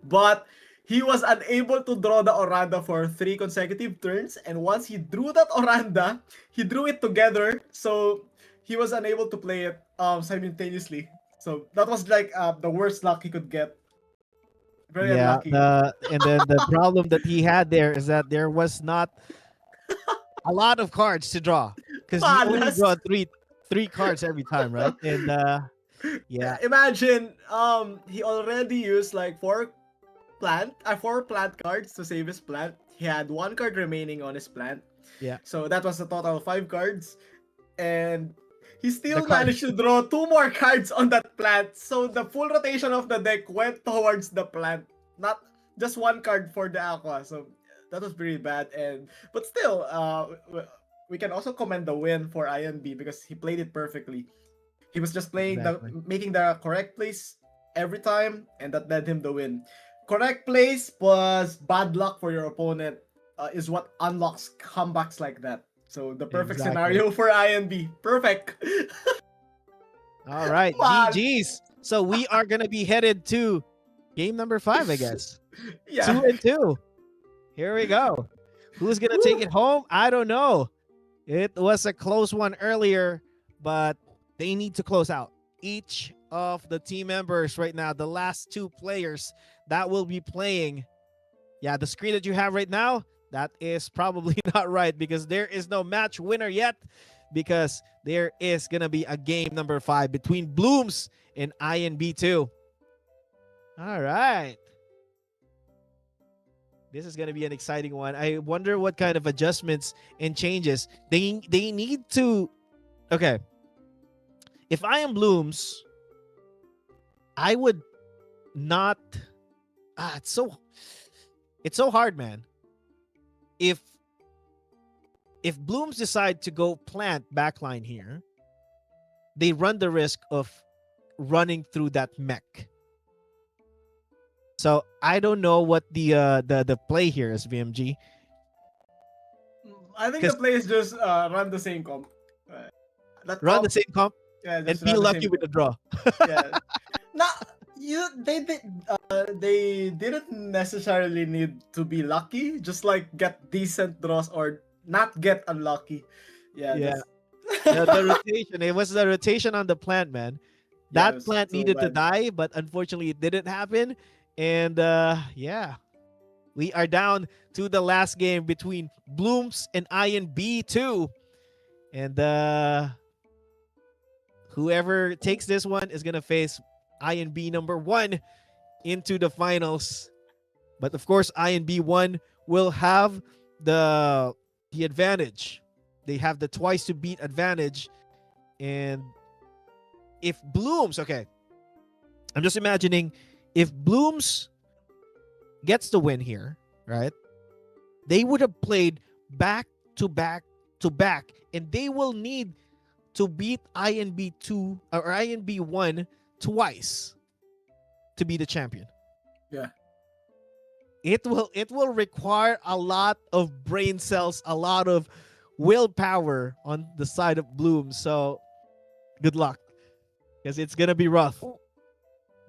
But he was unable to draw the Oranda for 3 consecutive turns, and once he drew that Oranda, he drew it together, so he was unable to play it simultaneously. So that was like the worst luck he could get. Very Yeah, unlucky. and then the problem that he had there is that there was not a lot of cards to draw because you only Malas. draw three cards every time, right? And yeah, Imagine he already used like four plant cards to save his plant. He had 1 card remaining on his plant. yeah, So that was a total of 5 cards. And he the still card. managed to draw 2 more cards on that plant. So the full rotation of the deck went towards the plant. Not just 1 card for the aqua. So that was pretty bad. And but still, we can also commend the win for INB because he played it perfectly. He was just playing Exactly. making the correct plays every time, and that led him the win. Correct plays plus bad luck for your opponent is what unlocks comebacks like that. So the perfect Exactly. scenario for INB. Perfect. All right, Man. GG's. So we are gonna be headed to game number 5, I guess. Yeah. 2-2. Here we go. Who's gonna take Woo. it home? I don't know. It was a close one earlier, but they need to close out. Each of the team members right now, the last 2 players that will be playing. Yeah, the screen that you have right now, that is probably not right because there is no match winner yet because there is going to be a game number 5 between Blooms and INB2. All right. This is going to be an exciting one. I wonder what kind of adjustments and changes they need to. Okay. If I am Blooms, I would not. It's so hard, man. If Blooms decide to go plant backline here, they run the risk of running through that mech. So I don't know what the play here is, VMG. I think the Because play is just run the same comp. That run the comp, same comp yeah, and just be run the lucky same with the comp. draw. Yeah. No, they didn't necessarily need to be lucky. Just like get decent draws or not get unlucky. Yeah, Yeah. that's The rotation. It was the rotation on the plant, man. yeah, it That was plant so needed to bad. die, but unfortunately it didn't happen. And yeah, we are down to the last game between Blooms and INB2. And whoever takes this one is gonna face INB number 1 into the finals. But of course, INB1 will have the advantage. They have the twice to beat advantage. And if Blooms, okay, I'm just imagining if Blooms gets the win here, right? They would have played back to back to back, and they will need to beat INB2 or INB1 twice to be the champion. Yeah. it will require a lot of brain cells, a lot of willpower on the side of Bloom. So good luck, because it's gonna be rough.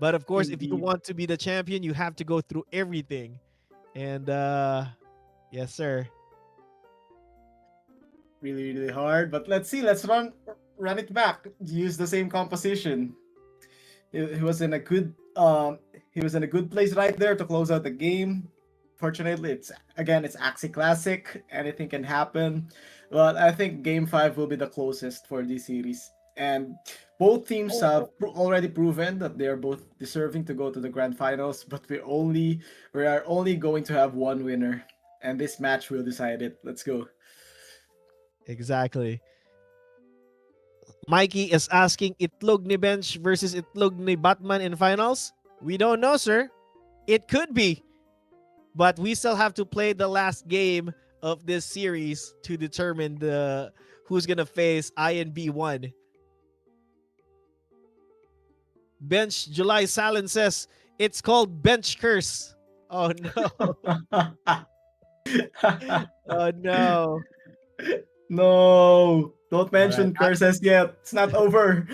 But of course, if you Indeed. want to be the champion, you have to go through everything. And yes, sir. Really, really hard. But let's see. Let's run it back. Use the same composition. He was in a good he was in a good place right there to close out the game. Fortunately, it's Axie Classic. Anything can happen, but I think Game 5 will be the closest for this series. And both teams Oh, have already proven that they are both deserving to go to the grand finals. But we are only going to have one winner, and this match will decide it. Let's go. exactly. Mikey is asking Itlog ni Bench versus Itlog ni Batman in finals. We don't know, sir. It could be, but we still have to play the last game of this series to determine the who's gonna face I and B1. Bench July Salen says it's called Bench Curse. Oh no. Oh no. No, don't All right. mention curses yet. It's not over.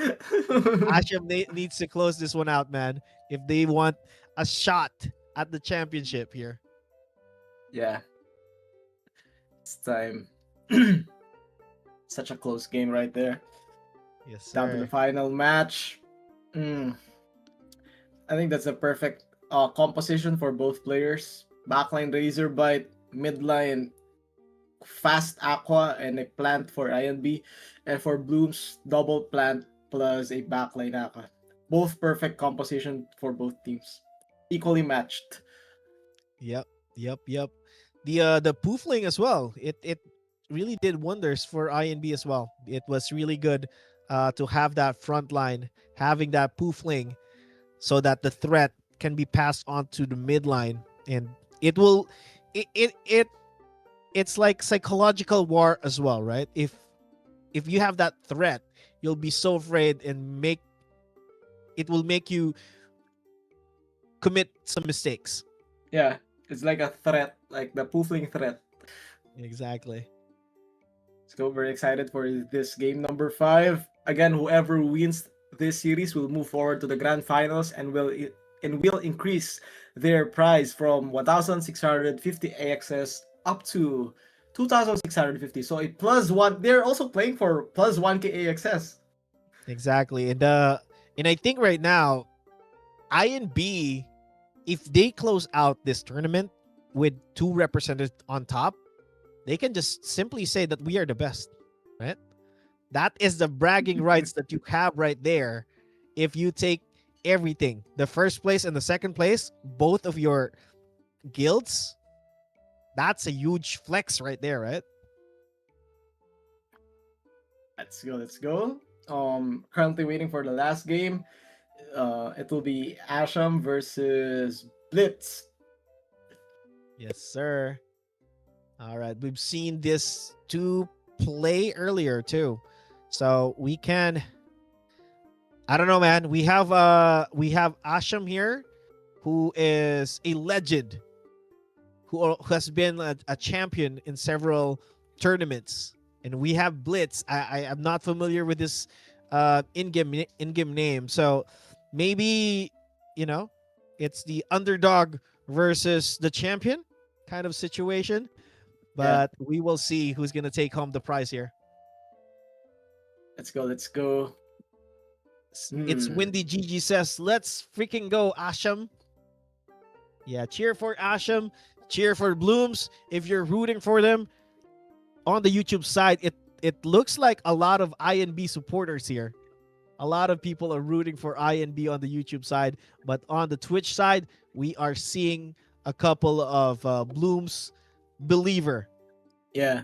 Asham needs to close this one out, man. If they want a shot at the championship here. Yeah, it's time. Such a close game right there. Yes, Down to the sir. final match. Mm, I think that's a perfect composition for both players. Backline Razor Bite, midline Fast Aqua, and a plant for INB. And for Bloom's, double plant plus a backline Aqua. Both perfect composition for both teams. Equally matched. Yep. Yep. The poofling as well. It really did wonders for INB as well. It was really good to have that front line, having that poofling, so that the threat can be passed on to the midline, and it will it's like psychological war as well, right? If you have that threat, you'll be so afraid and it will make you commit some mistakes. Yeah, it's like a threat, like the poofling threat. Exactly. Let's go. Very excited for this game number 5. Again, whoever wins this series will move forward to the grand finals and will increase their prize from 1,650 AXS up to 2,650. So a plus one. They're also playing for plus 1k AXS. Exactly. And I think right now, INB, if they close out this tournament with 2 representatives on top, they can just simply say that we are the best, right? That is the bragging rights that you have right there. If you take everything, the first place and the second place, both of your guilds, that's a huge flex right there, right? Let's go. Let's go. Currently waiting for the last game. It will be Asham versus Blitz. Yes, sir. All right, we've seen this two play earlier too, so we can. I don't know, man. We have Asham here, who is a legend, who has been a champion in several tournaments, and we have Blitz. I am not familiar with this in-game name, so maybe you know it's the underdog versus the champion kind of situation. Yeah. But we will see who's gonna take home the prize here. Let's go. Let's go. It's Hmm. Windy Gigi says, "Let's freaking go, Asham." Yeah, cheer for Asham, cheer for Blooms. If you're rooting for them on the YouTube side, it looks like a lot of INB supporters here. A lot of people are rooting for INB on the YouTube side, but on the Twitch side, we are seeing a couple of Blooms believer. Yeah.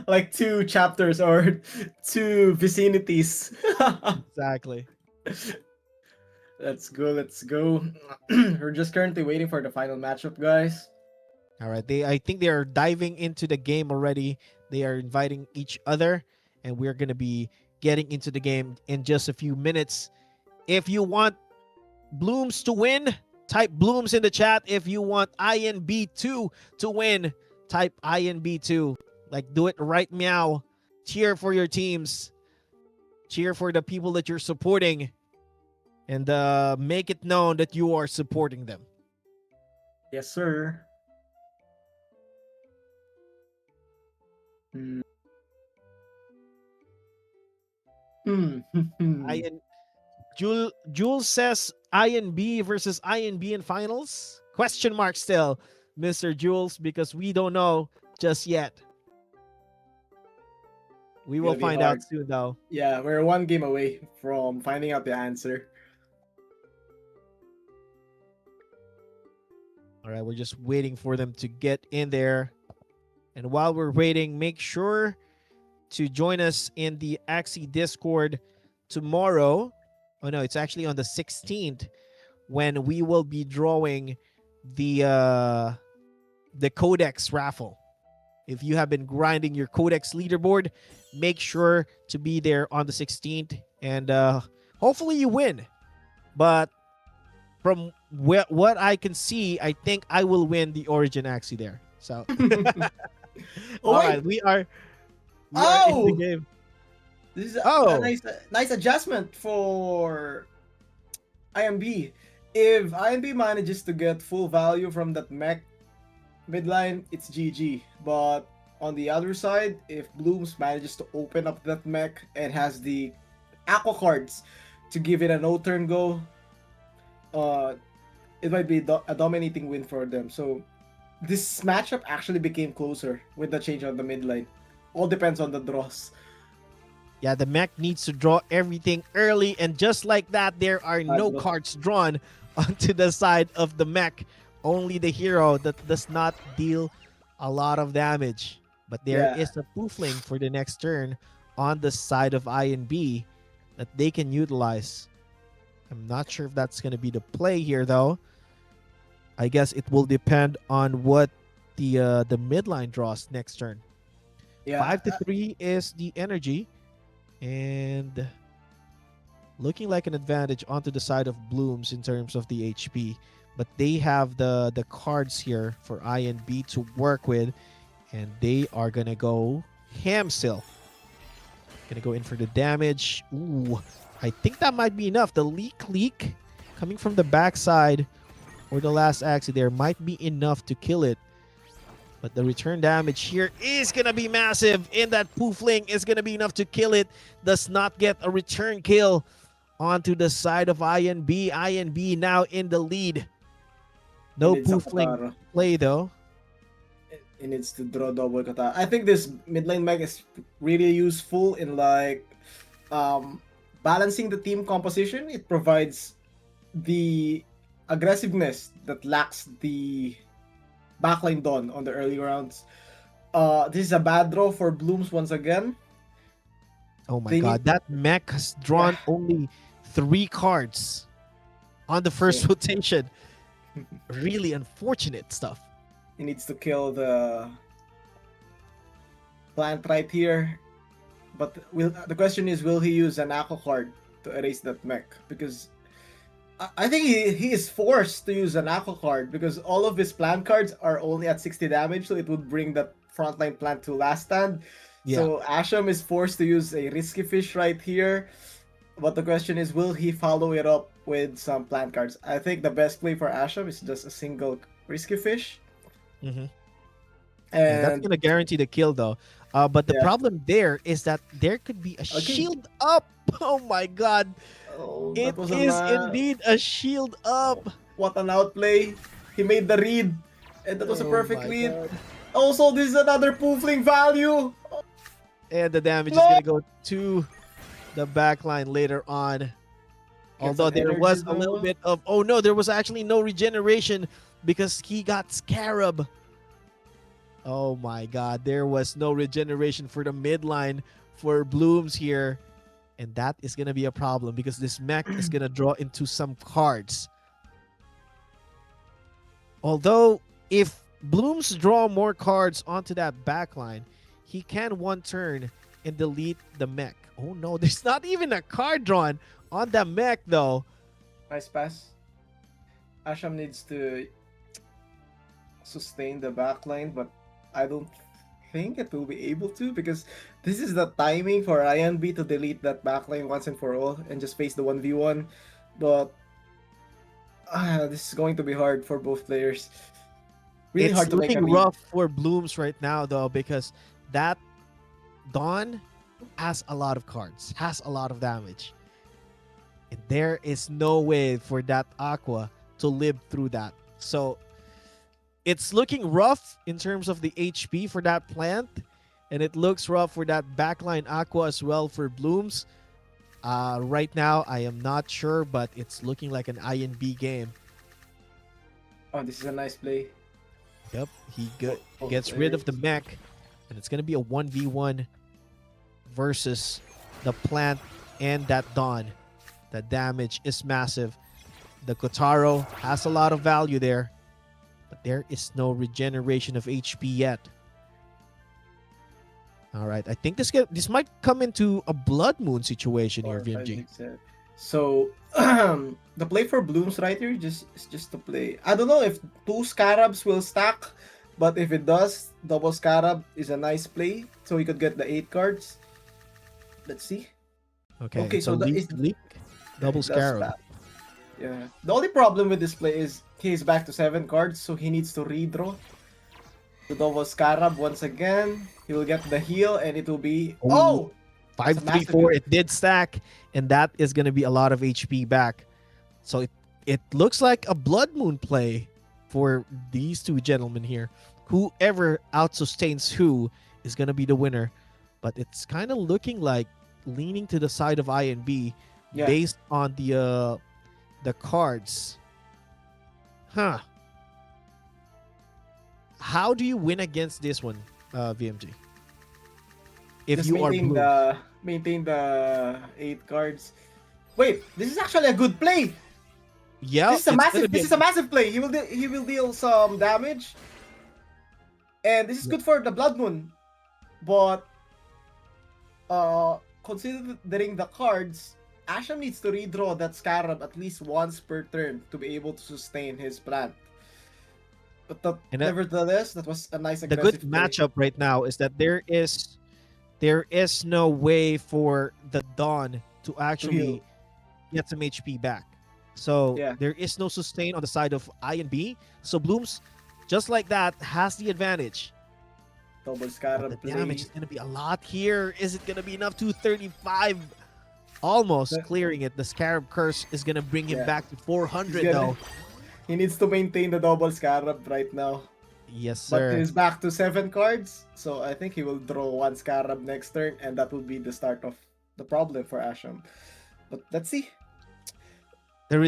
Like 2 chapters or 2 vicinities. Exactly. Let's go. Let's go. We're just currently waiting for the final matchup, guys. All right. I think they are diving into the game already. They are inviting each other, and we're gonna be getting into the game in just a few minutes. If you want Blooms to win, Type Blooms in the chat if you want INB2 to win. Type INB2. Like, do it right meow. Cheer for your teams. Cheer for the people that you're supporting. And make it known that you are supporting them. Yes, sir. Mm. IN, Jules says INB versus INB in finals? Question mark still, Mr. Jules, because we don't know just yet. We will Gonna be find out hard. soon, though. Yeah, we're one game away from finding out the answer. All right, we're just waiting for them to get in there. And while we're waiting, make sure to join us in the Axie Discord tomorrow. Oh no, it's actually on the 16th when we will be drawing the Codex raffle. If you have been grinding your Codex leaderboard, make sure to be there on the 16th, and hopefully you win. But from what I can see, I think I will win the Origin Axie there. So, Oh all wait! right, we are in the Oh, game. this is a Oh, nice adjustment for IMB. If IMB manages to get full value from that mech midline, it's GG. But on the other side, if Blooms manages to open up that mech and has the aqua cards to give it a no turn go, it might be a dominating win for them. So this matchup actually became closer with the change on the midline. All depends on the draws. yeah, the mech needs to draw everything early, and just like that, there are no Bro. cards drawn onto the side of the mech. Only the hero that does not deal a lot of damage. But there Yeah. is a poofling for the next turn on the side of I and B that they can utilize. I'm not sure if that's going to be the play here, though. I guess it will depend on what the midline draws next turn. Yeah. 5-3 is the energy, and looking like an advantage onto the side of Blooms in terms of the HP. But they have the cards here for I and B to work with, and they are gonna go ham still. Gonna go in for the damage. Ooh, I think that might be enough. The leak coming from the backside or the last Axie there might be enough to kill it. But the return damage here is gonna be massive, and that poofling is gonna be enough to kill it. Does not get a return kill onto the side of INB. INB now in the lead. No It needs a poofling Katara. play though. It needs to draw double kata. I think this midlane mech is really useful in like balancing the team composition. It provides the aggressiveness that lacks the backline Dawn on the early rounds. This is a bad draw for Blooms once again. Oh my They god, need- that mech has drawn only 3 cards on the first Yeah. rotation. Really unfortunate stuff. He needs to kill the plant right here. But the question is, will he use an Aqua card to erase that mech? Because I think he is forced to use an Aqua card because all of his plant cards are only at 60 damage, so it would bring that frontline plant to last stand. Yeah. So Asham is forced to use a Risky Fish right here. But the question is, will he follow it up with some plant cards? I think the best play for Asham is just a single Risky Fish. Mm-hmm. And Yeah, that's gonna guarantee the kill though. But the Yeah. problem there is that there could be a shield up. Oh my god. oh, It that was is indeed a shield up. What an outplay. He made the read. And that was a Oh perfect my lead. God. Also, this is another poofling value. And the damage is gonna go to the backline later on. Although some there energy was a though. little bit of, oh no, there was actually no regeneration because he got Scarab. Oh my god, there was no regeneration for the midline for Blooms here. And that is going to be a problem because this mech is going to draw into some cards. Although, if Blooms draw more cards onto that backline, he can one turn and delete the mech. Oh no, there's not even a card drawn on the mech though. Nice pass. Asham needs to sustain the backline, but I don't think it will be able to because this is the timing for INB to delete that backline once and for all and just face the 1v1. But this is going to be hard for both players. Really It's hard to make a looking read. rough for Blooms right now though, because that Dawn has a lot of cards, has a lot of damage. And there is no way for that Aqua to live through that. So it's looking rough in terms of the HP for that plant. And it looks rough for that backline Aqua as well for Blooms. Right now, I am not sure, but it's looking like an INB game. Oh, this is a nice play. Yep, he Both gets rid of the players. mech. And it's going to be a 1v1 versus the plant and that Dawn. The damage is massive. The Kotaro has a lot of value there, but there is no regeneration of HP yet. All right, I think this might come into a Blood Moon situation here, 4, 5, VMG. 6, 7. So the play for Blooms right here is just to play. I don't know if 2 Scarabs will stack, but if it does, double Scarab is a nice play. So he could get the 8 cards. Let's see. Okay, Okay, so so the leak, is leak, double that's Scarab. bad. Yeah. The only problem with this play is he's back to 7 cards, so he needs to redraw. The double Scarab once again. He will get the heal, and it will be Oh, that's a 5-3-4. massive- It did stack, and that is going to be a lot of HP back. So it looks like a Blood Moon play for these two gentlemen here. Whoever out-sustains who is going to be the winner. But it's kind of looking like leaning to the side of INB Yeah. based on the cards. Huh. How do you win against this one, VMG? If Just you are blue. maintain the 8 cards. Wait, this is actually a good play. Yeah, This is a it's massive. gonna be This is a massive play. He will deal some damage, and this is good for the Blood Moon. But considering the cards, Asham needs to redraw that Scarab at least once per turn to be able to sustain his plant. But And that- nevertheless, that was a nice the aggressive good play. matchup right now is that there is no way for the Dawn to actually heal. get some HP back. So Yeah. there is no sustain on the side of I and B. So Blooms, just like that, has the advantage. Double But Scarab the play. damage is going to be a lot here. Is it going to be enough? 235, almost The- clearing it. The Scarab Curse is going to bring him Yeah. back to 400 He's though. gonna- He needs to maintain the double Scarab right now. Yes, But sir. he's back to 7 cards, so I think he will draw 1 Scarab next turn, and that will be the start of the problem for Asham. But let's see. The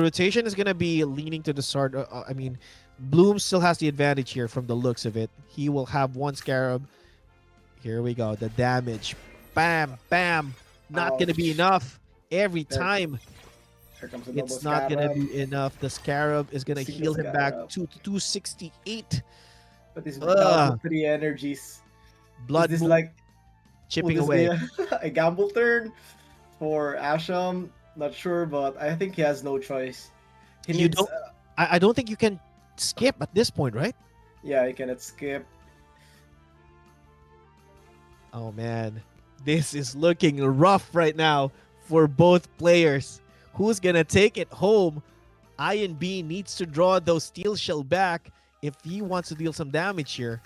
rotation is gonna be leaning to the start. I mean, Bloom still has the advantage here from the looks of it. He will have 1 Scarab. Here we go. The damage. Bam, bam. Not gonna be Ouch. enough every There- time. Here comes the double It's not gonna Scarab. be enough. The Scarab is gonna Single heal him back Scarab. to 268. But he's Ugh. down to 3 energies. Blood Is this Moon like chipping would this away. be a gamble turn for Asham? Not sure, but I think he has no choice. He You needs, don't- I don't think you can skip at this point, right? yeah, he cannot skip. Oh man, this is looking rough right now for both players. Who's gonna take it home? I and B needs to draw those steel shell back if he wants to deal some damage here.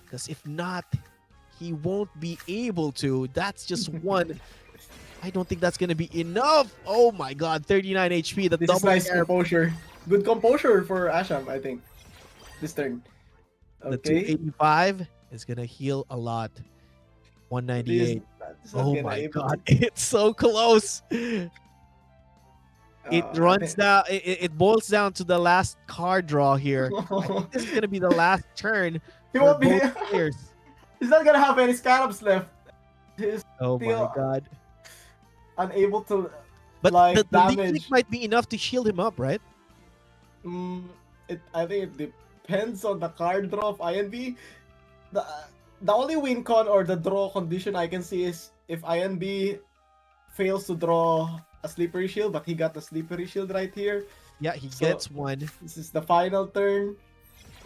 Because if not, he won't be able to. That's just one. I don't think that's gonna be enough. Oh my god, 39 HP. The This is double nice Scarab, composure. Good composure for Asham, I think. This turn. the Okay. 285 is gonna heal a lot. 198. This is not Oh gonna my able god, it's so close. to- It I runs think- down. It boils down to the last card draw here. This is gonna be the last turn He for won't be. both players. He's not gonna have any Scarabs left. He's Oh my Still- god! unable to. But like, the leak damage. might be enough to shield him up, right? I think it depends on the card draw of INB. The only win con or the draw condition I can see is if INB fails to draw a slippery shield, but he got the slippery shield right here. Yeah, he So gets one. this is the final turn.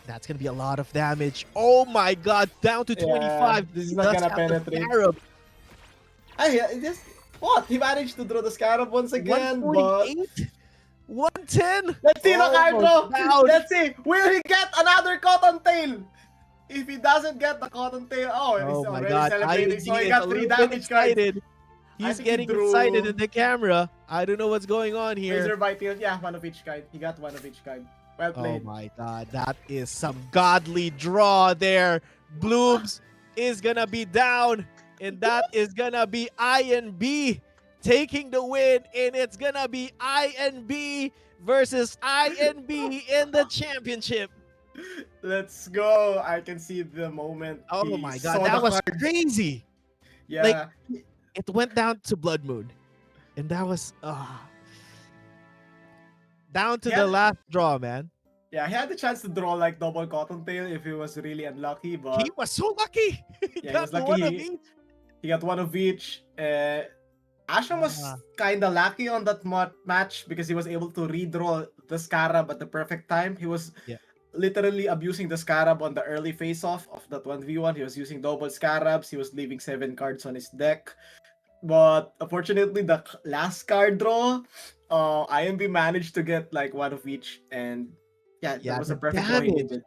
That's gonna be a lot of damage. Oh my god, down to Yeah, 25. this is He not does gonna have the penetrate. scarab. I just what? He managed to draw the scarab once again, but 148? 110? let's see the card Almost draw. down. Let's see. Will he get another cotton tail? If he doesn't get the cotton tail, oh, he's Oh my already god, celebrating. So IND he is a got three little bit damage cards. excited. I He's think he getting excited in drew the camera. I don't know what's going on here. Razor by Tail. Yeah, one of each kind. He got one of each kind. Well Oh played. my god, that is some godly draw there. Blooms is gonna be down, and that is gonna be INB taking the win, and it's gonna be INB versus INB in the championship. Let's go. I can see the moment Oh he my god, saw that the was cards. crazy. Like, Yeah. it went down to Blood Moon, and that was down to the Yeah. last draw, man. Yeah, he had the chance to draw like double cottontail if he was really unlucky, He but was so lucky. He yeah, he got was the lucky. one of each. He got one of each. Ashram was Ah, kind of lucky on that match because he was able to redraw the Scarab at the perfect time. He was yeah. literally abusing the Scarab on the early face-off of that 1v1. He was using double Scarabs. He was leaving 7 cards on his deck. But unfortunately, the last card draw, IMB managed to get like one of each. And yeah, that Yeah, was a the perfect draw he damage. needed.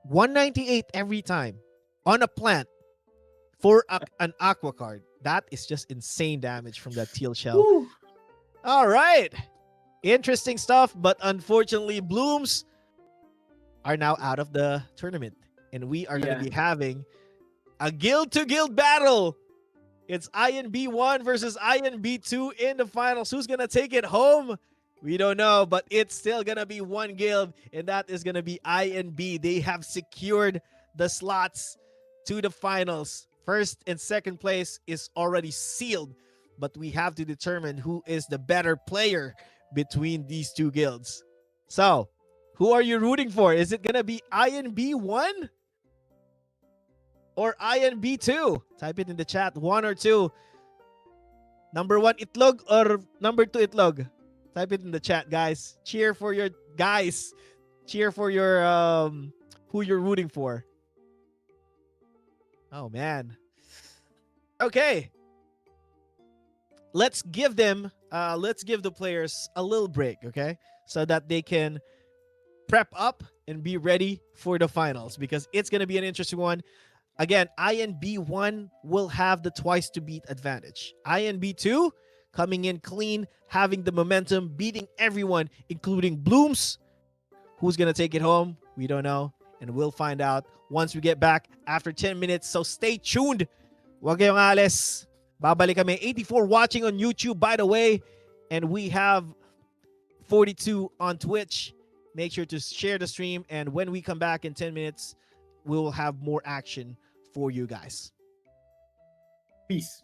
198 every time on a plant for an aqua card. That is just insane damage from that teal shell. Woo! All right. Interesting stuff, but unfortunately, Blooms are now out of the tournament. And we are going Yeah. to be having a guild to guild battle. It's INB1 versus INB2 in the finals. Who's going to take it home? We don't know, but it's still going to be one guild, and that is going to be INB. They have secured the slots to the finals. First and second place is already sealed, but we have to determine who is the better player between these two guilds. So, who are you rooting for? Is it going to be INB1 or INB2? Type it in the chat, 1 or 2. Number 1 Itlog or number 2 Itlog? Type it in the chat, guys. Cheer for your guys. Cheer for your who you're rooting for. Oh man. Okay. Let's give the players a little break, okay? So that they can prep up and be ready for the finals because it's going to be an interesting one. Again, INB1 will have the twice to beat advantage. INB2 coming in clean, having the momentum, beating everyone, including Blooms. Who's going to take it home? We don't know. And we'll find out once we get back after 10 minutes. So stay tuned. Huwag kayong alis. Babalik kami. 84 watching on YouTube, by the way. And we have 42 on Twitch. Make sure to share the stream. And when we come back in 10 minutes, we will have more action for you guys. Peace.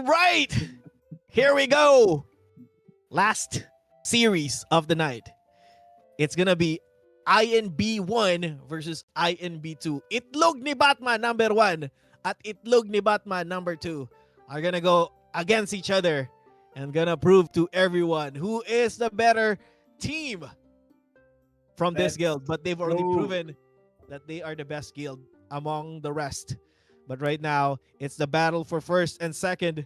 All right, here we go. Last series of the night. It's gonna be INB1 versus INB2. Itlog ni Batman number 1 at Itlog ni Batman number 2 are gonna go against each other and gonna prove to everyone who is the better team from this Let's guild. But they've already go. proven that they are the best guild among the rest. But right now, it's the battle for first and second.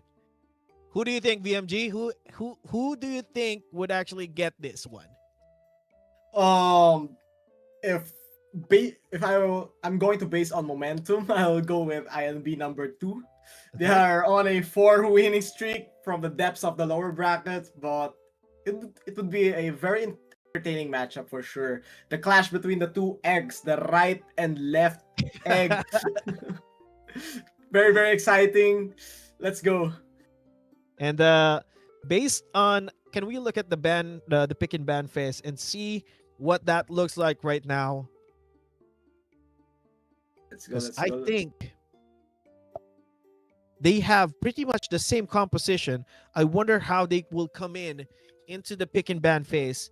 Who do you think, VMG? Who do you think would actually get this one? Um, if I'm going to base on momentum, I'll go with INB number 2. They Okay. are on a 4 winning streak from the depths of the lower brackets, but it would be a very entertaining matchup for sure. The clash between the two eggs, the right and left egg. Very, very exciting. Let's go. And based on, can we look at the pick and ban phase and see what that looks like right now? Let's go. Because Let's I go. think they have pretty much the same composition. I wonder how they will come in into the pick and ban phase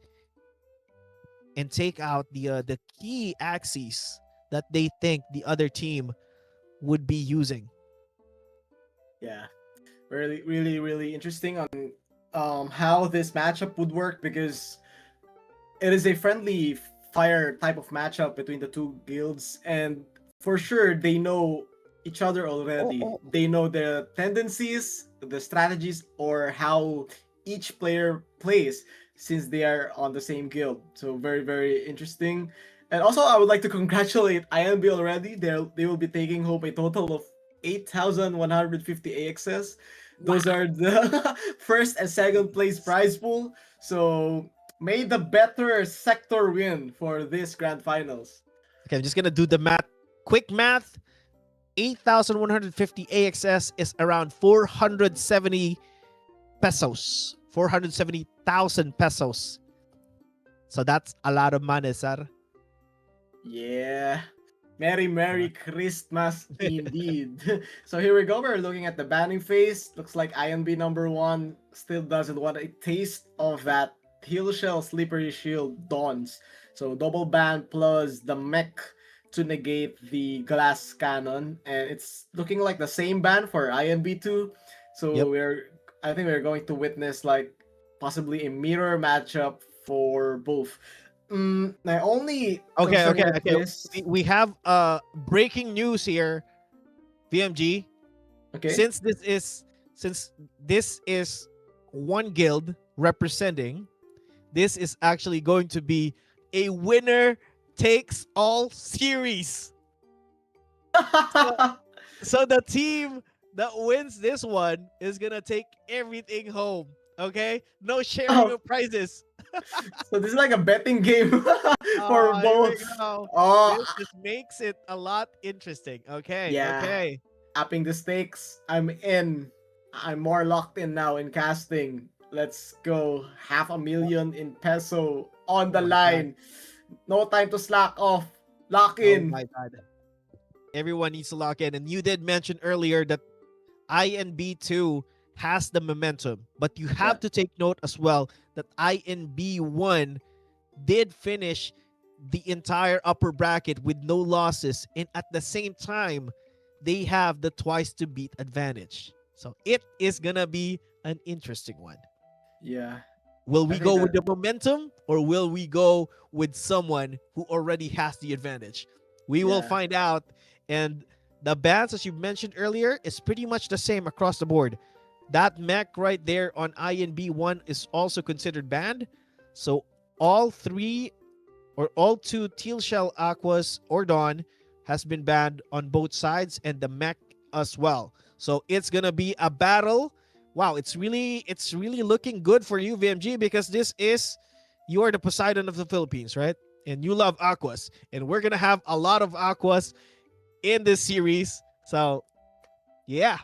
and take out the key axes that they think the other team would be using. Yeah, really, really, really interesting on how this matchup would work, because it is a friendly fire type of matchup between the two guilds, and for sure they know each other already. Oh. They know the tendencies, the strategies, or how each player plays since they are on the same guild. So very, very interesting. And also, I would like to congratulate INB already. They will be taking home a total of 8,150 AXS. Those Wow. are the first and second place prize pool. So may the better sector win for this grand finals. Okay, I'm just gonna do the math. Quick math. 8,150 AXS is around 470 pesos. 470,000 pesos. So that's a lot of money, sir. Yeah. Merry Christmas indeed. So here we go. We're looking at the banning phase. Looks like INB number 1 still doesn't want a taste of that Heal Shell Slippery Shield Dawns. So double ban plus the mech to negate the glass cannon. And it's looking like the same ban for INB2. So Yep. I think we're going to witness like possibly a mirror matchup for both. My only Okay, concern okay, with okay. this. We have breaking news here, VMG. Okay. Since this is one guild representing, this is actually going to be a winner takes all series. So, so the team that wins this one is gonna take everything home. Okay, no sharing Oh, of prizes. so this is like a betting game for Here we both. go. Oh, This just makes it a lot interesting. Okay, yeah. okay. Upping the stakes. I'm in. I'm more locked in now in casting. Let's go. 500,000 in peso on Oh the my god. line. No time to slack off. Lock Oh in. my god. Everyone needs to lock in. And you did mention earlier that INB2 has the momentum, but you Yeah. have to take note as well that INB1 did finish the entire upper bracket with no losses, and at the same time, they have the twice to beat advantage. So it is gonna be an interesting one. Yeah. Will I we think go with that. the momentum or will we go with someone who already has the advantage? We will Yeah. find out. And the bans, as you mentioned earlier, is pretty much the same across the board. That mech right there on INB1 is also considered banned. So all three or all two Teal Shell Aquas or Dawn has been banned on both sides and the mech as well. So it's gonna be a battle. Wow, it's really looking good for you, VMG, because this is you are the Poseidon of the Philippines, right? And you love aquas, and we're gonna have a lot of aquas in this series. So yeah,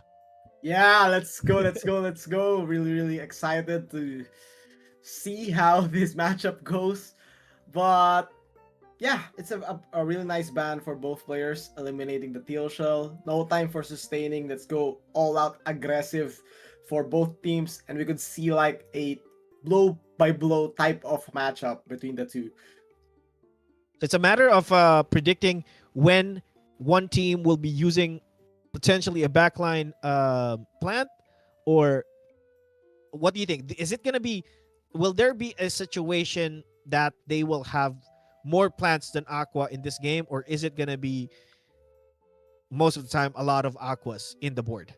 Yeah, let's go, let's go, let's go. Really, really excited to see how this matchup goes. But yeah, it's a really nice ban for both players, eliminating the teal shell. No time for sustaining. Let's go all out aggressive for both teams, and we could see like a blow by blow type of matchup between the two. It's a matter of predicting when one team will be using potentially a backline plant, or what do you think? Is it gonna be? Will there be a situation that they will have more plants than Aqua in this game, or is it gonna be most of the time a lot of Aquas in the board?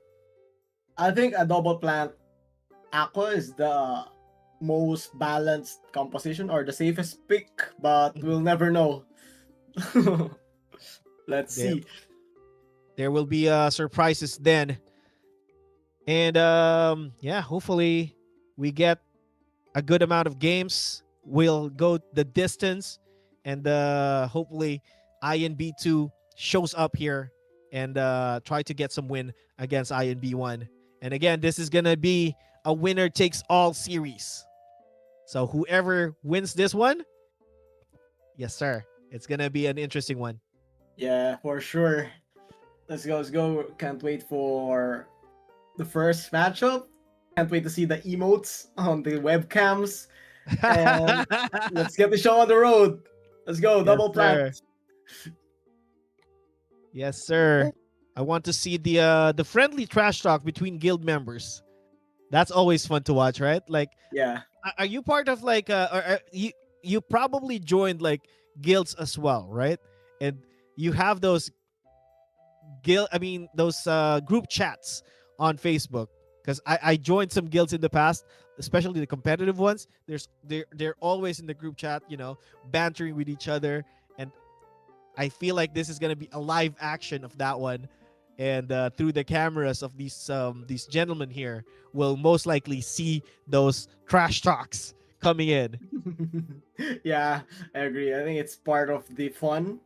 I think a double plant Aqua is the most balanced composition or the safest pick, but Mhm. we'll never know. Let's There, see. there will be surprises then, and yeah, hopefully we get a good amount of games. We'll go the distance, and hopefully INB2 shows up here and try to get some win against INB1. And again, this is gonna be a winner takes all series. So whoever wins this one, yes sir, it's gonna be an interesting one. Yeah, for sure. Let's go, let's go. Can't wait for the first matchup. Can't wait to see the emotes on the webcams. And let's get the show on the road. Let's go, Yes double plant. sir. Yes sir. I want to see the friendly trash talk between guild members. That's always fun to watch, right? Like, Yeah. are you part of like you probably joined like guilds as well, right? And you have those those group chats on Facebook, because I joined some guilds in the past, especially the competitive ones. They're always in the group chat, bantering with each other, and I feel like this is gonna be a live action of that one, and through the cameras of these gentlemen here, will most likely see those trash talks coming in. Yeah, I agree. I think it's part of the fun.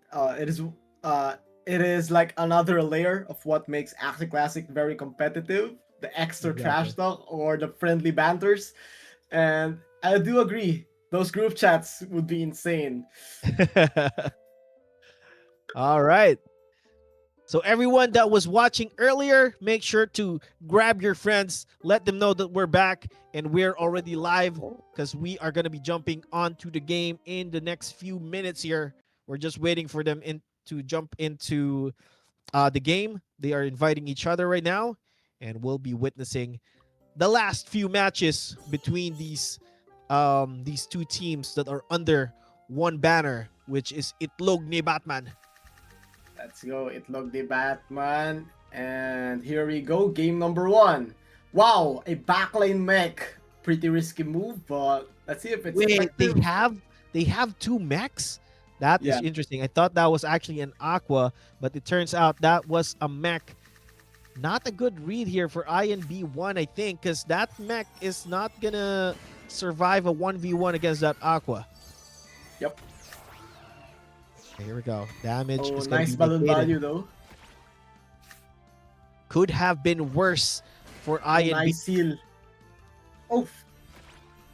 It is like another layer of what makes Axie Classic very competitive. The extra trash Exactly. talk or the friendly banters. And I do agree. Those group chats would be insane. All right. So everyone that was watching earlier, make sure to grab your friends, let them know that we're back and we're already live, because we are going to be jumping onto the game in the next few minutes here. We're just waiting for them to jump into the game. They are inviting each other right now, and we'll be witnessing the last few matches between these two teams that are under one banner, which is Itlog ni Batman. Let's go. Itlog the Batman. And here we go. Game number one. Wow, a backline mech. Pretty risky move, but let's see if it's Wait, effective. they have two mechs? That is Yeah. interesting. I thought that was actually an Aqua, but it turns out that was a mech. Not a good read here for INB1, I think, because that mech is not gonna survive a 1v1 against that Aqua. Yep. Here we go. Damage Oh, is gonna nice be balloon negated. value though. Could have been worse for Oh, INB, nice seal. Oh,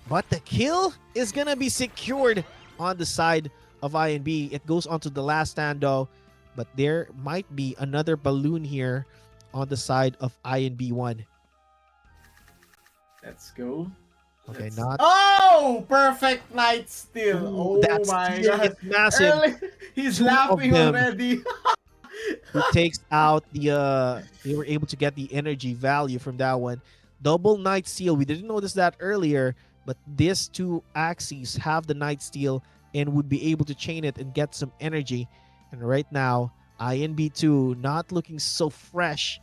but the kill is gonna be secured on the side of INB. It goes on to the last stand though, but there might be another balloon here on the side of INB1. let's go. Okay, Let's... not. Oh, perfect night steal. Ooh, Oh that my steal is god. massive. Early, he's Two of laughing them. already. He takes out they were able to get the energy value from that one. Double Night Seal. We didn't notice that earlier, but these two Axies have the Night Steal and would be able to chain it and get some energy. And right now, INB2 not looking so fresh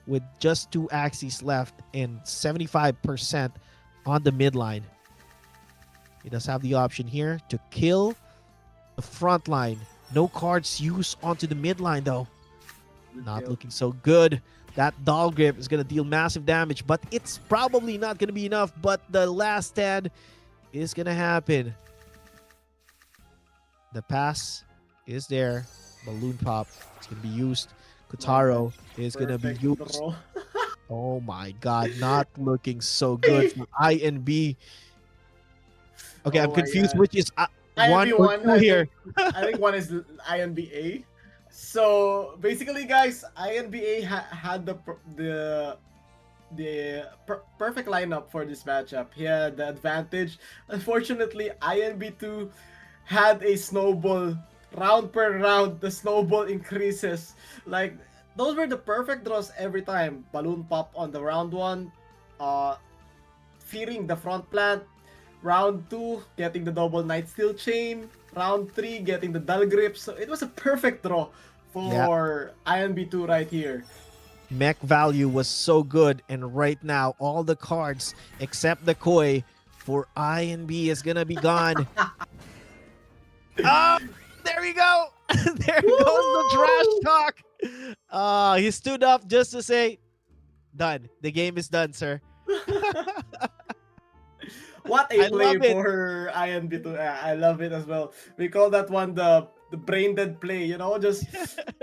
with just two Axies left and 75% on the midline. He does have the option here to kill the front line. No cards used onto the midline though. Not looking so good. That doll grip is going to deal massive damage, but it's probably not going to be enough. But the last stand is going to happen. The pass is there. Balloon pop is going to be used. Kotaro is going to be Perfect used. draw. Oh my god, not looking so good for INB. Okay, I'm Oh my confused god. which is one INB or one, two here. I think one is INBA. So basically, guys, INBA had the the perfect lineup for this matchup. He had the advantage. Unfortunately, INB2 had a snowball. Round per round, the snowball increases. Like, those were the perfect draws every time. Balloon pop on the round one, uh, fearing the front plant. Round 2, getting the double Night Steel chain. Round 3, getting the dull grip. So it was a perfect draw Yeah, for INB2 right here. mech value was so good, and right now all the cards except the koi for I and B is gonna be gone. Oh, there we go. There goes the trash Woo! talk. He stood up just to say, "Done. The game is done, sir." What a I play love it. for INB2. I love it as well. We call that one the brain dead play, you know, just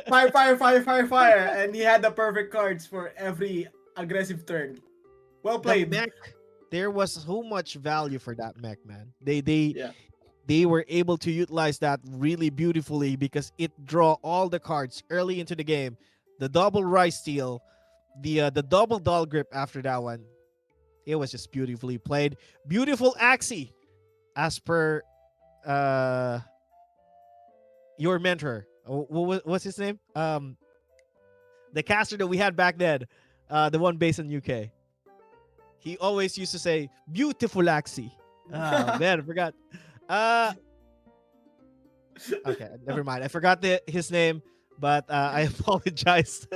fire, fire, fire, fire, fire. And he had the perfect cards for every aggressive turn. Well The played. mech, there was so much value for that mech, man. They Yeah. they were able to utilize that really beautifully because it draw all the cards early into the game. The double rise steal, the double doll grip after that one. It was just beautifully played. Beautiful Axie, as per uh your mentor. What's his name? The caster that we had back then, the one based in UK. He always used to say, "Beautiful Axie." Oh man, I forgot. Uh, okay, never mind. I forgot his name, but I apologize.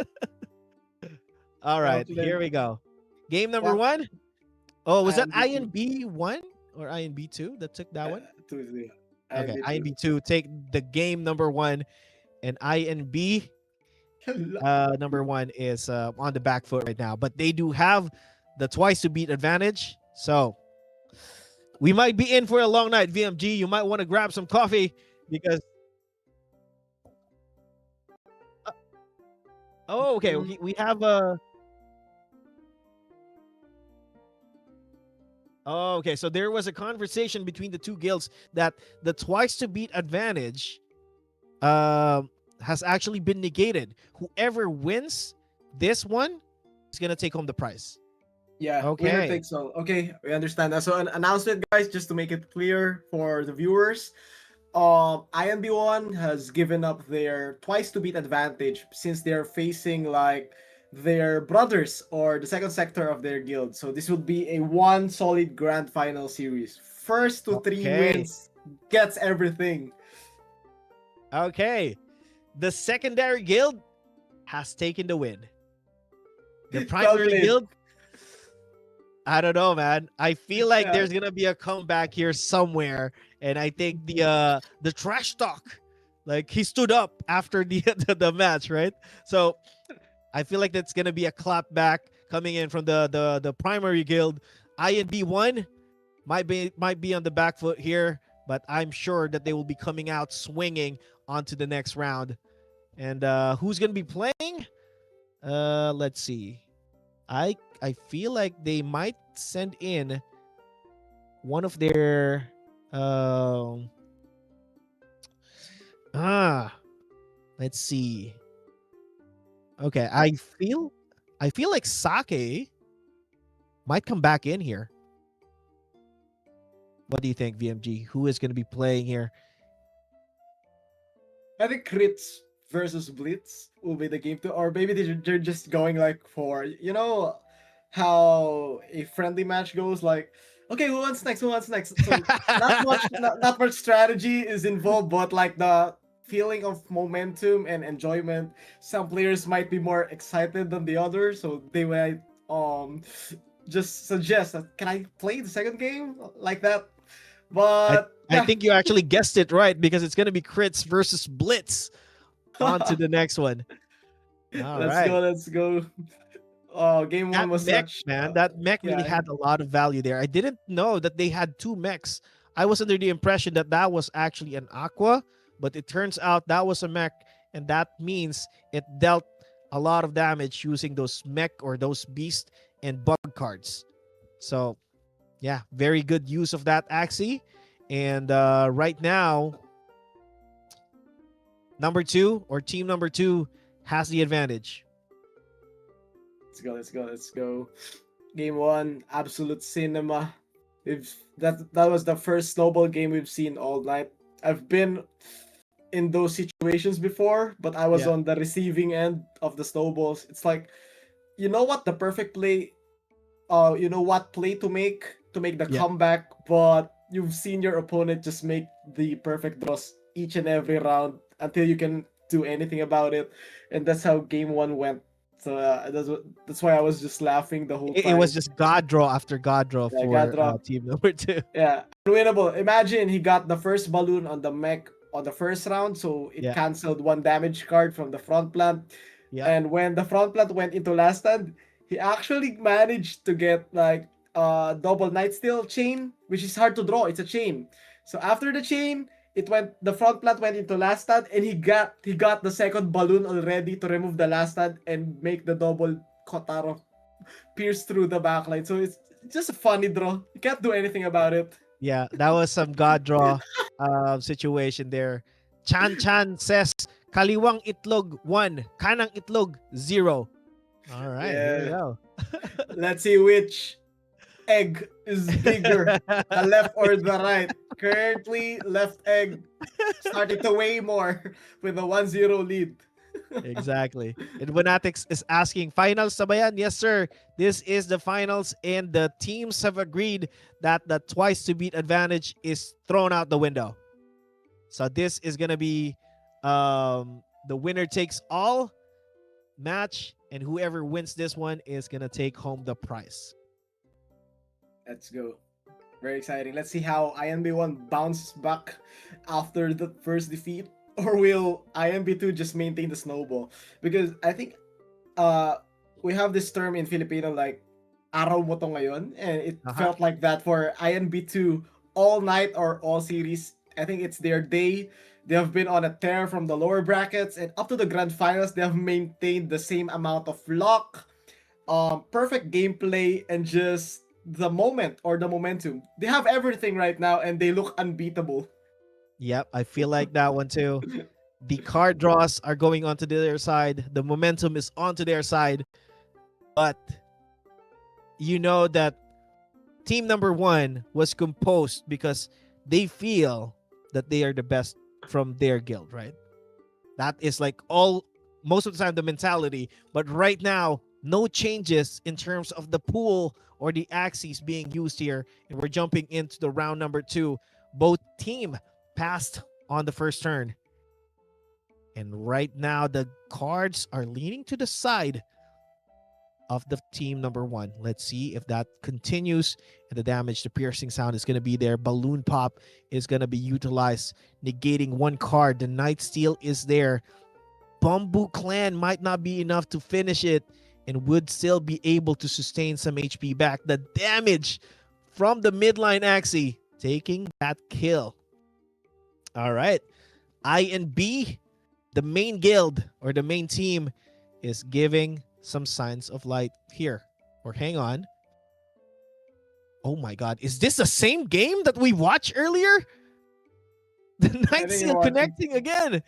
All Well right, played. here we go. Game number What? one. Oh, was that INB2. INB one or INB two that took that one? Tuesday. Okay, INB2. INB two take the game number one, and INB number one is on the back foot right now. But they do have the twice to beat advantage, so we might be in for a long night. VMG, you might want to grab some coffee because uh, oh, okay, we have a oh, okay. So there was a conversation between the two guilds that the twice to beat advantage has actually been negated. Whoever wins this one is gonna take home the prize. Yeah, winner Okay. takes all. Okay, we understand that. So an announcement, guys, just to make it clear for the viewers. INB1 has given up their twice to beat advantage since they're facing like their brothers or the second sector of their guild. So this would be a one solid grand final series. First to three Okay. wins gets everything. Okay. The secondary guild has taken the win. The Well primary played. guild, I don't know, man. I feel like Yeah. there's gonna be a comeback here somewhere, and I think the trash talk, like he stood up after the the match, right? So I feel like that's gonna be a clap back coming in from the primary guild. INB one might be on the back foot here, but I'm sure that they will be coming out swinging onto the next round. And who's gonna be playing? Let's see. I feel like they might send in one of their um ah let's see. Okay, I feel like Sake might come back in here. What do you think, VMG? Who is going to be playing here? I think crits versus blitz will be the game too, or maybe they're just going like for how a friendly match goes. Like, okay, who wants next? Who wants next? So not much strategy is involved, but like the feeling of momentum and enjoyment. Some players might be more excited than the others, so they might just suggest that can I play the second game like that. I But I yeah, think you actually guessed it right because it's going to be crits versus blitz. On to the next one. All let's go, right. let's go. Game one That was mech, such. man, that mech really Yeah, had a lot of value there. I didn't know that they had two mechs. I was under the impression that that was actually an aqua, but it turns out that was a mech, and that means it dealt a lot of damage using those mech or those beast and bug cards. So yeah, very good use of that Axie. And right now, number two or team number two has the advantage. Let's go. Game one, absolute cinema. We've that was the first snowball game we've seen all night. I've been in those situations before, but I was Yeah, on the receiving end of the snowballs. It's like, you know what, the perfect play, you know what play to make the yeah. comeback, but you've seen your opponent just make the perfect draws each and every round until you can do anything about it, and that's how game one went. So that's why I was just laughing the whole It was time. just god draw after god draw Yeah, for Gadra. team number two. Yeah, unwinnable. Imagine he got the first balloon on the mech on the first round, so it Yeah, canceled one damage card from the front plant. yeah, And when the front plant went into last stand, he actually managed to get like a double night steal chain, which is hard to draw. It's a chain. So after the chain, the front plant went into last stand, and he got the second balloon already to remove the last stand and make the double Kotaro pierce through the backline. So it's just a funny draw. You can't do anything about it. yeah. That was some god draw situation there. Chan Chan says kaliwang itlog 1, kanang itlog 0. All right, here we Yeah. go. Let's see which egg is bigger, the left or the right. Currently, left egg starting to weigh more with a 1-0 lead. Exactly. And Fanatics is asking, finals na ba yan? Yes, sir. This is the finals, and the teams have agreed that the twice to beat advantage is thrown out the window. So this is gonna be the winner takes all match, and whoever wins this one is gonna take home the prize. Let's go. Very exciting. Let's see how INB1 bounces back after the first defeat. Or will INB2 just maintain the snowball? Because I think we have this term in Filipino like araw mo to ngayon, and it Uh-huh. felt like that for INB2 all night or all series. I think it's their day. They have been on a tear from the lower brackets, and up to the grand finals, they have maintained the same amount of luck, perfect gameplay, and just the moment or the momentum. They have everything right now, and they look unbeatable. Yep, I feel like that one too. The card draws are going onto their side. The momentum is onto their side. But you know that team number one was composed because they feel that they are the best from their guild, right? That is like all most of the time the mentality. But right now, no changes in terms of the pool or the axes being used here. And we're jumping into the round number 2. Both team passed on the first turn. And right now, the cards are leaning to the side of the team number 1. Let's see if that continues. And the damage, the piercing sound is going to be there. Balloon pop is going to be utilized, negating one card. The Night Steal is there. Bamboo Clan might not be enough to finish it and would still be able to sustain some HP back. The damage from the midline Axie taking that kill. All right. I and B, the main guild or the main team, is giving some signs of light here. Or hang on. Oh my god. Is this the same game that we watched earlier? The Night Seal connecting again.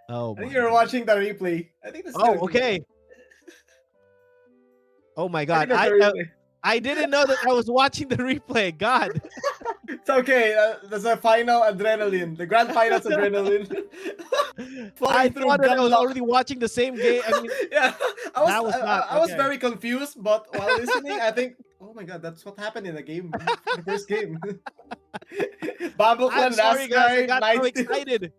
Oh I think my you're god. watching the replay. I think that's Oh, okay. Oh my I god. think that's the replay. I didn't know that I was watching the replay. God. It's okay. That's a final adrenaline. The grand finals adrenaline. I Flowing through thought that I was gunlock. already watching the same game. I mean, Yeah, that was not I was okay. very confused, but while listening, I think, oh my god, that's what happened in the game, the first game. Bamboo I'm Clan sorry, last guys. I night, got so night. excited.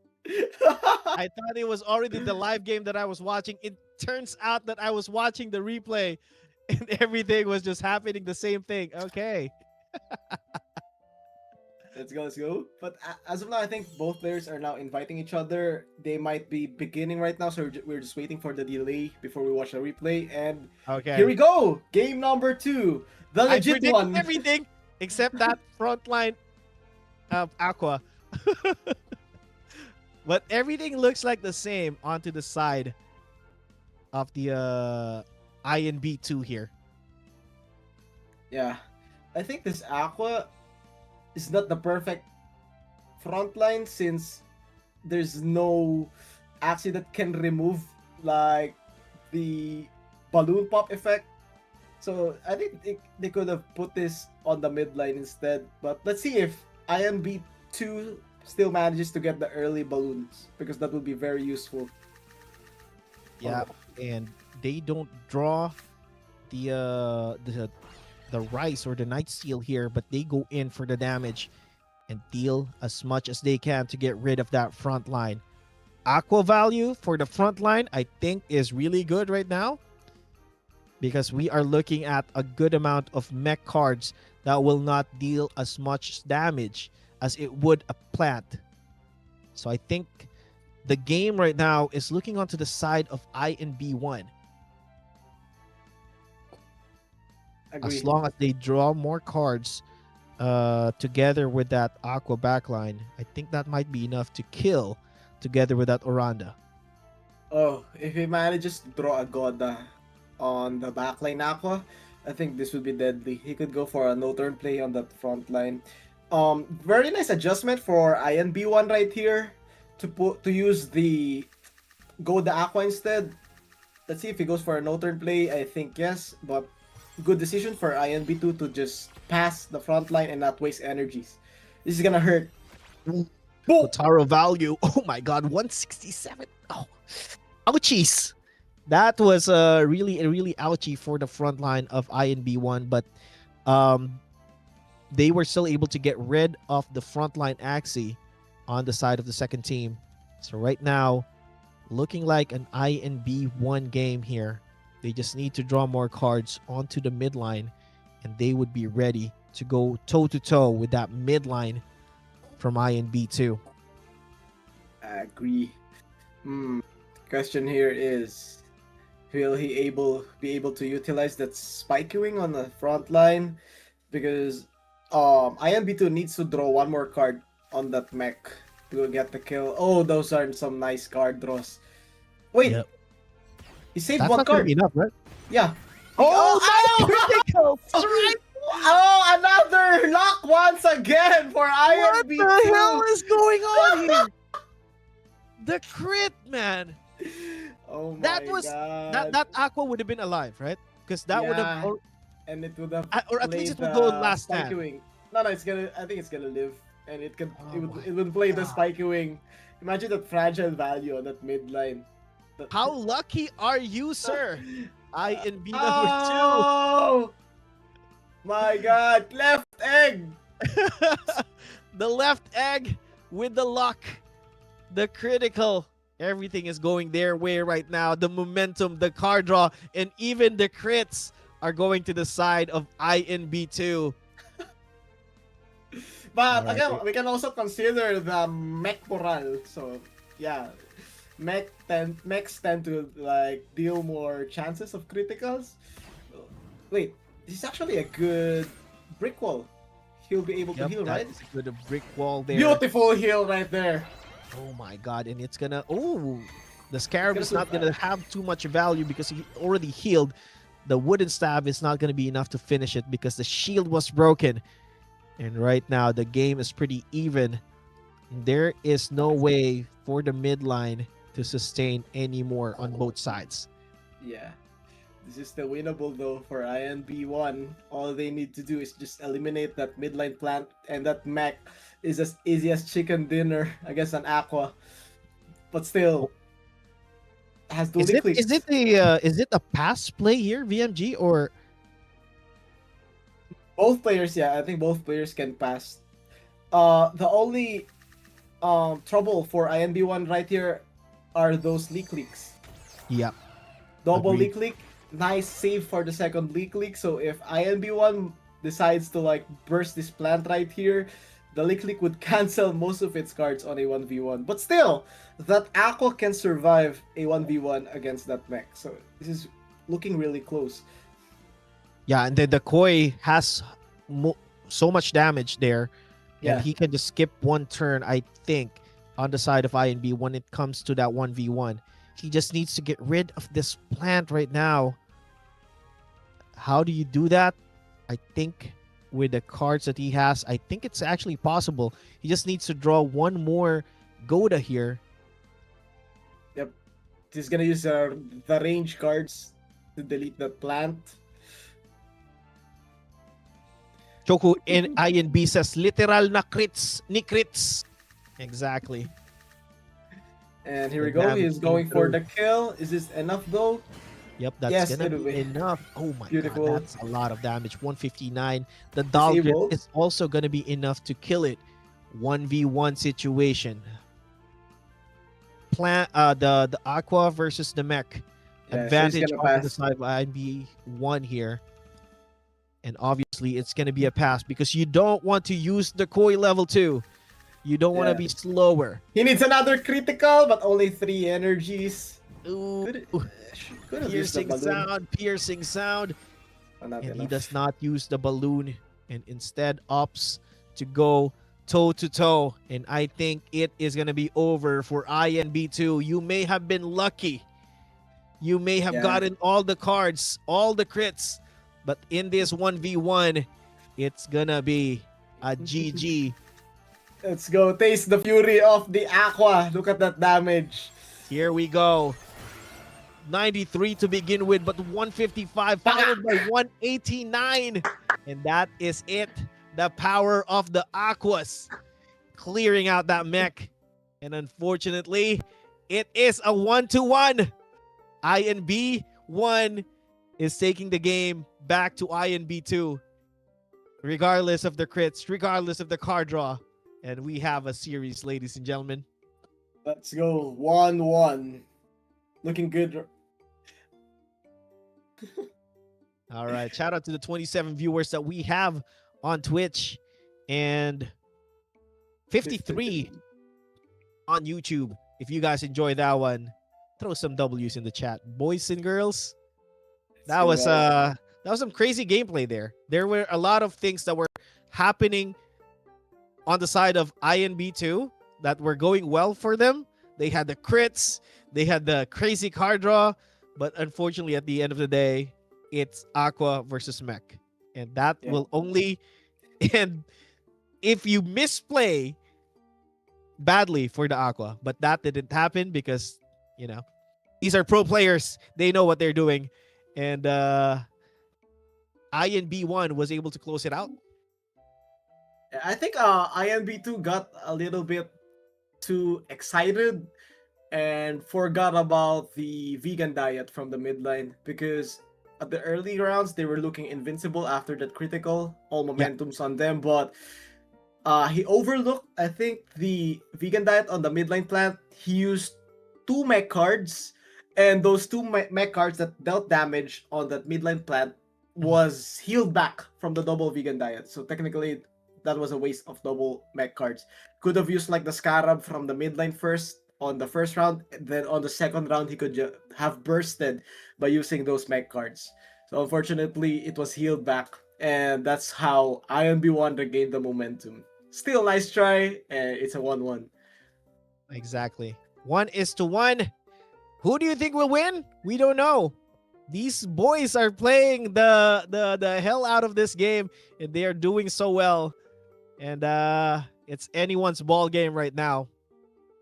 I thought it was already the live game that I was watching. It turns out that I was watching the replay, and everything was just happening the same thing. Okay. Let's go. But as of now, I think both players are now inviting each other. They might be beginning right now, so we're just waiting for the delay before we watch the replay. And Okay. here we go. Game number 2. The I legit predicted one. everything except that front line of Aqua. But everything looks like the same onto the side of the INB2 here. Yeah. I think this Aqua is not the perfect front line since there's no Axie that can remove like the balloon pop effect. So I think they could have put this on the mid lane instead. But let's see if INB2 still manages to get the early balloons, because that would be very useful. Yeah, Oh, and they don't draw the the rice or the night seal here, but they go in for the damage and deal as much as they can to get rid of that front line. Aqua value for the front line, I think, is really good right now because we are looking at a good amount of mech cards that will not deal as much damage as it would a plant. So I think the game right now is looking onto the side of I and B1. As agree. long as they draw more cards together with that Aqua backline, I think that might be enough to kill together with that Oranda. Oh, if he manages to draw a Goda on the backline Aqua, I think this would be deadly. He could go for a no turn play on that front line. Very nice adjustment for INB1 right here to use the Goda Aqua instead. Let's see if he goes for a no turn play. I think yes, but good decision for INB2 to just pass the front line and not waste energies. This is gonna hurt. Boom! Kotaro value. Oh my god, 167. Oh, ouchies. That was really ouchy for the front line of INB1, but um they were still able to get rid of the frontline Axie on the side of the second team. So right now, looking like an INB1 game here. They just need to draw more cards onto the midline, and they would be ready to go toe to toe with that midline from INB2. Agree. Question here is, will he be able to utilize that spikewing on the front line? Because INB2 needs to draw one more card on that mech to get the kill. Oh, those are some nice card draws. Wait, Yep. he saved That's one not going to card. be enough, right? Yeah. Oh, Oh, my critical strike! Oh, another lock once again for What INB2. the hell is going on here? The crit, man. Oh my That was god. that Aqua would have been alive, right? Because that would have, Yeah. And it would have or at least played it would go the last spiky stand. wing. No, I think it's gonna live, and Oh my it would play the God. spiky wing. Imagine that fragile value on that midline. How lucky are you, sir? INB number Oh my god, left egg. 2. The left egg with the luck, the critical. Everything is going their way right now. The momentum, the card draw, and even the crits are going to the side of INB2. But Alright. again, we can also consider the mech morale. So yeah, mechs tend to like deal more chances of criticals. Wait, this is actually a good brick wall. He'll be able to Yep, heal, that right? is a good brick wall there. Beautiful heal right there. Oh my god, and it's gonna. Oh, the Scarab It's is gonna not gonna have too much value because he already healed. The wooden staff is not gonna be enough to finish it because the shield was broken. And right now, the game is pretty even. There is no way for the midline to sustain anymore on both sides. Yeah. This is still winnable though for INB1. All they need to do is just eliminate that midline plant, and that mech is as easy as chicken dinner against an Aqua. But still, has dual Is it clicks. is it a pass play here, VMG, or Both players, yeah, I think both players can pass. The only trouble for INB1 right here are those leak leaks. yeah? Double Agreed. leak leak, nice save for the second leak leak. So if INB1 decides to like burst this plant right here, the leak leak would cancel most of its cards on a 1v1. But still, that Aqua can survive a 1v1 against that mech. So this is looking really close. Yeah, and then the Koi has so much damage there, and Yeah. he can just skip one turn, I think, on the side of INB when it comes to that 1v1. He just needs to get rid of this plant right now. How do you do that? I think with the cards that he has, I think it's actually possible. He just needs to draw one more Goda here. Yep. He's gonna use the range cards to delete that plant. Choco and INB says literal na crits ni crits. Exactly. And here The we go. damage He's came going for through. the kill. Is this enough though? Yep, that's Yes, gonna it'll be be. enough. Oh my god, Beautiful. that's a lot of damage. 159. The Daldrit Disabled. is also gonna be enough to kill it. 1v1 situation. The Aqua versus the Mech. Yeah, so he's Advantage gonna on the pass. side of INB1 here. And obviously it's gonna be a pass because you don't want to use the Koi level 2. You don't want to Yeah. be slower. He needs another critical, but only 3 energies. Ooh, Could have used the piercing balloon. sound, piercing sound. Oh, not And he enough. does not use the balloon and instead opts to go toe to toe. And I think it is going to be over for INB2. You may have been lucky. You may have Yeah. gotten all the cards, all the crits. But in this 1v1, it's going to be a GG. Let's go. Taste the fury of the Aqua. Look at that damage. Here we go. 93 to begin with, but 155 followed by 189. And that is it. The power of the Aquas clearing out that mech. And unfortunately, it is a 1-1. INB 1 is taking the game back to INB 2. Regardless of the crits, regardless of the card draw. And we have a series, ladies and gentlemen. Let's go. 1-1. Looking good. All right. Shout out to the 27 viewers that we have on Twitch and 53 on YouTube. If you guys enjoy that one, throw some W's in the chat. Boys and girls, that was some crazy gameplay there. There were a lot of things that were happening on the side of INB2 that were going well for them. They had the crits, they had the crazy card draw, but unfortunately at the end of the day, it's Aqua versus Mech. And that will only end if you misplay badly for the Aqua. But that didn't happen because, you know, these are pro players. They know what they're doing. And INB1 was able to close it out. I think INB2 got a little bit too excited and forgot about the vegan diet from the midline because at the early rounds they were looking invincible after that critical, all momentum's on them, but he overlooked, I think, the vegan diet on the midline plant. He used 2 mech cards, and those 2 mech cards that dealt damage on that midline plant was healed back from the double vegan diet. So technically that was a waste of double mech cards. Could have used like the Scarab from the midline first on the first round, then on the second round he could have bursted by using those mech cards. So unfortunately it was healed back, and that's how INB1 regained the momentum. Still nice try, and it's a 1-1. Exactly. 1-1. Who do you think will win? We don't know. These boys are playing the hell out of this game, and they are doing so well. And it's anyone's ball game right now.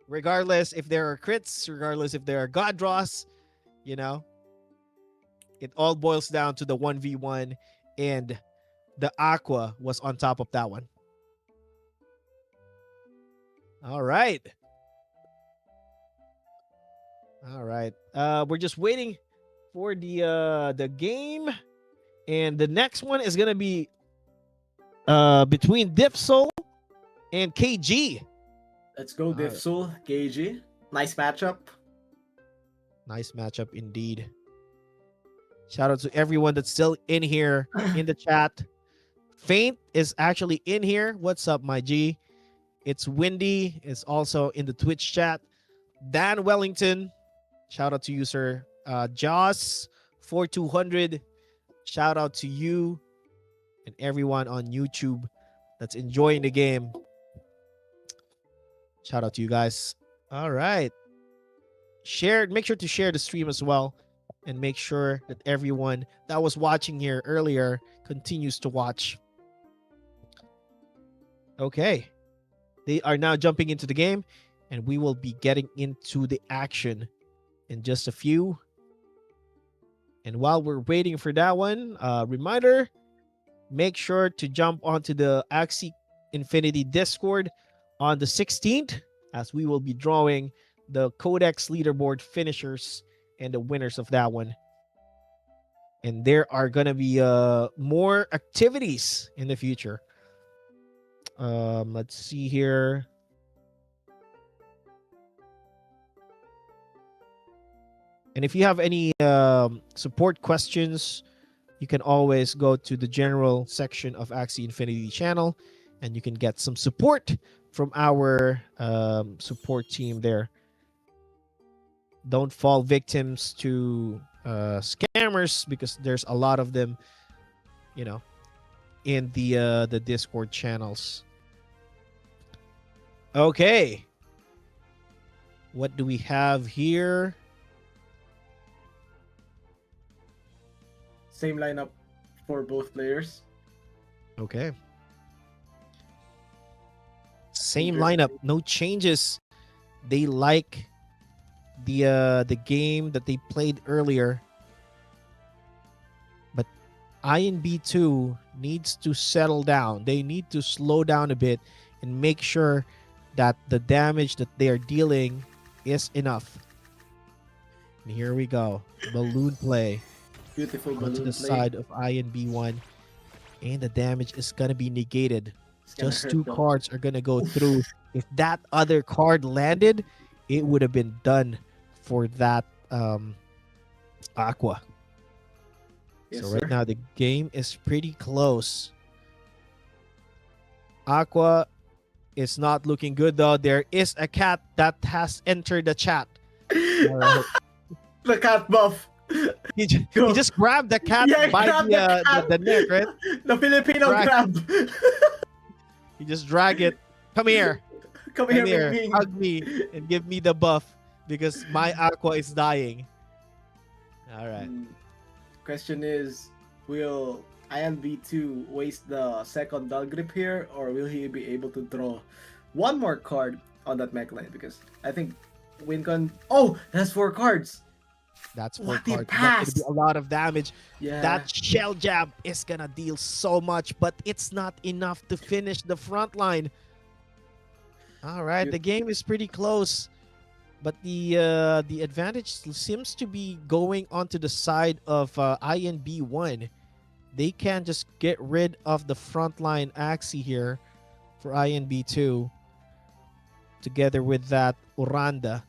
Regardless if there are crits, regardless if there are god draws, you know, it all boils down to the 1v1, and the Aqua was on top of that one. All right. All right. We're just waiting for the game, and the next one is gonna be between Dipsol and KG. Let's go, Dipsul, KG. Nice matchup. Nice matchup indeed. Shout out to everyone that's still in here in the chat. Faint is actually in here. What's up, my G? It's Windy. It's also in the Twitch chat. Dan Wellington. Shout out to you, sir. Joss 4200. Shout out to you and everyone on YouTube that's enjoying the game. Shout out to you guys. All right. Make sure to share the stream as well, and make sure that everyone that was watching here earlier continues to watch. Okay. They are now jumping into the game, and we will be getting into the action in just a few. And while we're waiting for that one, reminder, make sure to jump onto the Axie Infinity Discord on the 16th, as we will be drawing the Codex leaderboard finishers and the winners of that one. And there are gonna be more activities in the future. Let's see here. And if you have any support questions, you can always go to the general section of Axie Infinity channel, and you can get some support from our support team there. Don't fall victims to scammers, because there's a lot of them, you know, in the Discord channels. Okay. What do we have here? Same lineup for both players. Okay. Same Interesting. lineup, no changes. They like the game that they played earlier. But INB2 needs to settle down. They need to slow down a bit and make sure that the damage that they are dealing is enough. And here we go. Balloon play Beautiful onto balloon the play. side of INB1. And the damage is going to be negated. It's gonna Just hurt, two though. cards are going to go through. If that other card landed, it would have been done for that Aqua. Yes, So right sir. now the game is pretty close. Aqua is not looking good though. There is a cat that has entered the chat. All right. The cat buff. He Go. just grabbed the cat Yeah, by grab the cat. the neck, right? The Filipino Drag. grab. He just drag it. Come here. Come Come here, here. Ming Ming. Hug me and give me the buff, because my Aqua is dying. All right. Question is, will INB2 waste the second dull grip here, or will he be able to draw one more card on that mech line? Because I think Wincon. Oh, that's 4 cards. That's 4 What, he cards. That's gonna be passed? a lot of damage. Yeah. That shell jab is gonna deal so much, but it's not enough to finish the front line. All right, Good. the game is pretty close, but the advantage seems to be going onto the side of INB1. They can just get rid of the frontline Axie here for INB2, together with that Uranda.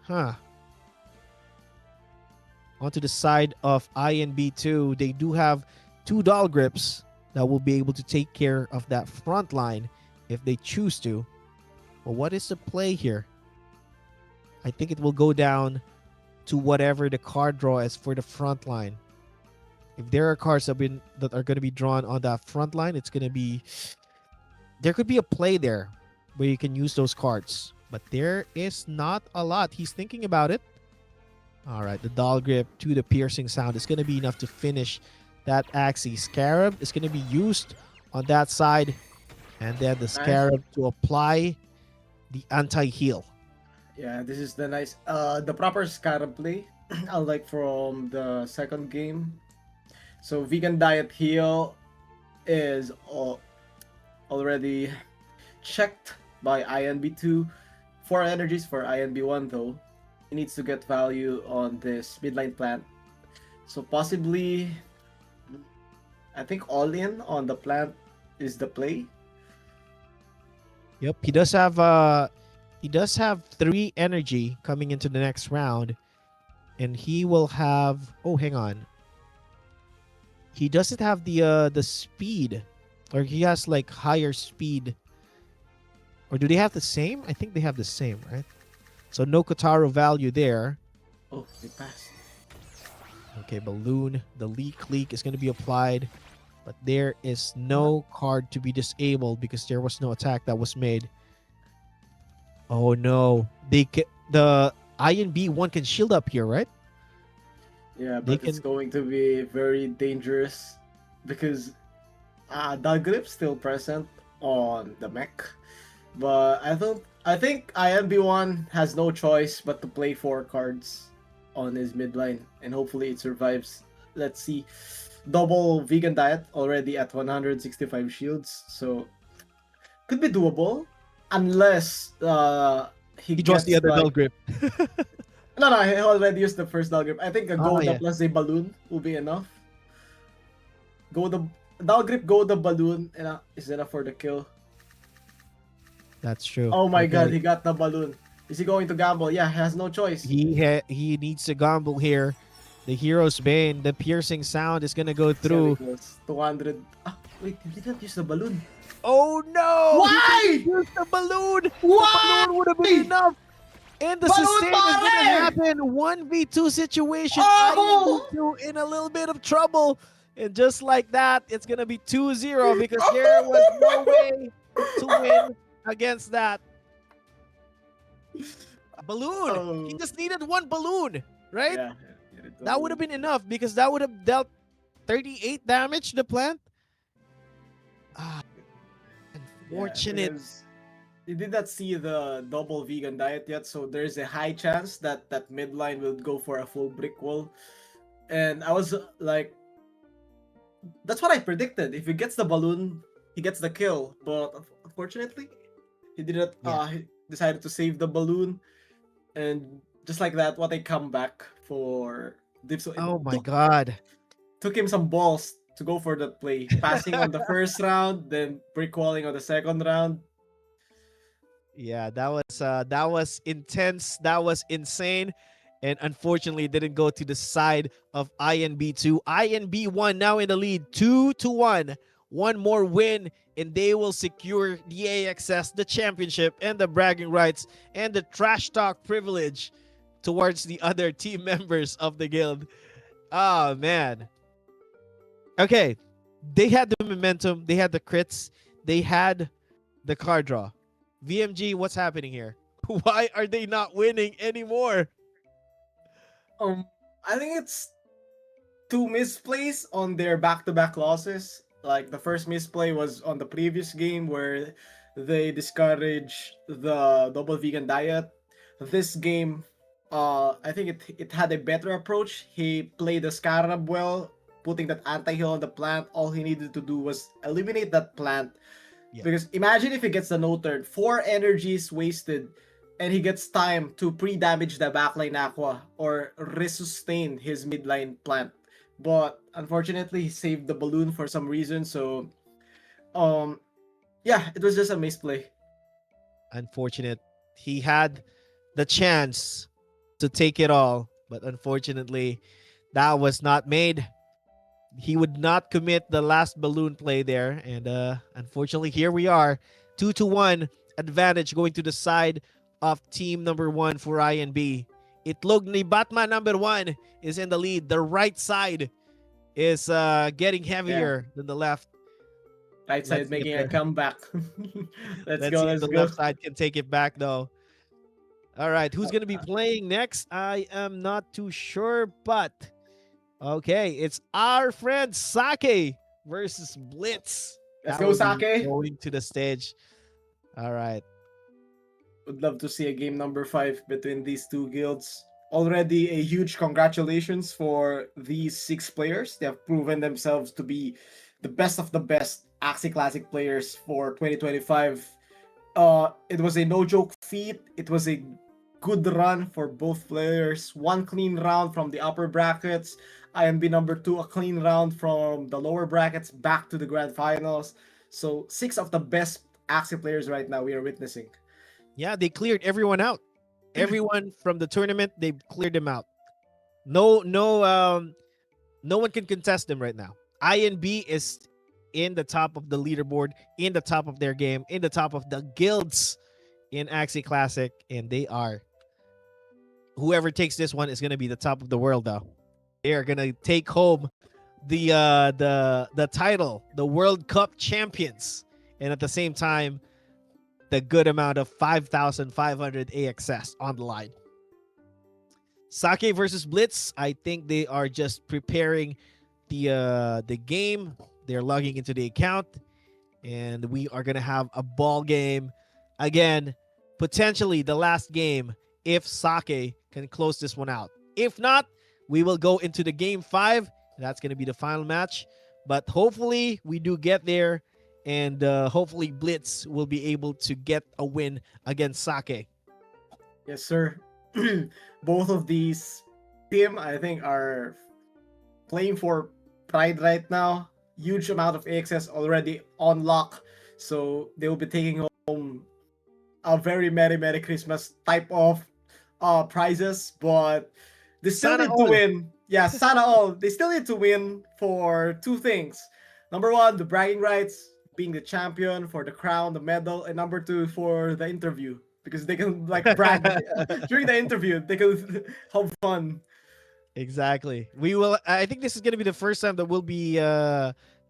Huh. Onto the side of INB2, they do have 2 doll grips that will be able to take care of that front line if they choose to. Well, what is the play here? I think it will go down to whatever the card draw is for the front line. If there are cards that are going to be drawn on that front line, it's going to be... There could be a play there where you can use those cards. But there is not a lot. He's thinking about it. All right, the doll grip to the piercing sound is going to be enough to finish that Axie. Scarab is going to be used on that side. And then the Scarab to apply the anti-heal. Yeah, this is the nice, the proper Scarab play, unlike from the second game. So vegan diet heal is already checked by INB2. 4 energies for INB1 though. He needs to get value on this midline plant. So possibly, I think all in on the plant is the play. Yep, he does have 3 energy coming into the next round, and he will have... Oh, hang on. He doesn't have the speed, or he has like higher speed. Or do they have the same? I think they have the same, right? So no Kotaro value there. Oh, they passed. Okay, balloon. The leak is going to be applied, but there is no card to be disabled because there was no attack that was made. Oh no, the INB1 can shield up here, right? Yeah, but it's going to be very dangerous because the grip's still present on the mech. But I think INB1 has no choice but to play 4 cards. on his mid line, and hopefully it survives. Let's see. Double vegan diet already at 165 shields, so could be doable unless he He draws the gets other like null grip. no, he already used the first null grip. I think a Oh Goda yeah, plus a balloon will be enough. Go the null grip, go the balloon, and is enough for the kill. that's true. Oh my god, Okay, he got the balloon. Is he going to gamble? Yeah, he has no choice. he needs to gamble here. The hero's bane, the piercing sound is gonna go See how he through. goes. 200. Ah, wait, he didn't use the balloon. Oh no! He didn't Why? use the balloon. The Why? balloon would have been enough. And the Balloon sustain is gonna pare! happen. 1v2 situation. Oh! INV2 in a little bit of trouble. And just like that, it's gonna be 2-0 because there was no way to win against that. Balloon. He Oh. just needed one balloon, right? Yeah. That would have been enough because that would have dealt 38 damage to the plant. Ah, unfortunate. Because you did not see the double vegan diet yet, so there's a high chance that that midline will go for a full brick wall. And I was like, that's what I predicted. If he gets the balloon, he gets the kill. But unfortunately, he didn't. Yeah. He decided to save the balloon, and just like that, what a comeback for Dipso. It Oh my god. took him some balls to go for that play, passing on the first round, then brick walling on the second round. Yeah, that was intense. That was insane. And unfortunately, it didn't go to the side of INB2. INB1 now in the lead, 2-1. One more win, and they will secure the AXS, the championship, and the bragging rights, and the trash talk privilege towards the other team members of the guild. Oh, man. Okay, they had the momentum, they had the crits, they had the card draw. VMG, what's happening here? Why are they not winning anymore? I think it's two misplays on their back-to-back losses. Like the first misplay was on the previous game where they discouraged the double vegan diet. This game, I think it had a better approach. He played the scarab well, putting that anti-heal on the plant. All he needed to do was eliminate that plant. Yeah. Because imagine if he gets the no turn, 4 energies wasted, and he gets time to pre-damage the backline Aqua or resustain his midline plant. But unfortunately, he saved the balloon for some reason. So, yeah, it was just a misplay. Unfortunate. He had the chance to take it all, but unfortunately, that was not made. He would not commit the last balloon play there, and unfortunately, here we are, 2-1 advantage going to the side of team number 1 for INB. Itlog ni Batman number 1 is in the lead. The right side is getting heavier than the left. Right side Let's see if making a they're- comeback. let's Let's go, see if let's the go. left side can take it back, though. All right, who's going to be playing next? I am not too sure, but okay, it's our friend Sake versus Blitz. Let's That go, will be Sake. Going to the stage. All right. Would love to see a game number 5 between these two guilds. Already a huge congratulations for these 6 players. They have proven themselves to be the best of the best Axie Classic players for 2025. It was a no joke feat. It was a good run for both players. One clean round from the upper brackets. IMB number 2, a clean round from the lower brackets back to the grand finals. So 6 of the best Axie players right now we are witnessing. Yeah, they cleared everyone out. Everyone from the tournament, they cleared them out. No one can contest them right now. INB is in the top of the leaderboard, in the top of their game, in the top of the guilds in Axie Classic, and they are. Whoever takes this one is gonna be the top of the world, though. They are gonna take home the title, the World Cup champions, and at the same time, the good amount of 5,500 AXS on the line. Sake versus Blitz, I think they are just preparing the game. They're logging into the account, and we are gonna have a ball game again. Potentially the last game if Sake can close this one out. If not, we will go into the game 5. That's going to be the final match. But hopefully, we do get there. And hopefully, Blitz will be able to get a win against Sake. Yes, sir. Both of these team, I think, are playing for pride right now. Huge amount of AXS already on lock, so they will be taking home a very Merry Christmas type of prizes. But they still Sana need to all. win. Yeah, Sana all. They still need to win for two things. Number one, the bragging rights, being the champion for the crown, the medal, and number two for the interview because they can like brag during the interview. They can have fun. Exactly. We will. I think this is going to be the first time that we'll be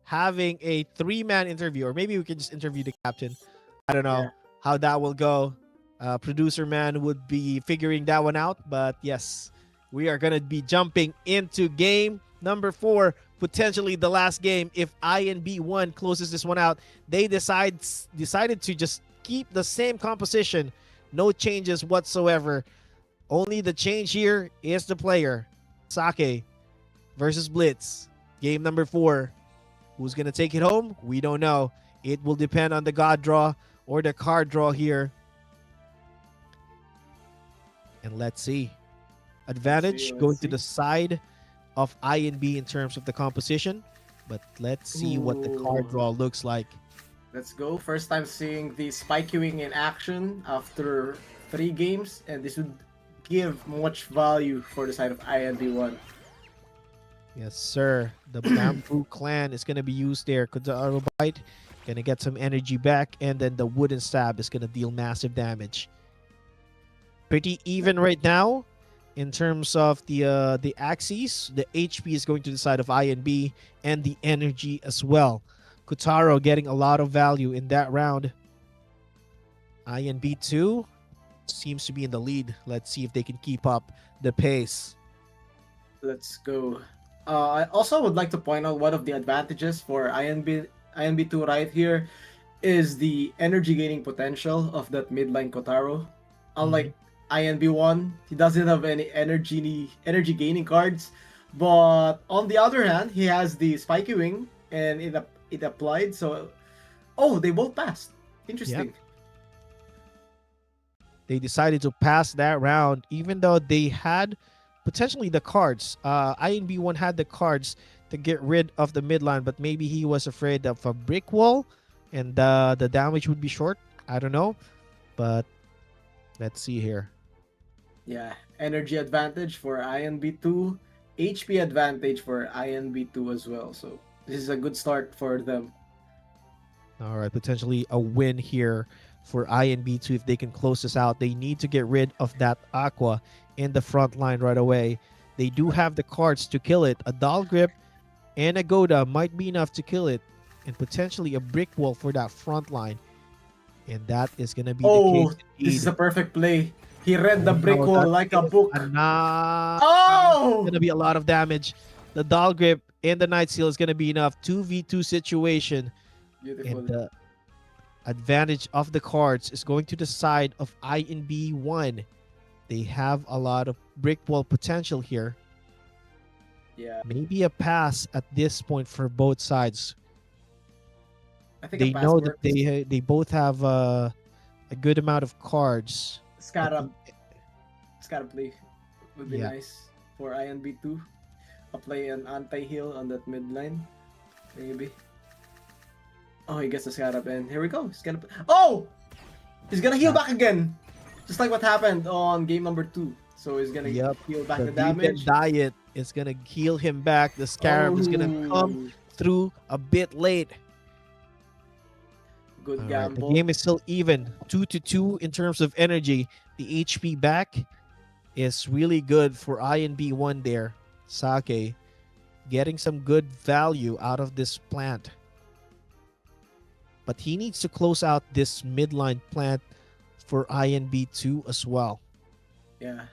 having a 3-man interview, or maybe we can just interview the captain. I don't Yeah. know how that will go. Producer man would be figuring that one out, but yes, we are going to be jumping into game number 4, potentially the last game. If INB1 closes this one out, they decided to just keep the same composition, no changes whatsoever. Only the change here is the player. Sake versus Blitz. Game number 4. Who's going to take it home? We don't know. It will depend on the god draw or the card draw here. And let's see. Advantage going to the side of INB in terms of the composition. But let's see what the card draw looks like. Let's go. First time seeing the spike queuing in action after 3 games, and this would give much value for the side of INB1. Yes, sir. The Bamboo Clan is going to be used there. Kudaro Bite going to get some energy back, and then the Wooden Stab is going to deal massive damage. Pretty even right now in terms of the Axies. The HP is going to the side of INB and the energy as well. Kutaro getting a lot of value in that round. INB2 seems to be in the lead. Let's see if they can keep up the pace. Let's go. I also would like to point out one of the advantages for INB2 right here is the energy gaining potential of that midline Kotaro. Unlike INB1, he doesn't have any energy gaining cards, but on the other hand, he has the Spiky Wing and it applied. So, they both passed. Interesting. Yep. They decided to pass that round, even though they had potentially the cards. INB1 had the cards to get rid of the midline, but maybe he was afraid of a brick wall and the damage would be short. I don't know, but let's see here. Yeah, energy advantage for INB2, HP advantage for INB2 as well. So this is a good start for them. All right, potentially a win here for INB2 if they can close this out. They need to get rid of that Aqua in the front line right away. They do have the cards to kill it. A Doll Grip and a Goda might be enough to kill it, and potentially a brick wall for that front line. And that is going to be the case. This is a perfect play. He read the brick no, wall like a book. It's going to be a lot of damage. The Doll Grip and the Night Seal is going to be enough. 2v2 situation. Beautiful. And the advantage of the cards is going to the side of INB1. They have a lot of brick wall potential here. Yeah. Maybe a pass at this point for both sides. I think They know that they both have a good amount of cards. Scarab play would be Yeah. nice for INB2. Apply an anti-heal on that midline. Maybe. Oh, he gets the Scarab and here we go. He's gonna heal back again. Just like what happened on game number 2. So he's gonna heal back the damage. Diet is gonna heal him back. The Scarab is gonna come through a bit late. Good All right, gamble. the game is still even, 2-2 in terms of energy. The HP back is really good for INB1 there. Sake getting some good value out of this plant. But he needs to close out this midline plant for INB2 as well. Yeah.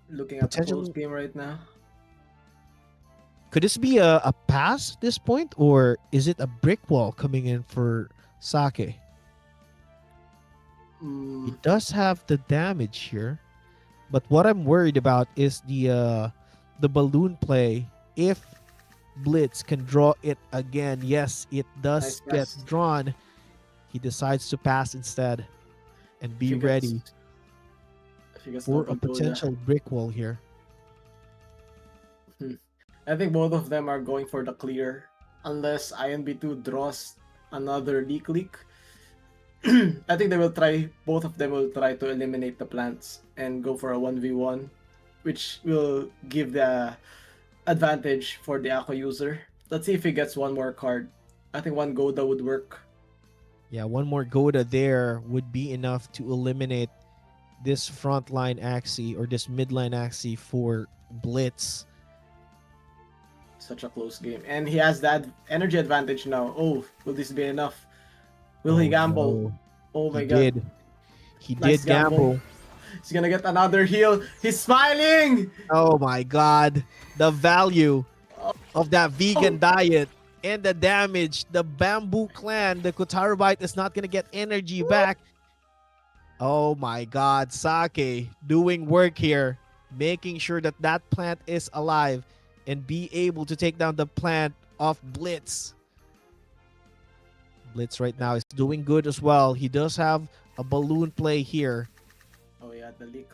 Looking at the close game right now. Could this be a pass at this point, or is it a brick wall coming in for Sake? He does have the damage here. But what I'm worried about is the balloon play. If Blitz can draw it again, yes, it Nice does get pass. drawn. He decides to pass instead and If be he gets ready if he gets no for a pagoda. potential brick wall here. Hmm. I think both of them are going for the clear. Unless INB2 draws another leak. I think they will try, both of them will try to eliminate the plants and go for a 1v1, which will give the advantage for the Aqua user. Let's see if he gets one more card. I think one Goda would work. Yeah, one more Goda there would be enough to eliminate this frontline Axie or this midline Axie for Blitz. Such a close game. And he has that energy advantage now. Oh, will this be enough? Will he Oh gamble? no, Oh he my god. did. He Nice did gamble. gamble. He's gonna get another heal. He's smiling! Oh my god. The value of that vegan Oh, diet and the damage. The Bamboo Clan, the Kotarobite is not going to get energy back. Oh my god. Sake doing work here, making sure that that plant is alive and be able to take down the plant of Blitz. Blitz right now is doing good as well. He does have a balloon play here. oh yeah, the leak.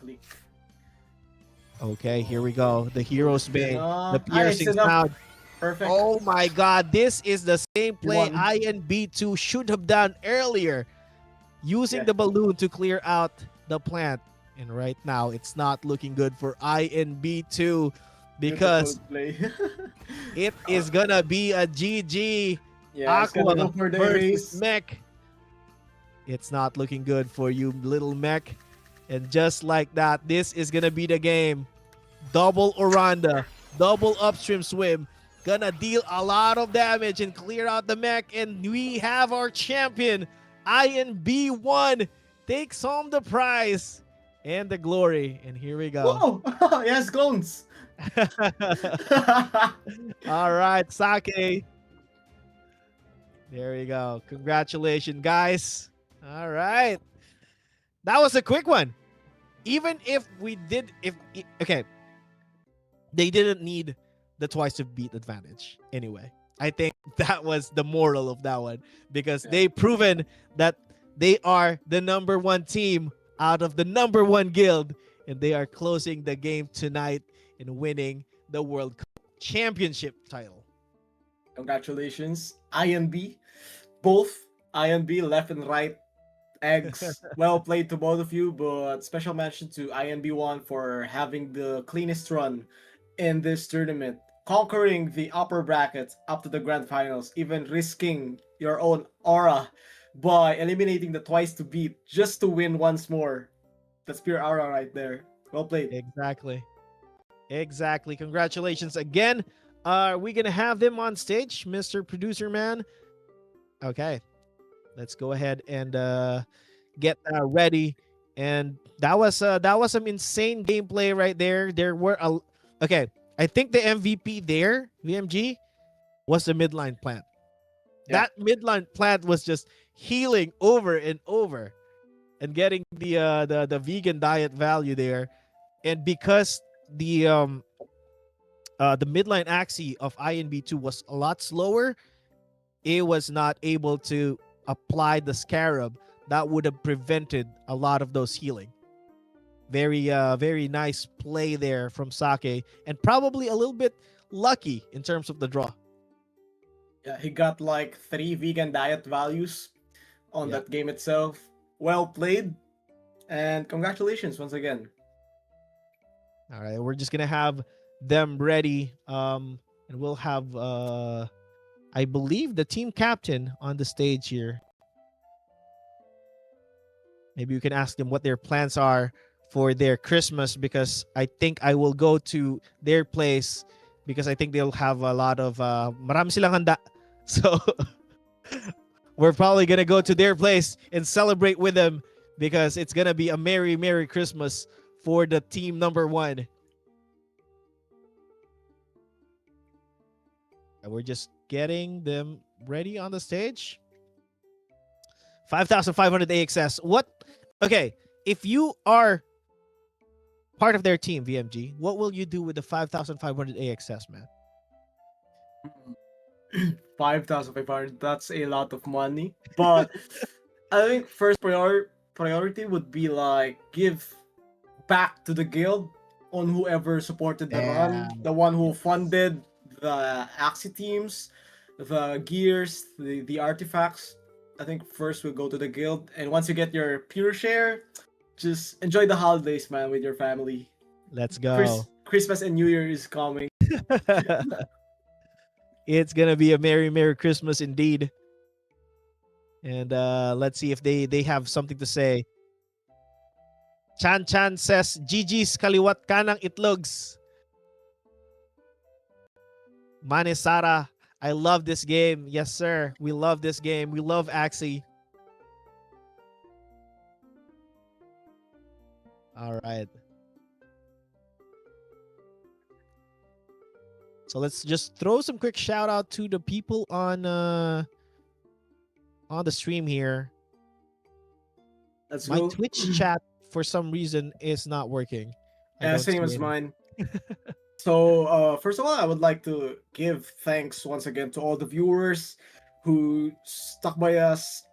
Okay, here we go. The Hero's Bane, the It's piercing enough. sound. Perfect. Oh my god, this is the same You play won. INB2 should have done earlier, using Yeah. the balloon to clear out the plant. And right now, it's not looking good for INB2 Beautiful because play. it is gonna be a GG Yeah, it's gonna go Aqua for the versus erase. Mech. It's not looking good for you, little Mech. And just like that, this is gonna be the game. Double Oranda, double upstream swim. Gonna deal a lot of damage and clear out the mech. And we have our champion, INB1, takes home the prize and the glory. And here we go. Whoa! Yes, clones. All right, Sake. There you go. Congratulations, guys. All right. That was a quick one. Even if we did, okay, they didn't need the twice to beat advantage anyway. I think that was the moral of that one because Yeah. they proven that they are the number one team out of the number one guild, and they are closing the game tonight and winning the World Cup Championship title. Congratulations, INB. Both INB left and right eggs. Well played to both of you, but special mention to INB1 for having the cleanest run in this tournament, conquering the upper brackets up to the grand finals, even risking your own aura by eliminating the twice to beat just to win once more. That's pure aura right there. Well played. Exactly. Exactly. Congratulations again. Are we going to have them on stage, Mr. Producer Man? Okay. Let's go ahead and get that ready. And that was some insane gameplay right there. There were okay. I think the MVP there, VMG, was the midline plant. Yeah. That midline plant was just healing over and over and getting the vegan diet value there. And because the midline Axie of INB2 was a lot slower, it was not able to apply the Scarab that would have prevented a lot of those healing. Very nice play there from Sake, and probably a little bit lucky in terms of the draw. Yeah, he got like 3 vegan diet values on Yep. that game itself. Well played. And congratulations once again. All right, we're just gonna have them ready, and we'll have I believe the team captain on the stage here. Maybe you can ask them what their plans are for their Christmas, because I think I will go to their place because I think they'll have a lot of marami silang handa. So we're probably gonna go to their place and celebrate with them because it's gonna be a merry Christmas for the team number one. And we're just getting them ready on the stage. 5,500 AXS. What? Okay, if you are part of their team, VMG, what will you do with the 5,500 AXS, man? 5,500. That's a lot of money. But I think first priority would be like give back to the guild on whoever supported the Yeah. run, the one who funded the Axie teams, the gears, the artifacts. I think first we'll go to the guild, and once you get your pure share, just enjoy the holidays, man, with your family. Let's go. Christmas and New Year is coming. It's gonna be a merry Christmas indeed. And let's see if they have something to say. Chan Chan says, GG's kaliwat ka ng itlogs. Mane Sara, I love this game. Yes, sir. We love this game. We love Axie. All right. So let's just throw some quick shout out to the people on the stream here. Let's My go. Twitch chat for some reason is not working. I Yeah, don't same see as it. mine. So, first of all, I would like to give thanks once again to all the viewers who stuck by us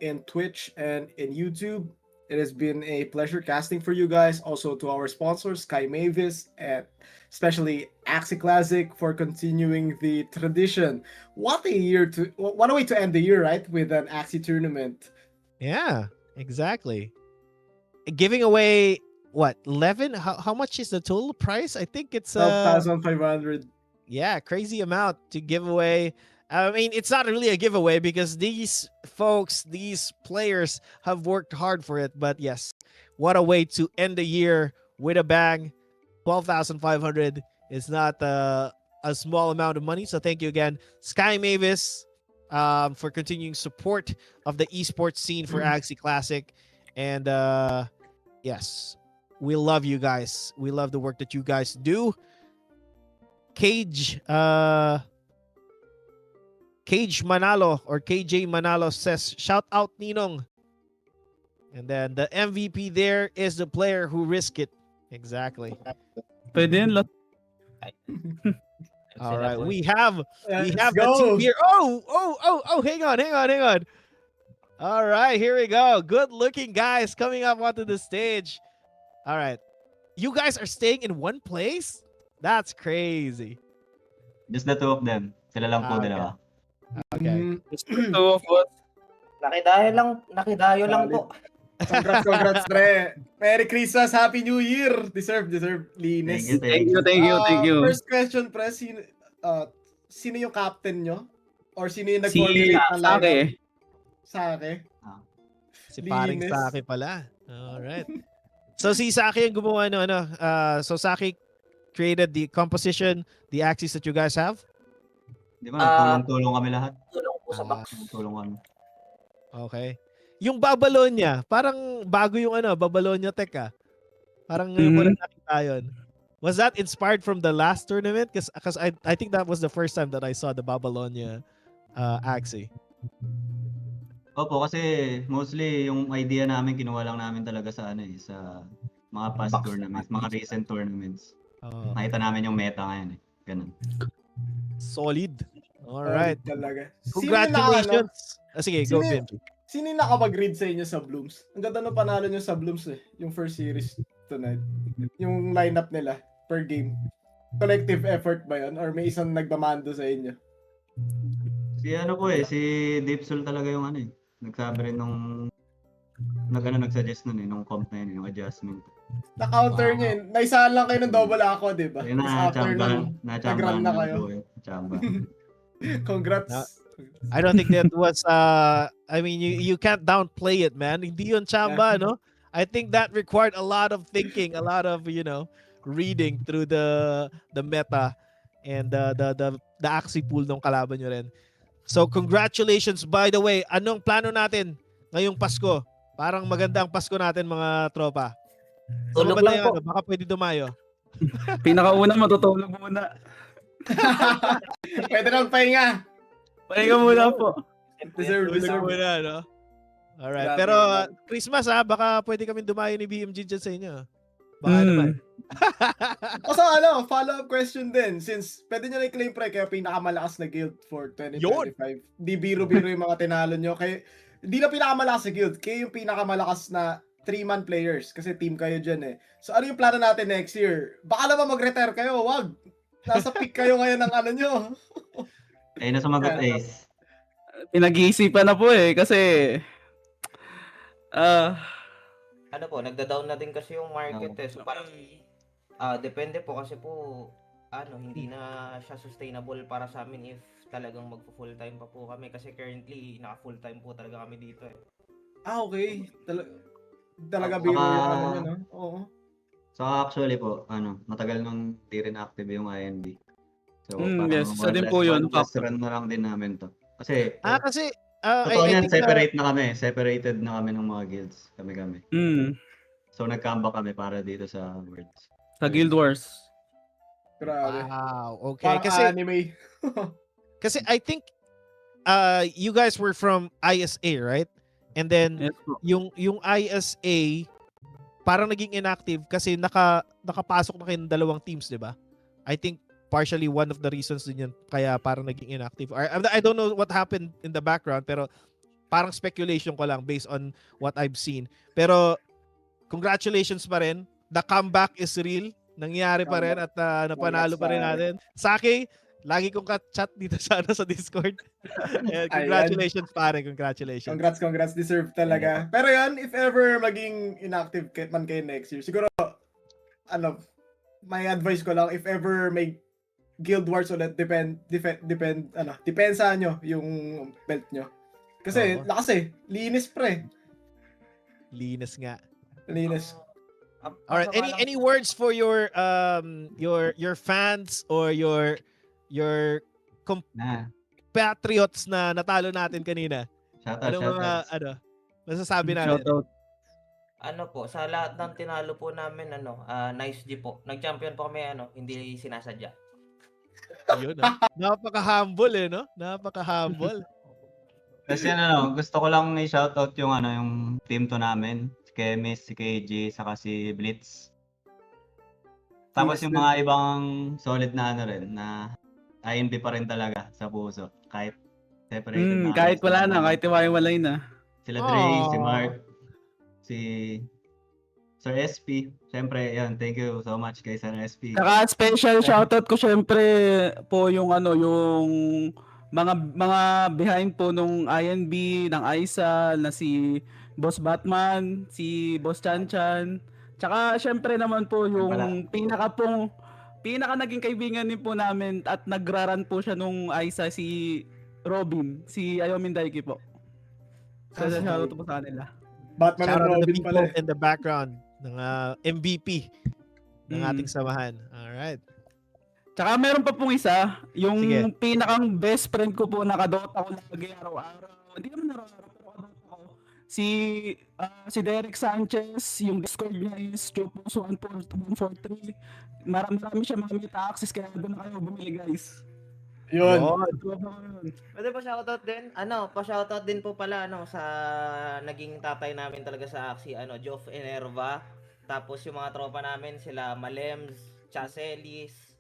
in Twitch and in YouTube. It has been a pleasure casting for you guys. Also to our sponsors, Sky Mavis, and especially Axie Classic for continuing the tradition. What a way to end the year, right? With an Axie tournament. Yeah, exactly. Giving away what 11? How much is the total price? I think it's 12,500. yeah, crazy amount to give away. I mean, it's not really a giveaway because these folks, these players have worked hard for it. But yes, what a way to end the year with a bang. 12,500 is not a small amount of money. So thank you again, Sky Mavis, for continuing support of the esports scene for Axie Classic. And yes, we love you guys. We love the work that you guys do. Cage Manalo or KJ Manalo says, shout out Ninong. And then the MVP there is the player who risked it. Exactly. Pwede yun, lot. All right. We have Let's the go. team here. Oh, hang on. All right, here we go. Good looking guys coming up onto the stage. All right. You guys are staying in one place? That's crazy. Just the two of them. Sila lang po Okay. dalawa. Okay. Two of us. Nakidayo lang po. Congrats, pre. Merry Christmas, Happy New Year. Deserve, linis. Thank you. First question, pre, sino yung captain nyo? Or sino yung nag-coordinate ng lineup? Sake. Sake. Si paring Linis. Saki pala. All right. So si Saki yung gumawa no so Saki created the composition, the axes that you guys have? Di ba, tulong kami lahat. Tulong po sa box. Tulong kami. Okay. Yung Babylonia, parang bago yung Babylonia tech ah. Parang wala nakita yun. Was that inspired from the last tournament? Because I think that was the first time that I saw the Babylonia Axie. Opo, kasi mostly yung idea namin kinuha lang namin talaga sa sa mga past tournaments, mga recent tournaments. Nakita namin yung meta ngayon Ganun. Solid. All right. Talaga. Congratulations. Sige, go Sino- Benji. Sino yung nakapag-read sa inyo sa Blooms? Ang ganda ng panalo nyo sa Blooms yung first series tonight. Yung lineup nila per game. Collective effort ba yun? Or may isang nagmamando sa inyo? Si Deep Soul talaga yung nagsabi rin nung nag-suggest nun nung comp na yun, yung adjustment. Na-counter nyo yun. Naisahan lang kayo ng double ako, di ba? Ayun Tapos after nun, nag-run na kayo. Chamba. Congrats. I don't think that was I mean you can't downplay it, man. Hindi yun chamba, no? I think that required a lot of thinking, a lot of, reading through the meta and the Axie pool ng kalaban nyo rin. So congratulations. By the way, anong plano natin ngayong Pasko? Parang maganda ang Pasko natin, mga tropa. Tulog lang po. Baka pwede dumayo. Pinakauna, matutulog muna. Pwede nang pahinga. Pahinga muna po. Deserve. Muna, no? Alright. Grabe, Pero grabe. Christmas baka pwede kami dumayo ni BMG dyan sa inyo. Baka naman. Kasi follow-up question din. Since pwede nyo na i-claim pre kayo pinakamalakas na guild for 2025. Di biro-biro yung mga tinalo nyo. Kaya, di na pinakamalakas na guild. Kayo yung pinakamalakas na 3-man players. Kasi team kayo dyan eh. So ano yung plano natin next year? Baka naman mag-retire kayo. Wag. Nasa peak kayo ngayon ng ano nyo. Ayun na sumagot, Ace. Pinag-iisipan na po eh. Kasi, Ano po, nagda-down na din kasi yung market eh. So parang depende po kasi po hindi na siya sustainable para sa amin if talagang magpo-full time pa po kami kasi currently naka-full time po talaga kami dito eh. Okay. Talaga biro yung ano nyo, no? Oo. So actually po, matagal nang di rin active yung INB. So yes, isa din po yun. Last run na lang din namin to. Kasi, Kasi, totoo I yan, think separate na kami. Separated na kami ng mga guilds. Kami. Mm, So nag-comeback kami para dito sa Worlds. sa Guild Wars. Grabe. wow, okay. Parang Kasi, anime. kasi I think, you guys were from ISA, right? And then, Yes po. yung ISA, parang naging inactive kasi nakapasok na kayong dalawang teams, di ba? I think partially one of the reasons din yun kaya parang naging inactive. I don't know what happened in the background pero parang speculation ko lang based on what I've seen. Pero congratulations pa rin. The comeback is real. Nangyari pa rin at napanalo pa rin natin. Saki, lagi kong chat dito sa Discord. Congratulations pare, congratulations. Congrats. Deserve talaga. Pero yan, if ever maging inactive man kayo next year, siguro, may advice ko lang, if ever may Guild Wars ulit, depensa nyo yung belt nyo. Kasi, lakas eh. Linis pre. Linis nga. Linis. Alright, any words for your fans or your compatriots na natalo natin kanina? Shoutout. Masasabi natin? Shoutout. Sa lahat ng tinalo po namin nice G po. Nag-champion po kami hindi sinasadya. Yun, napaka-humble eh, no? Napaka-humble. Kasi gusto ko lang i-shoutout yung team to namin. Si Kemis, si KG, saka si Blitz. Tapos yung mga ibang solid na na INB pa rin talaga sa puso. Kahit separated na. Kahit wala na, kahit iwalay na. Sila Dre, si Mark, si Sir SP. Siyempre, yan, thank you so much kay Sir SP. Saka special shoutout ko syempre po yung yung mga behind po nung INB, ng ISA, na si Boss Batman, si Boss Chanchan. Tsaka syempre naman po yung pinaka naging kaibigan din po namin at nagraran po siya nung ISA, si Robin, si Ayomin Daiki po. Special shoutout po sa kanila. Batman Shout and out to the Robin people pala. in the background ng MVP ng ating samahan. Alright. Tsaka meron pa pong isa, yung Sige. pinakang best friend ko po, nakadota ko lagi araw-araw. Hindi naman araw-araw, pero kadota ko. Si Derek Sanchez, yung Discord niya is Chopos143. Marami siya mga AXS, kaya doon na kayo bumili, guys. Yun. Pwede pa shoutout din? Pa-shoutout din po pala sa naging tatay namin talaga sa Axie, Joff Enerva. Tapos yung mga tropa namin, sila Malems, Chaselis,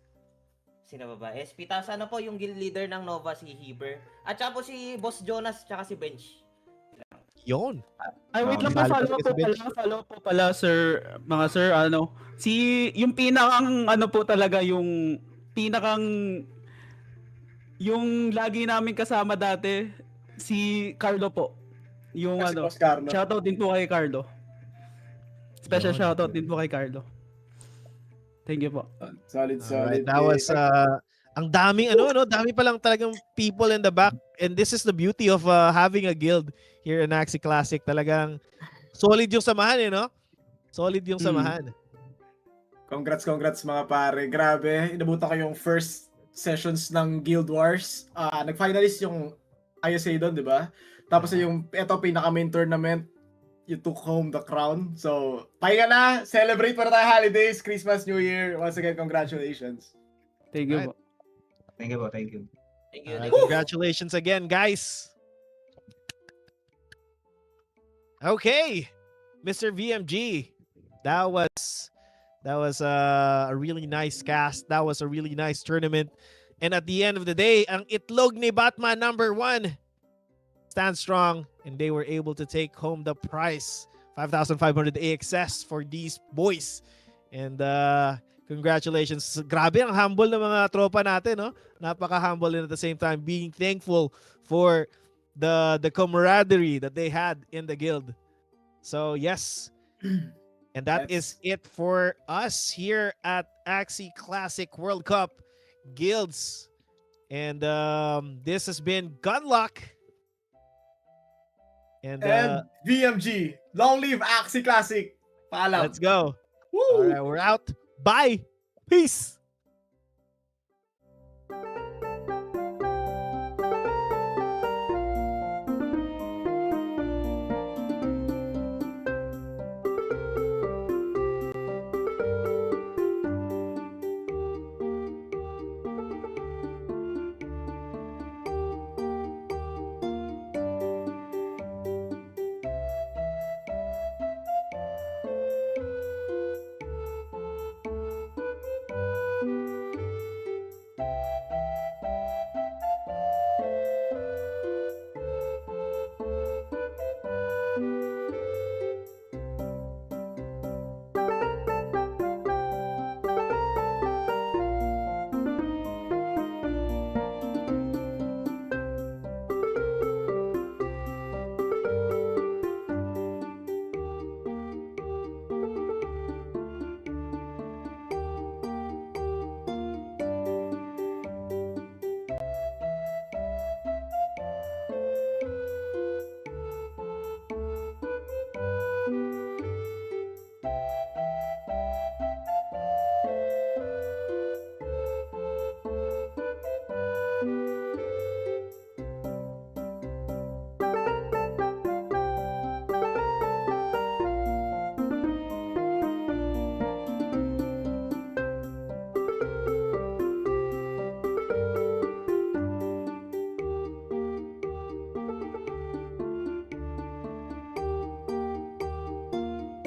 sino ba? SP. Tapos po yung guild leader ng Nova, si Heber. At saka po si Boss Jonas, tsaka si Bench. Yun. Ay, wait lang po, follow po pala, sir, mga sir, yung pinakang, po talaga, yung pinakang, yung lagi namin kasama dati, si Carlo po. Yung Boss Carlo. shoutout din po kay Carlo. Special Yun. shoutout din po kay Carlo. Thank you po. Solid. Alright, that was ang daming dami pa lang talagang people in the back, and this is the beauty of having a guild here in Axie Classic. Talagang solid yung samahan no? Solid yung samahan. Congrats mga pare. Grabe, inabutan ko yung first sessions ng Guild Wars. Nag-finalist yung ISA doon, di ba? Tapos yung pinaka-main tournament, you took home the crown. So, pahinga na. Celebrate para tayo holidays, Christmas, New Year. Once again, congratulations. Thank you Right. po. Thank you po, thank you. Thank you. Alright, congratulations again, guys. Okay, Mr. VMG, that That was a really nice cast. That was a really nice tournament. And at the end of the day, ang itlog ni Batman number 1 stand strong, and they were able to take home the prize, 5,500 AXS for these boys. And congratulations. Grabe ang humble ng mga tropa natin, no? Napaka-humble, and at the same time being thankful for the camaraderie that they had in the guild. So yes. And that is it for us here at Axie Classic World Cup Guilds. And this has been Gunlock. And VMG. Long live Axie Classic. Paalam. let's go. Woo! All right, we're out. Bye. Peace.